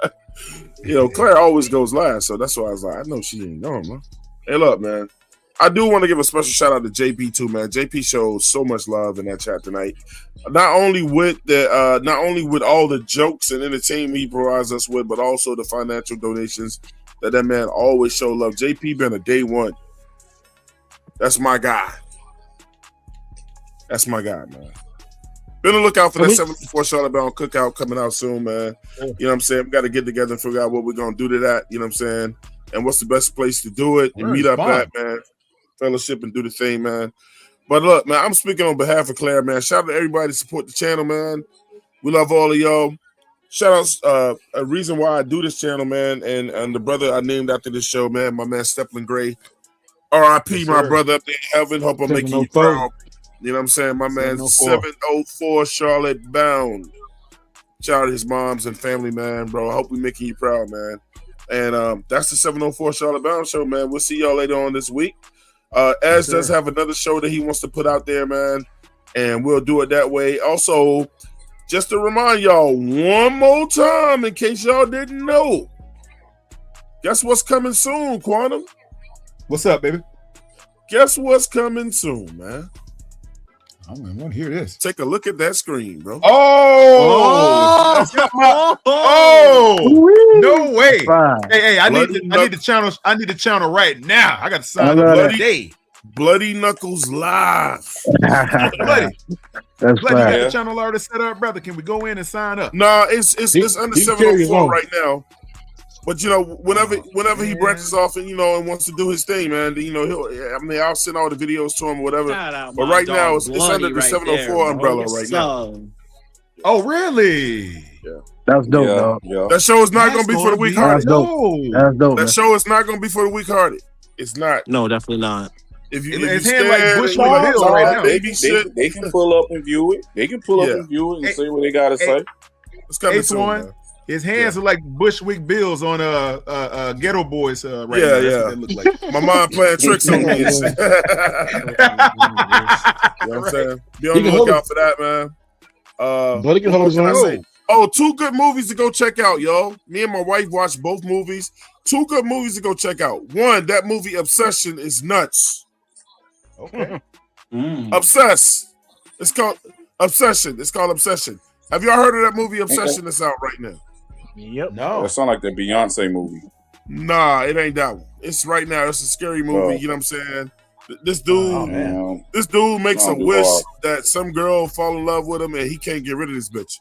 You know, Claire always goes last, so that's why I was like, I know she ain't going, man. Hey, look, man. I do want to give a special shout out to JP too, man. JP showed so much love in that chat tonight. Not only with all the jokes and entertainment he provides us with, but also the financial donations that man always show love. JP been a day one. That's my guy. That's my guy, man. Be on the lookout for that 74 Charlotte Bound cookout coming out soon, man. You know what I'm saying? We got to get together and figure out what we're going to do to that. You know what I'm saying? And what's the best place to do it and meet up at, man. Fellowship and do the thing, man. But look, man, I'm speaking on behalf of Claire, man. Shout out to everybody to support the channel, man. We love all of y'all. Shout out a reason why I do this channel, man, and the brother I named after this show, man, my man Steplin Gray. R.I.P. Yes, my brother up there in heaven. Hope I'm making you proud. You know what I'm saying? My man 704 Charlotte Bound. Shout out to his moms and family, man, bro. I hope we're making you proud, man. And that's the 704 Charlotte Bound show, man. We'll see y'all later on this week. Ez does have another show that he wants to put out there, man, and we'll do it that way. Also, just to remind y'all one more time, in case y'all didn't know, guess what's coming soon, Quantum? What's up, baby? Guess what's coming soon, man? I want to hear this. Take a look at that screen, bro. Oh, no way! Hey, I need the channel right now. I got to sign up today. Bloody Knuckles live. Bloody, you got the channel already set up, brother. Can we go in and sign up? Nah, it's under 704 right now. But you know, whenever he branches off and wants to do his thing, man, I'll send all the videos to him or whatever. But right now, it's under the 704 umbrella right now. Oh, really? Yeah. That's dope, dog. Yeah. That show is not going to be for the weak-hearted. That's dope. That show is not going to be for the weak-hearted. It's not. No, definitely not. If you it's scared, like Bushwick Hill right now. They can pull up and view it. They can pull up and view it and see what they got to say. It's coming soon, man. His hands are like Bushwick Bills on Ghetto Boys right now. That's what they look like. My mom playing tricks on me. You know what I'm saying? Be on the lookout for that, man. But he can hold his own. Oh, 2 good movies to go check out, yo. Me and my wife watched both movies. 2 good movies to go check out. One, that movie Obsession is nuts. Okay. Obsessed. It's called Obsession. It's called Obsession. Have y'all heard of that movie Obsession that's out right now? Yep. That sound like the Beyonce movie. Nah, it ain't that one. It's right now. It's a scary movie. You know what I'm saying? This dude makes a wish that some girl fall in love with him and he can't get rid of this bitch.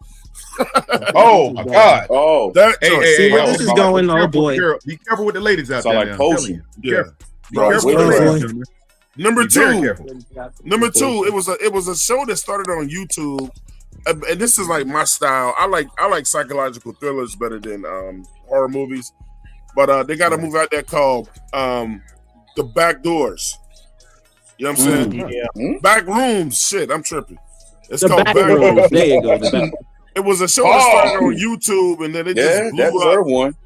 Oh my God! Oh, that see where this is going, oh boy. Be careful with the ladies out Sound there. like Potion. Yeah. Be careful with the ladies. Number Be very 2. careful. Number 2. It was a show that started on YouTube, and this is like my style. I like psychological thrillers better than horror movies, but they got a movie out there called The Back Doors. You know what I'm saying? Yeah. Back Rooms. Shit, I'm tripping. It's The called Back Back Rooms. Rooms. There you go. The Back. It was a show that started on YouTube, and then it just blew that up. one.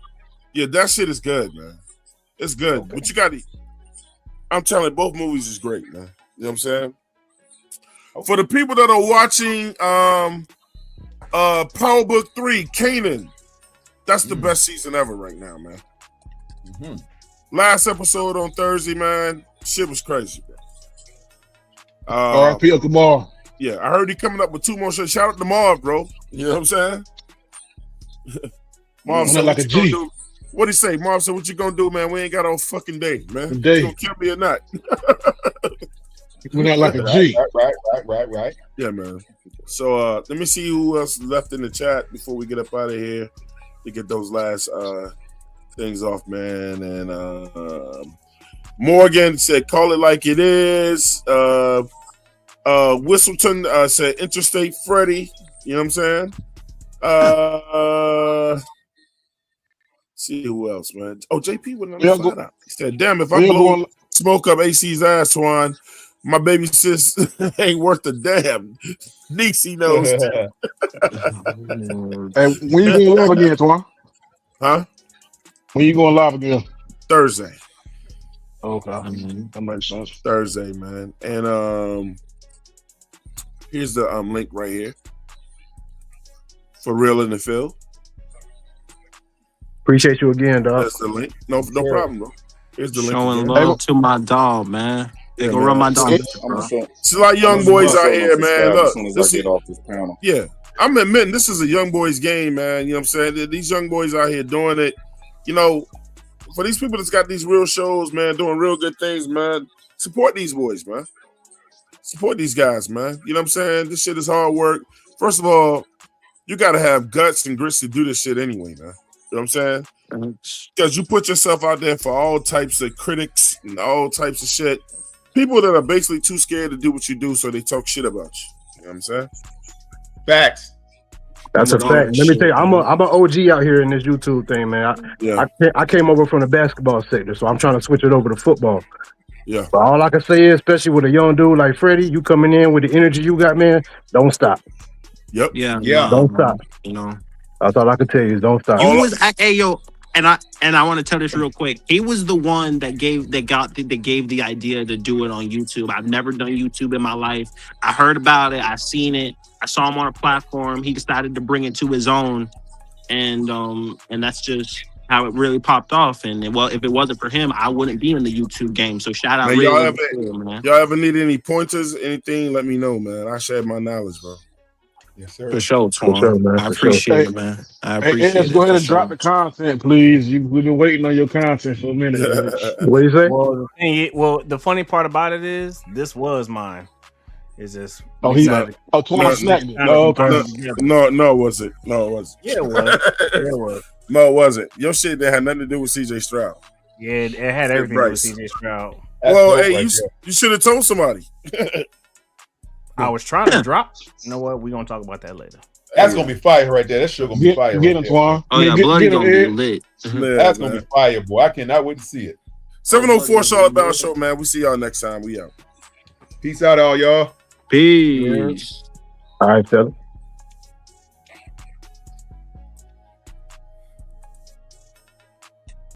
Yeah, that shit is good, man. It's good. Okay. But you got to, I'm telling you, both movies is great, man. You know what I'm saying? Okay. For the people that are watching Power Book 3, Kanan, that's the best season ever right now, man. Last episode on Thursday, man, shit was crazy, bro. R.I.P. Uncle Mar. Yeah, I heard he coming up with 2 more shows. Shout out to Marv, bro. You know what I'm saying? Marv said, like a G. What'd he say? Marv said, what you gonna do, man? We ain't got all fucking day, man. You gonna kill me or not? We're not like a G. Right. Yeah, man. So let me see who else left in the chat before we get up out of here to get those last things off, man. And Morgan said, call it like it is. Whistleton said Interstate Freddy. You know what I'm saying? See who else, man. Oh, JP wouldn't find out. He said, damn, if I blow smoke up AC's ass, Swan, my baby sis ain't worth a damn. Niecy knows. Hey, when you going live again, Swan? Huh? When you going live again? Thursday. Okay. That makes sense. Thursday, man. And here's the link right here. For Real in the Field. Appreciate you again, dog. That's the link. No problem, bro. Here's the Showing link. love to my dog, man. They gonna run my dog. It's a lot of young boys out here, man. Look, this is off this panel. Yeah, I'm admitting this is a young boys game, man. You know what I'm saying? These young boys out here doing it. You know, for these people that's got these real shows, man, doing real good things, man. Support these boys, man. Support these guys, man. You know what I'm saying? This shit is hard work. First of all, you got to have guts and grits to do this shit anyway, man. You know what I'm saying? Because you put yourself out there for all types of critics and all types of shit. People that are basically too scared to do what you do, so they talk shit about you. You know what I'm saying? Facts. That's a fact. Let me tell you, I'm an OG out here in this YouTube thing, man. I came over from the basketball sector, so I'm trying to switch it over to football. Yeah. But all I can say is, especially with a young dude like Freddie, you coming in with the energy you got, man, don't stop. Yep. Yeah. Don't stop. You know. That's all I can tell you is don't stop. He was and I want to tell this real quick. He was the one that gave the idea to do it on YouTube. I've never done YouTube in my life. I heard about it. I seen it. I saw him on a platform. He decided to bring it to his own, and that's just how it really popped off. And well, if it wasn't for him, I wouldn't be in the YouTube game. So shout out, man, man. Y'all ever need any pointers, anything? Let me know, man. I share my knowledge, bro. Yes, sir. For sure, Tom. For sure, man. I appreciate it, man. I appreciate let's it. go ahead and drop the content, please. We've been waiting on your content for a minute. What do you say? Well, the funny part about it is this was mine. Is this? Twan snapped it. No, was it? No, it wasn't. Yeah, it was. It was. No, it wasn't. Your shit that had nothing to do with CJ Stroud. Yeah, it had everything to do with CJ Stroud. Well, hey, you should have told somebody. I was trying to drop. You know what? We're gonna talk about that later. That's gonna be fire right there. That shit gonna be fire. Get him, Twan. Oh yeah, bloody gonna be lit. That's gonna be fire, boy. I cannot wait to see it. 704 Charlotte Bound Show, man. We see y'all next time. We out. Peace out, all y'all. Peace. All right, fella.